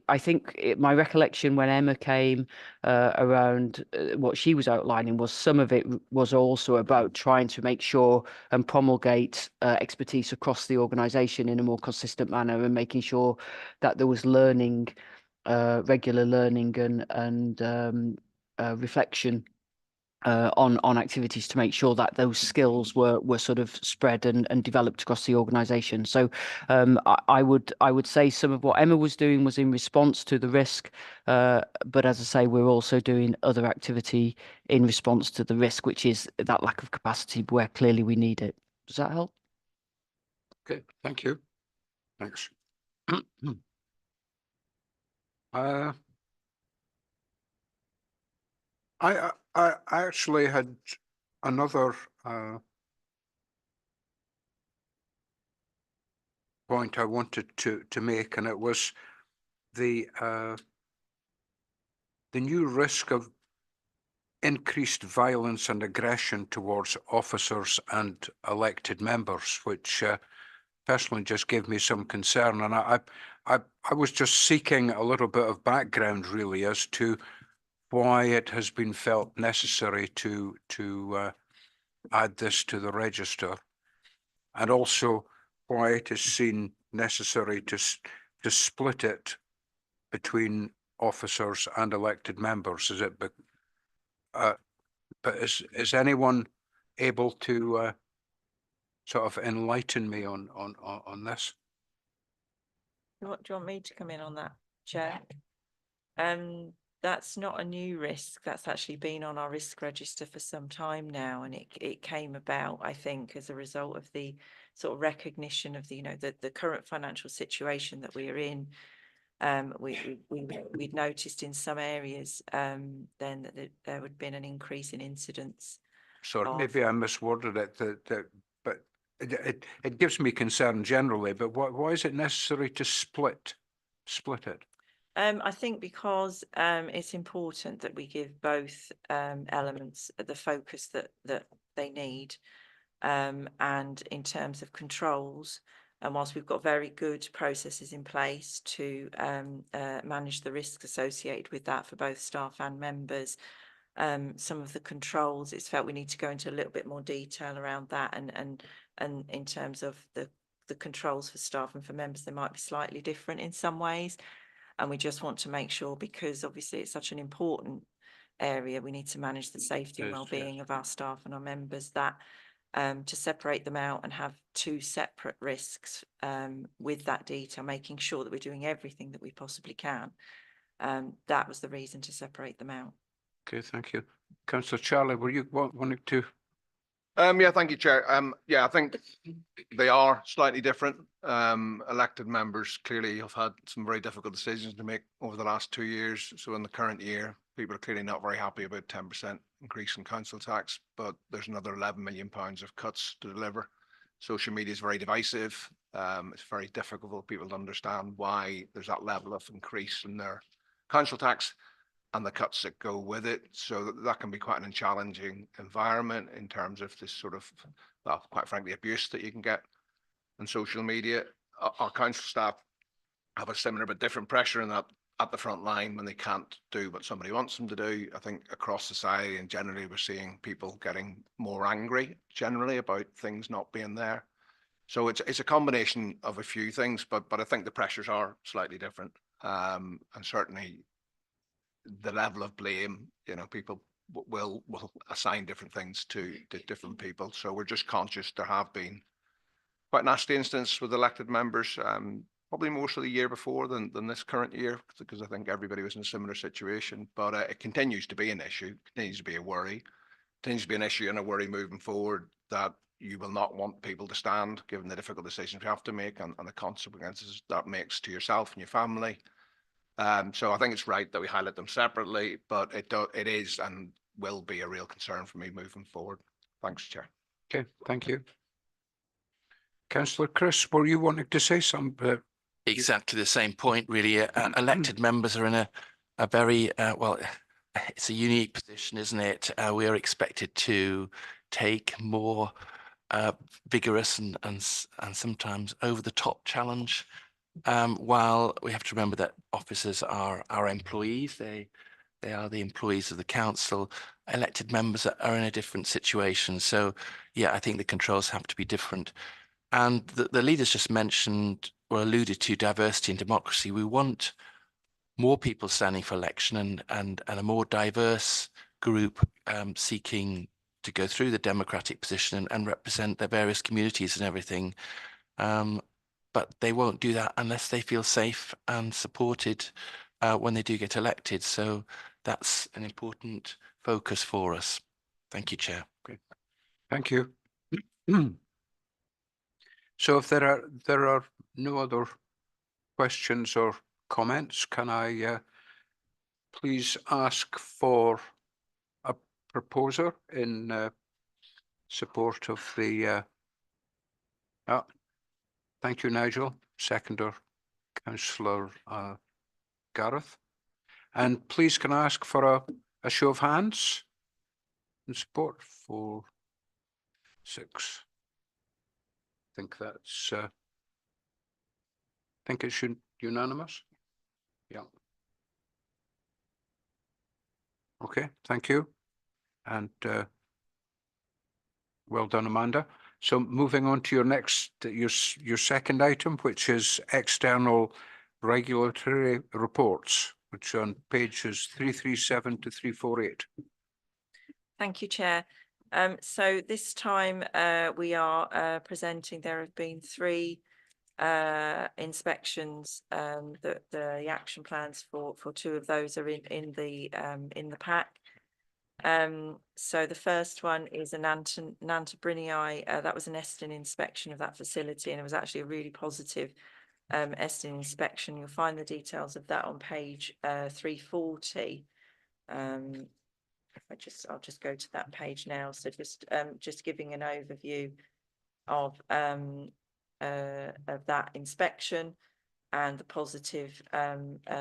my recollection when Emma came around, what she was outlining was some of it was also about trying to make sure and promulgate expertise across the organisation in a more consistent manner, and making sure that there was learning, regular learning and reflection on activities to make sure that those skills were sort of spread and developed across the organisation. So I would say some of what Emma was doing was in response to the risk, but as I say, we're also doing other activity in response to the risk, which is that lack of capacity where clearly we need it. Does that help? Okay, thank you. Thanks. I actually had another point I wanted to make, and it was the new risk of increased violence and aggression towards officers and elected members, which personally just gave me some concern. And I was just seeking a little bit of background really as to why it has been felt necessary to add this to the register, and also why it is seen necessary to split it between officers and elected members. Is it? But is anyone able to sort of enlighten me on this? Do you want me to come in on that, Chair? That's not a new risk. That's actually been on our risk register for some time now, and it came about, I think, as a result of the sort of recognition of the current financial situation that we are in. We'd noticed in some areas then that there would have been an increase in incidents. Sorry, maybe I misworded it. But it gives me concern generally. But why is it necessary to split it? I think because it's important that we give both elements the focus that they need, and in terms of controls, and whilst we've got very good processes in place to manage the risks associated with that for both staff and members, some of the controls, it's felt we need to go into a little bit more detail around that, and in terms of the controls for staff and for members, they might be slightly different in some ways. And we just want to make sure, because obviously it's such an important area, we need to manage the safety and well-being of our staff and our members, that to separate them out and have two separate risks with that detail, making sure that we're doing everything that we possibly can. That was the reason to separate them out. Okay, thank you. Councillor Charlie, were you wanting to? Yeah, thank you, Chair. Yeah, I think they are slightly different. Elected members clearly have had some very difficult decisions to make over the last 2 years. So in the current year, people are clearly not very happy about 10% increase in council tax, but there's another £11 million of cuts to deliver. Social media is very divisive. It's very difficult for people to understand why there's that level of increase in their council tax and the cuts that go with it. So that can be quite a challenging environment in terms of this sort of, well, quite frankly, abuse that you can get on social media. Our council staff have a similar but different pressure in that at the front line when they can't do what somebody wants them to do. I think across society and generally we're seeing people getting more angry generally about things not being there. So it's a combination of a few things, but I think the pressures are slightly different. And certainly the level of blame, you know, people will assign different things to different people. So we're just conscious there have been quite nasty instances with elected members, probably more so the year before than this current year, because I think everybody was in a similar situation. But it continues to be an issue, continues to be a worry, continues to be an issue and a worry moving forward that you will not want people to stand, given the difficult decisions you have to make and the consequences that makes to yourself and your family. So I think it's right that we highlight them separately, but it is and will be a real concern for me moving forward. Thanks, Chair. Okay, thank you. Councillor Chris, were you wanting to say something? Exactly the same point, really. Elected members are in a very, well, it's a unique position, isn't it? We are expected to take more vigorous and sometimes over the top challenge, while we have to remember that officers are our employees. They are the employees of the council. Elected members are in a different situation. So yeah, I think the controls have to be different. And the leaders just mentioned or alluded to diversity and democracy. We want more people standing for election and a more diverse group seeking to go through the democratic position and represent their various communities and everything. But they won't do that unless they feel safe and supported when they do get elected. So that's an important focus for us. Thank you, Chair. Great. Thank you. So if there are no other questions or comments, can I please ask for a proposer in support of the thank you, Nigel. Seconder, Councillor Gareth. And please can I ask for a show of hands in support? 4, 6. I think that's I think it's unanimous. Yeah. Okay, thank you. And well done, Amanda. So moving on to your next, your second item, which is external regulatory reports, which are on pages 337 to 348. Thank you, Chair. So this time we are presenting, there have been 3 inspections. The action plans for 2 of those are in the pack. So the first one is an Nantabrinii. That was an Eston inspection of that facility, and it was actually a really positive Eston inspection. You'll find the details of that on page 340. I'll just go to that page now. So just giving an overview of that inspection and the positive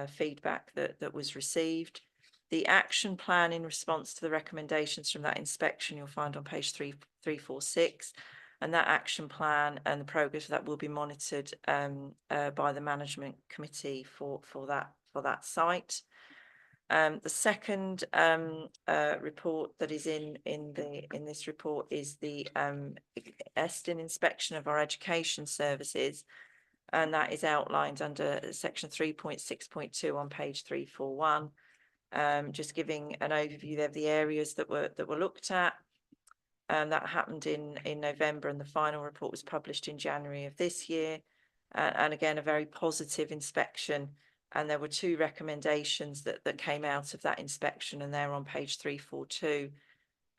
feedback that was received. The action plan in response to the recommendations from that inspection you'll find on page 346, and that action plan and the progress of that will be monitored by the management committee for that site. The second report that is in this report is the Eston inspection of our education services, and that is outlined under section 3.6.2 on page 341. Just giving an overview of the areas that were looked at. That happened in November, and the final report was published in January of this year. And again, a very positive inspection. And there were 2 recommendations that came out of that inspection, and they're on page 342.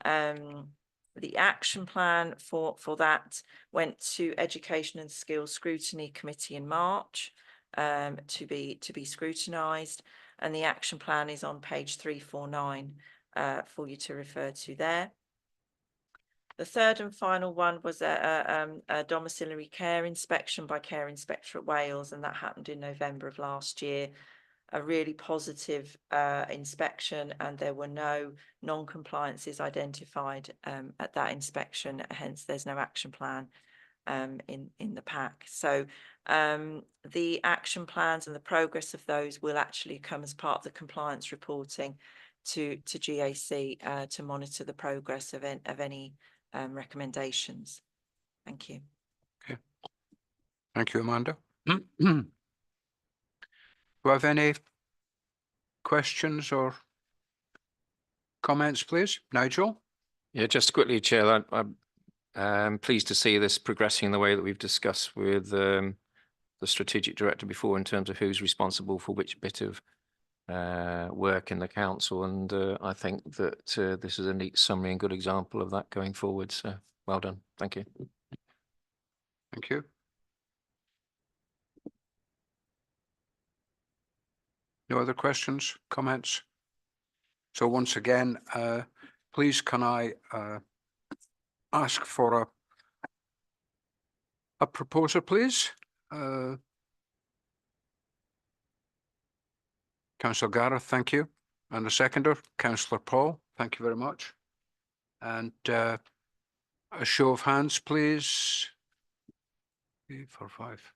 The action plan for that went to Education and Skills Scrutiny Committee in March. to be scrutinised, and the action plan is on page 349 for you to refer to there. The third and final one was a domiciliary care inspection by Care Inspectorate Wales, and that happened in November of last year. A really positive inspection, and there were no non-compliances identified at that inspection, hence there's no action plan in the pack. So the action plans and the progress of those will actually come as part of the compliance reporting to GAC to monitor the progress of any recommendations. Thank you. Okay. Thank you, Amanda. Do I have any questions or comments, please? Nigel? Yeah, just quickly, Chair, I'm pleased to see this progressing in the way that we've discussed with the strategic director before in terms of who's responsible for which bit of work in the council, and I think that this is a neat summary and good example of that going forward. So well done. Thank you. Thank you. No other questions, comments? So once again, please can I ask for a proposer, please? Councillor Gareth, thank you. And the seconder, Councillor Paul, thank you very much. And a show of hands, please. 3, 4, 5.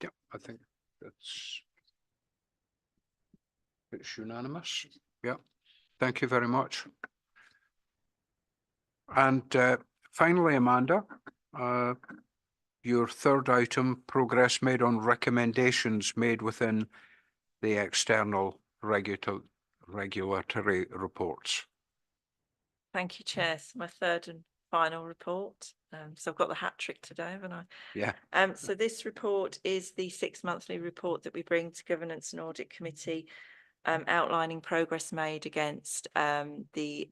Yeah, I think it's unanimous. Yeah, thank you very much. And finally, Amanda, your third item, progress made on recommendations made within the external regulatory reports. Thank you, Chair. So my third and final report. So I've got the hat trick today, haven't I? Yeah. So this report is the 6 monthly report that we bring to Governance and Audit Committee, outlining progress made against the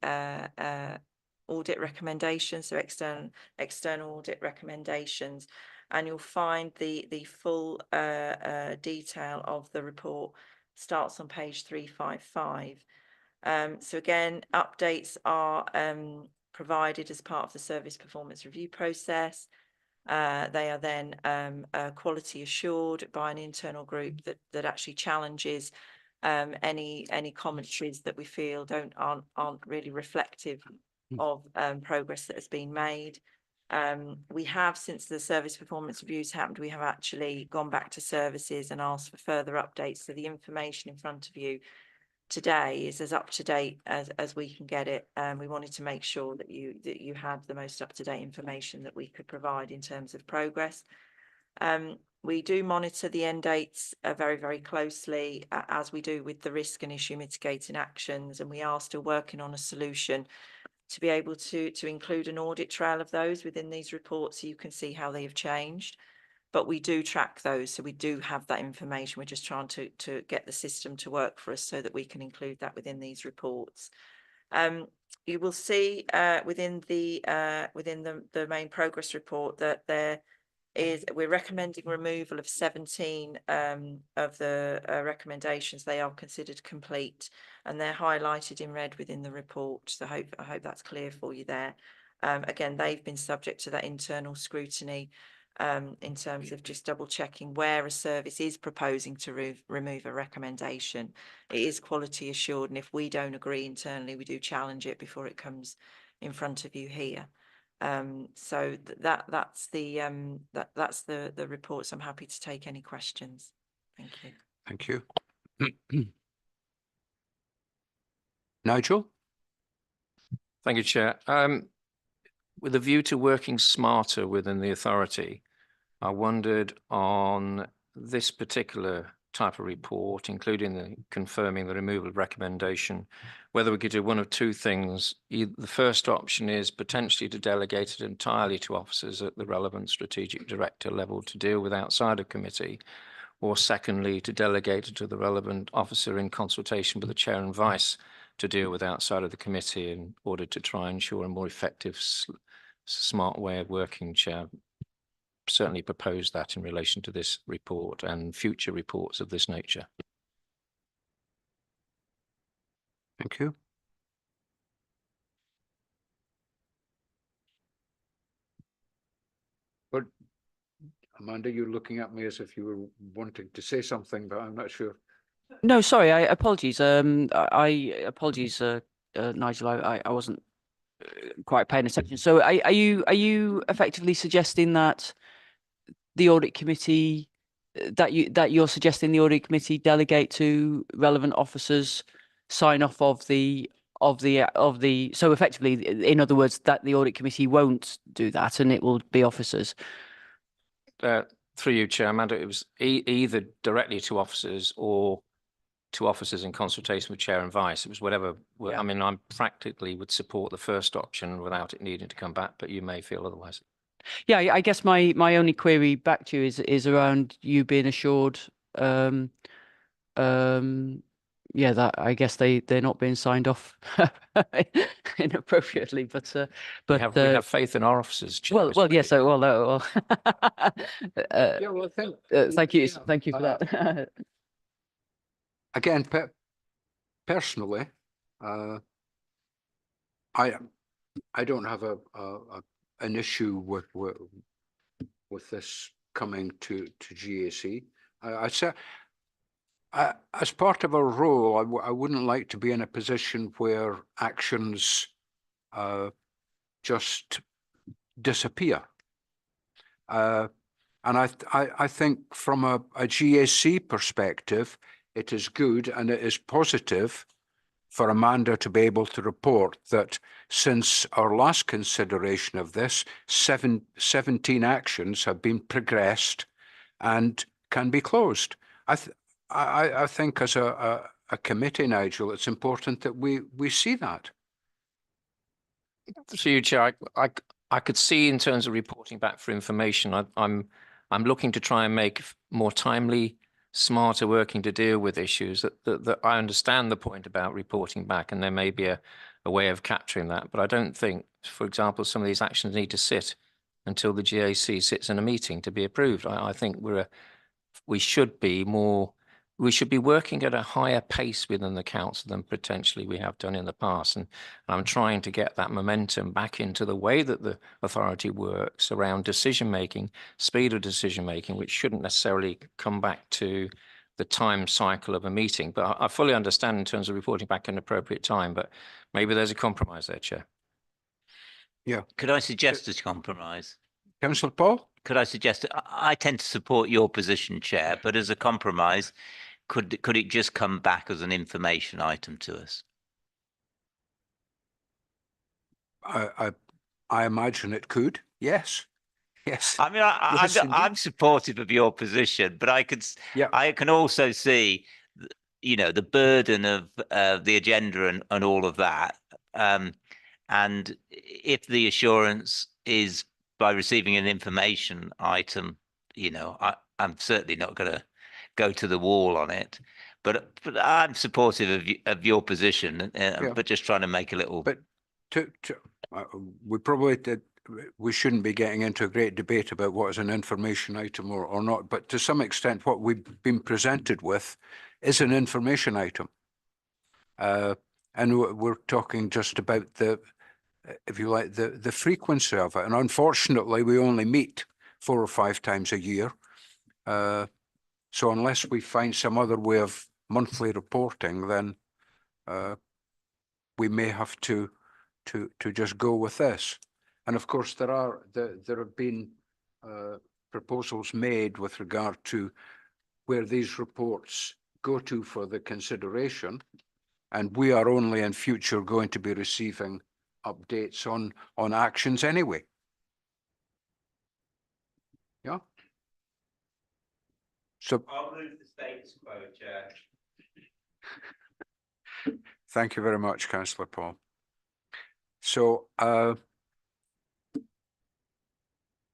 audit recommendations, so external audit recommendations, and you'll find the full detail of the report starts on page 355. So again, updates are provided as part of the service performance review process. They are then quality assured by an internal group that actually challenges any commentaries that we feel aren't really reflective of progress that has been made. We have, since the service performance reviews happened, we have actually gone back to services and asked for further updates. So the information in front of you today is as up to date as we can get it. We wanted to make sure that you had the most up to date information that we could provide in terms of progress. We do monitor the end dates very, very closely, as we do with the risk and issue mitigating actions, and we are still working on a solution to be able to include an audit trail of those within these reports so you can see how they have changed. But we do track those, so we do have that information. We're just trying to get the system to work for us so that we can include that within these reports. You will see within the main progress report that we're recommending removal of 17 of the recommendations. They are considered complete, and they're highlighted in red within the report. So I hope that's clear for you there. Again, they've been subject to that internal scrutiny in terms of just double checking where a service is proposing to remove a recommendation. It is quality assured, and if we don't agree internally, we do challenge it before it comes in front of you here. So that's the reports. I'm happy to take any questions. Thank you. Thank you. Nigel? Thank you, Chair. With a view to working smarter within the authority, I wondered on this particular type of report, including confirming the removal of recommendation, whether we could do one of two things. The first option is potentially to delegate it entirely to officers at the relevant strategic director level to deal with outside of committee, or secondly, to delegate it to the relevant officer in consultation with the chair and vice to deal with outside of the committee in order to try and ensure a more effective, smart way of working, Chair. certainly propose that in relation to this report and future reports of this nature. Thank you. But Amanda, you're looking at me as if you were wanting to say something, but I'm not sure. No, sorry, apologies. I apologies, Nigel. I wasn't quite paying attention. So are you effectively suggesting that the audit committee that you're suggesting the audit committee delegate to relevant officers sign off of the so effectively, in other words, that the audit committee won't do that and it will be officers? Through you, Chair, Amanda, it was either directly to officers or to officers in consultation with Chair and Vice. It was whatever. Yeah. I mean, I practically would support the first option without it needing to come back, but you may feel otherwise. Yeah, I guess my only query back to you is around you being assured, yeah, that I guess they're not being signed off inappropriately, but we have faith in our officers. Chair, well, yes, yeah, so well, Yeah, well, thank you, yeah, thank you for that. Again, personally, I don't have an issue with this coming to GAC. I said, as part of our role, I wouldn't like to be in a position where actions just disappear. And I think from a GAC perspective, it is good and it is positive for Amanda to be able to report that since our last consideration of this, 17 actions have been progressed and can be closed. I think as a committee, Nigel, it's important that we see that. So, you, Chair, I could see in terms of reporting back for information, I'm looking to try and make more timely, smarter working to deal with issues that I understand the point about reporting back, and there may be a way of capturing that. But I don't think, for example, some of these actions need to sit until the GAC sits in a meeting to be approved. I think we should be working at a higher pace within the council than potentially we have done in the past. And I'm trying to get that momentum back into the way that the authority works around decision-making, speed of decision-making, which shouldn't necessarily come back to the time cycle of a meeting. But I fully understand in terms of reporting back at an appropriate time, but maybe there's a compromise there, Chair. Yeah. Could I suggest a compromise? Councillor Paul? Could I suggest, I tend to support your position, Chair, but as a compromise, could it just come back as an information item to us? I imagine it could. Yes. Yes. I mean, I'm supportive of your position, but I can also see, you know, the burden of the agenda and all of that. And if the assurance is by receiving an information item, you know, I'm certainly not going to go to the wall on it. But I'm supportive of your position, but just trying to make a little. But we shouldn't be getting into a great debate about what is an information item or not. But to some extent, what we've been presented with is an information item, and we're talking just about the, if you like, the frequency of it. And unfortunately, we only meet 4 or 5 times a year. So unless we find some other way of monthly reporting, then we may have to just go with this. And of course, there have been proposals made with regard to where these reports go to for the consideration, and we are only in future going to be receiving updates on actions anyway. Yeah. So I'll move the status quo, Chair. Thank you very much, Councillor Paul. So,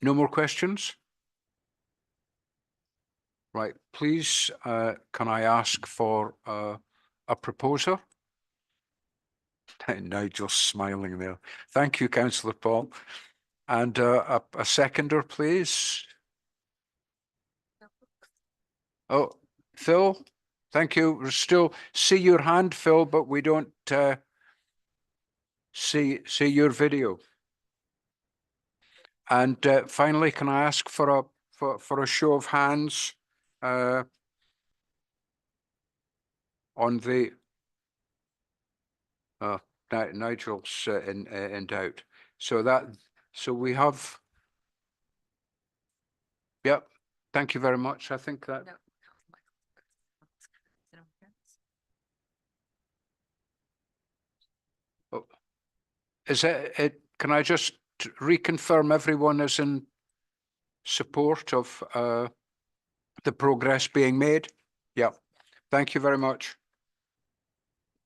no more questions? Right, please, can I ask for a proposer? Nigel's smiling there. Thank you, Councillor Paul. And a seconder, please. Oh, Phil, thank you. We still see your hand, Phil, but we don't see your video. And finally, can I ask for a show of hands on the Nigel's in doubt. So we have. Yep. Thank you very much. I think that. Oh, is it? Can I just reconfirm everyone is in support of the progress being made? Yeah. Thank you very much.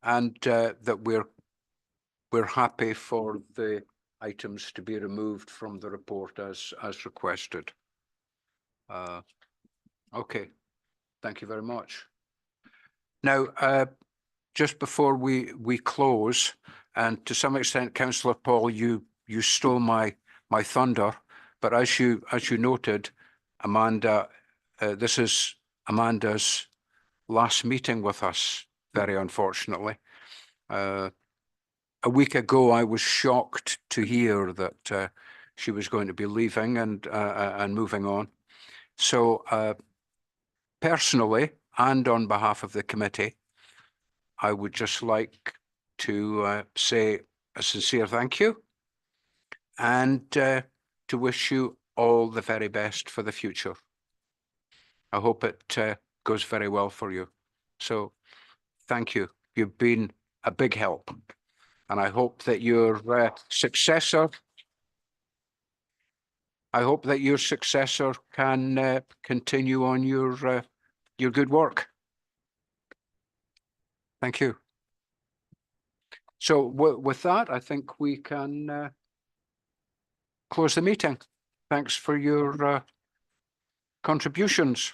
And that we're happy for the items to be removed from the report as requested. Okay. Thank you very much. Now, just before we close, and to some extent, Councillor Paul, you stole my thunder, but as you noted, Amanda, this is Amanda's last meeting with us, very unfortunately. A week ago, I was shocked to hear that she was going to be leaving and moving on. So personally, and on behalf of the committee, I would just like to say a sincere thank you and to wish you all the very best for the future. I hope it goes very well for you. So thank you. You've been a big help. And I hope that your successor can continue on your good work. Thank you. So with that, I think we can close the meeting. Thanks for your contributions.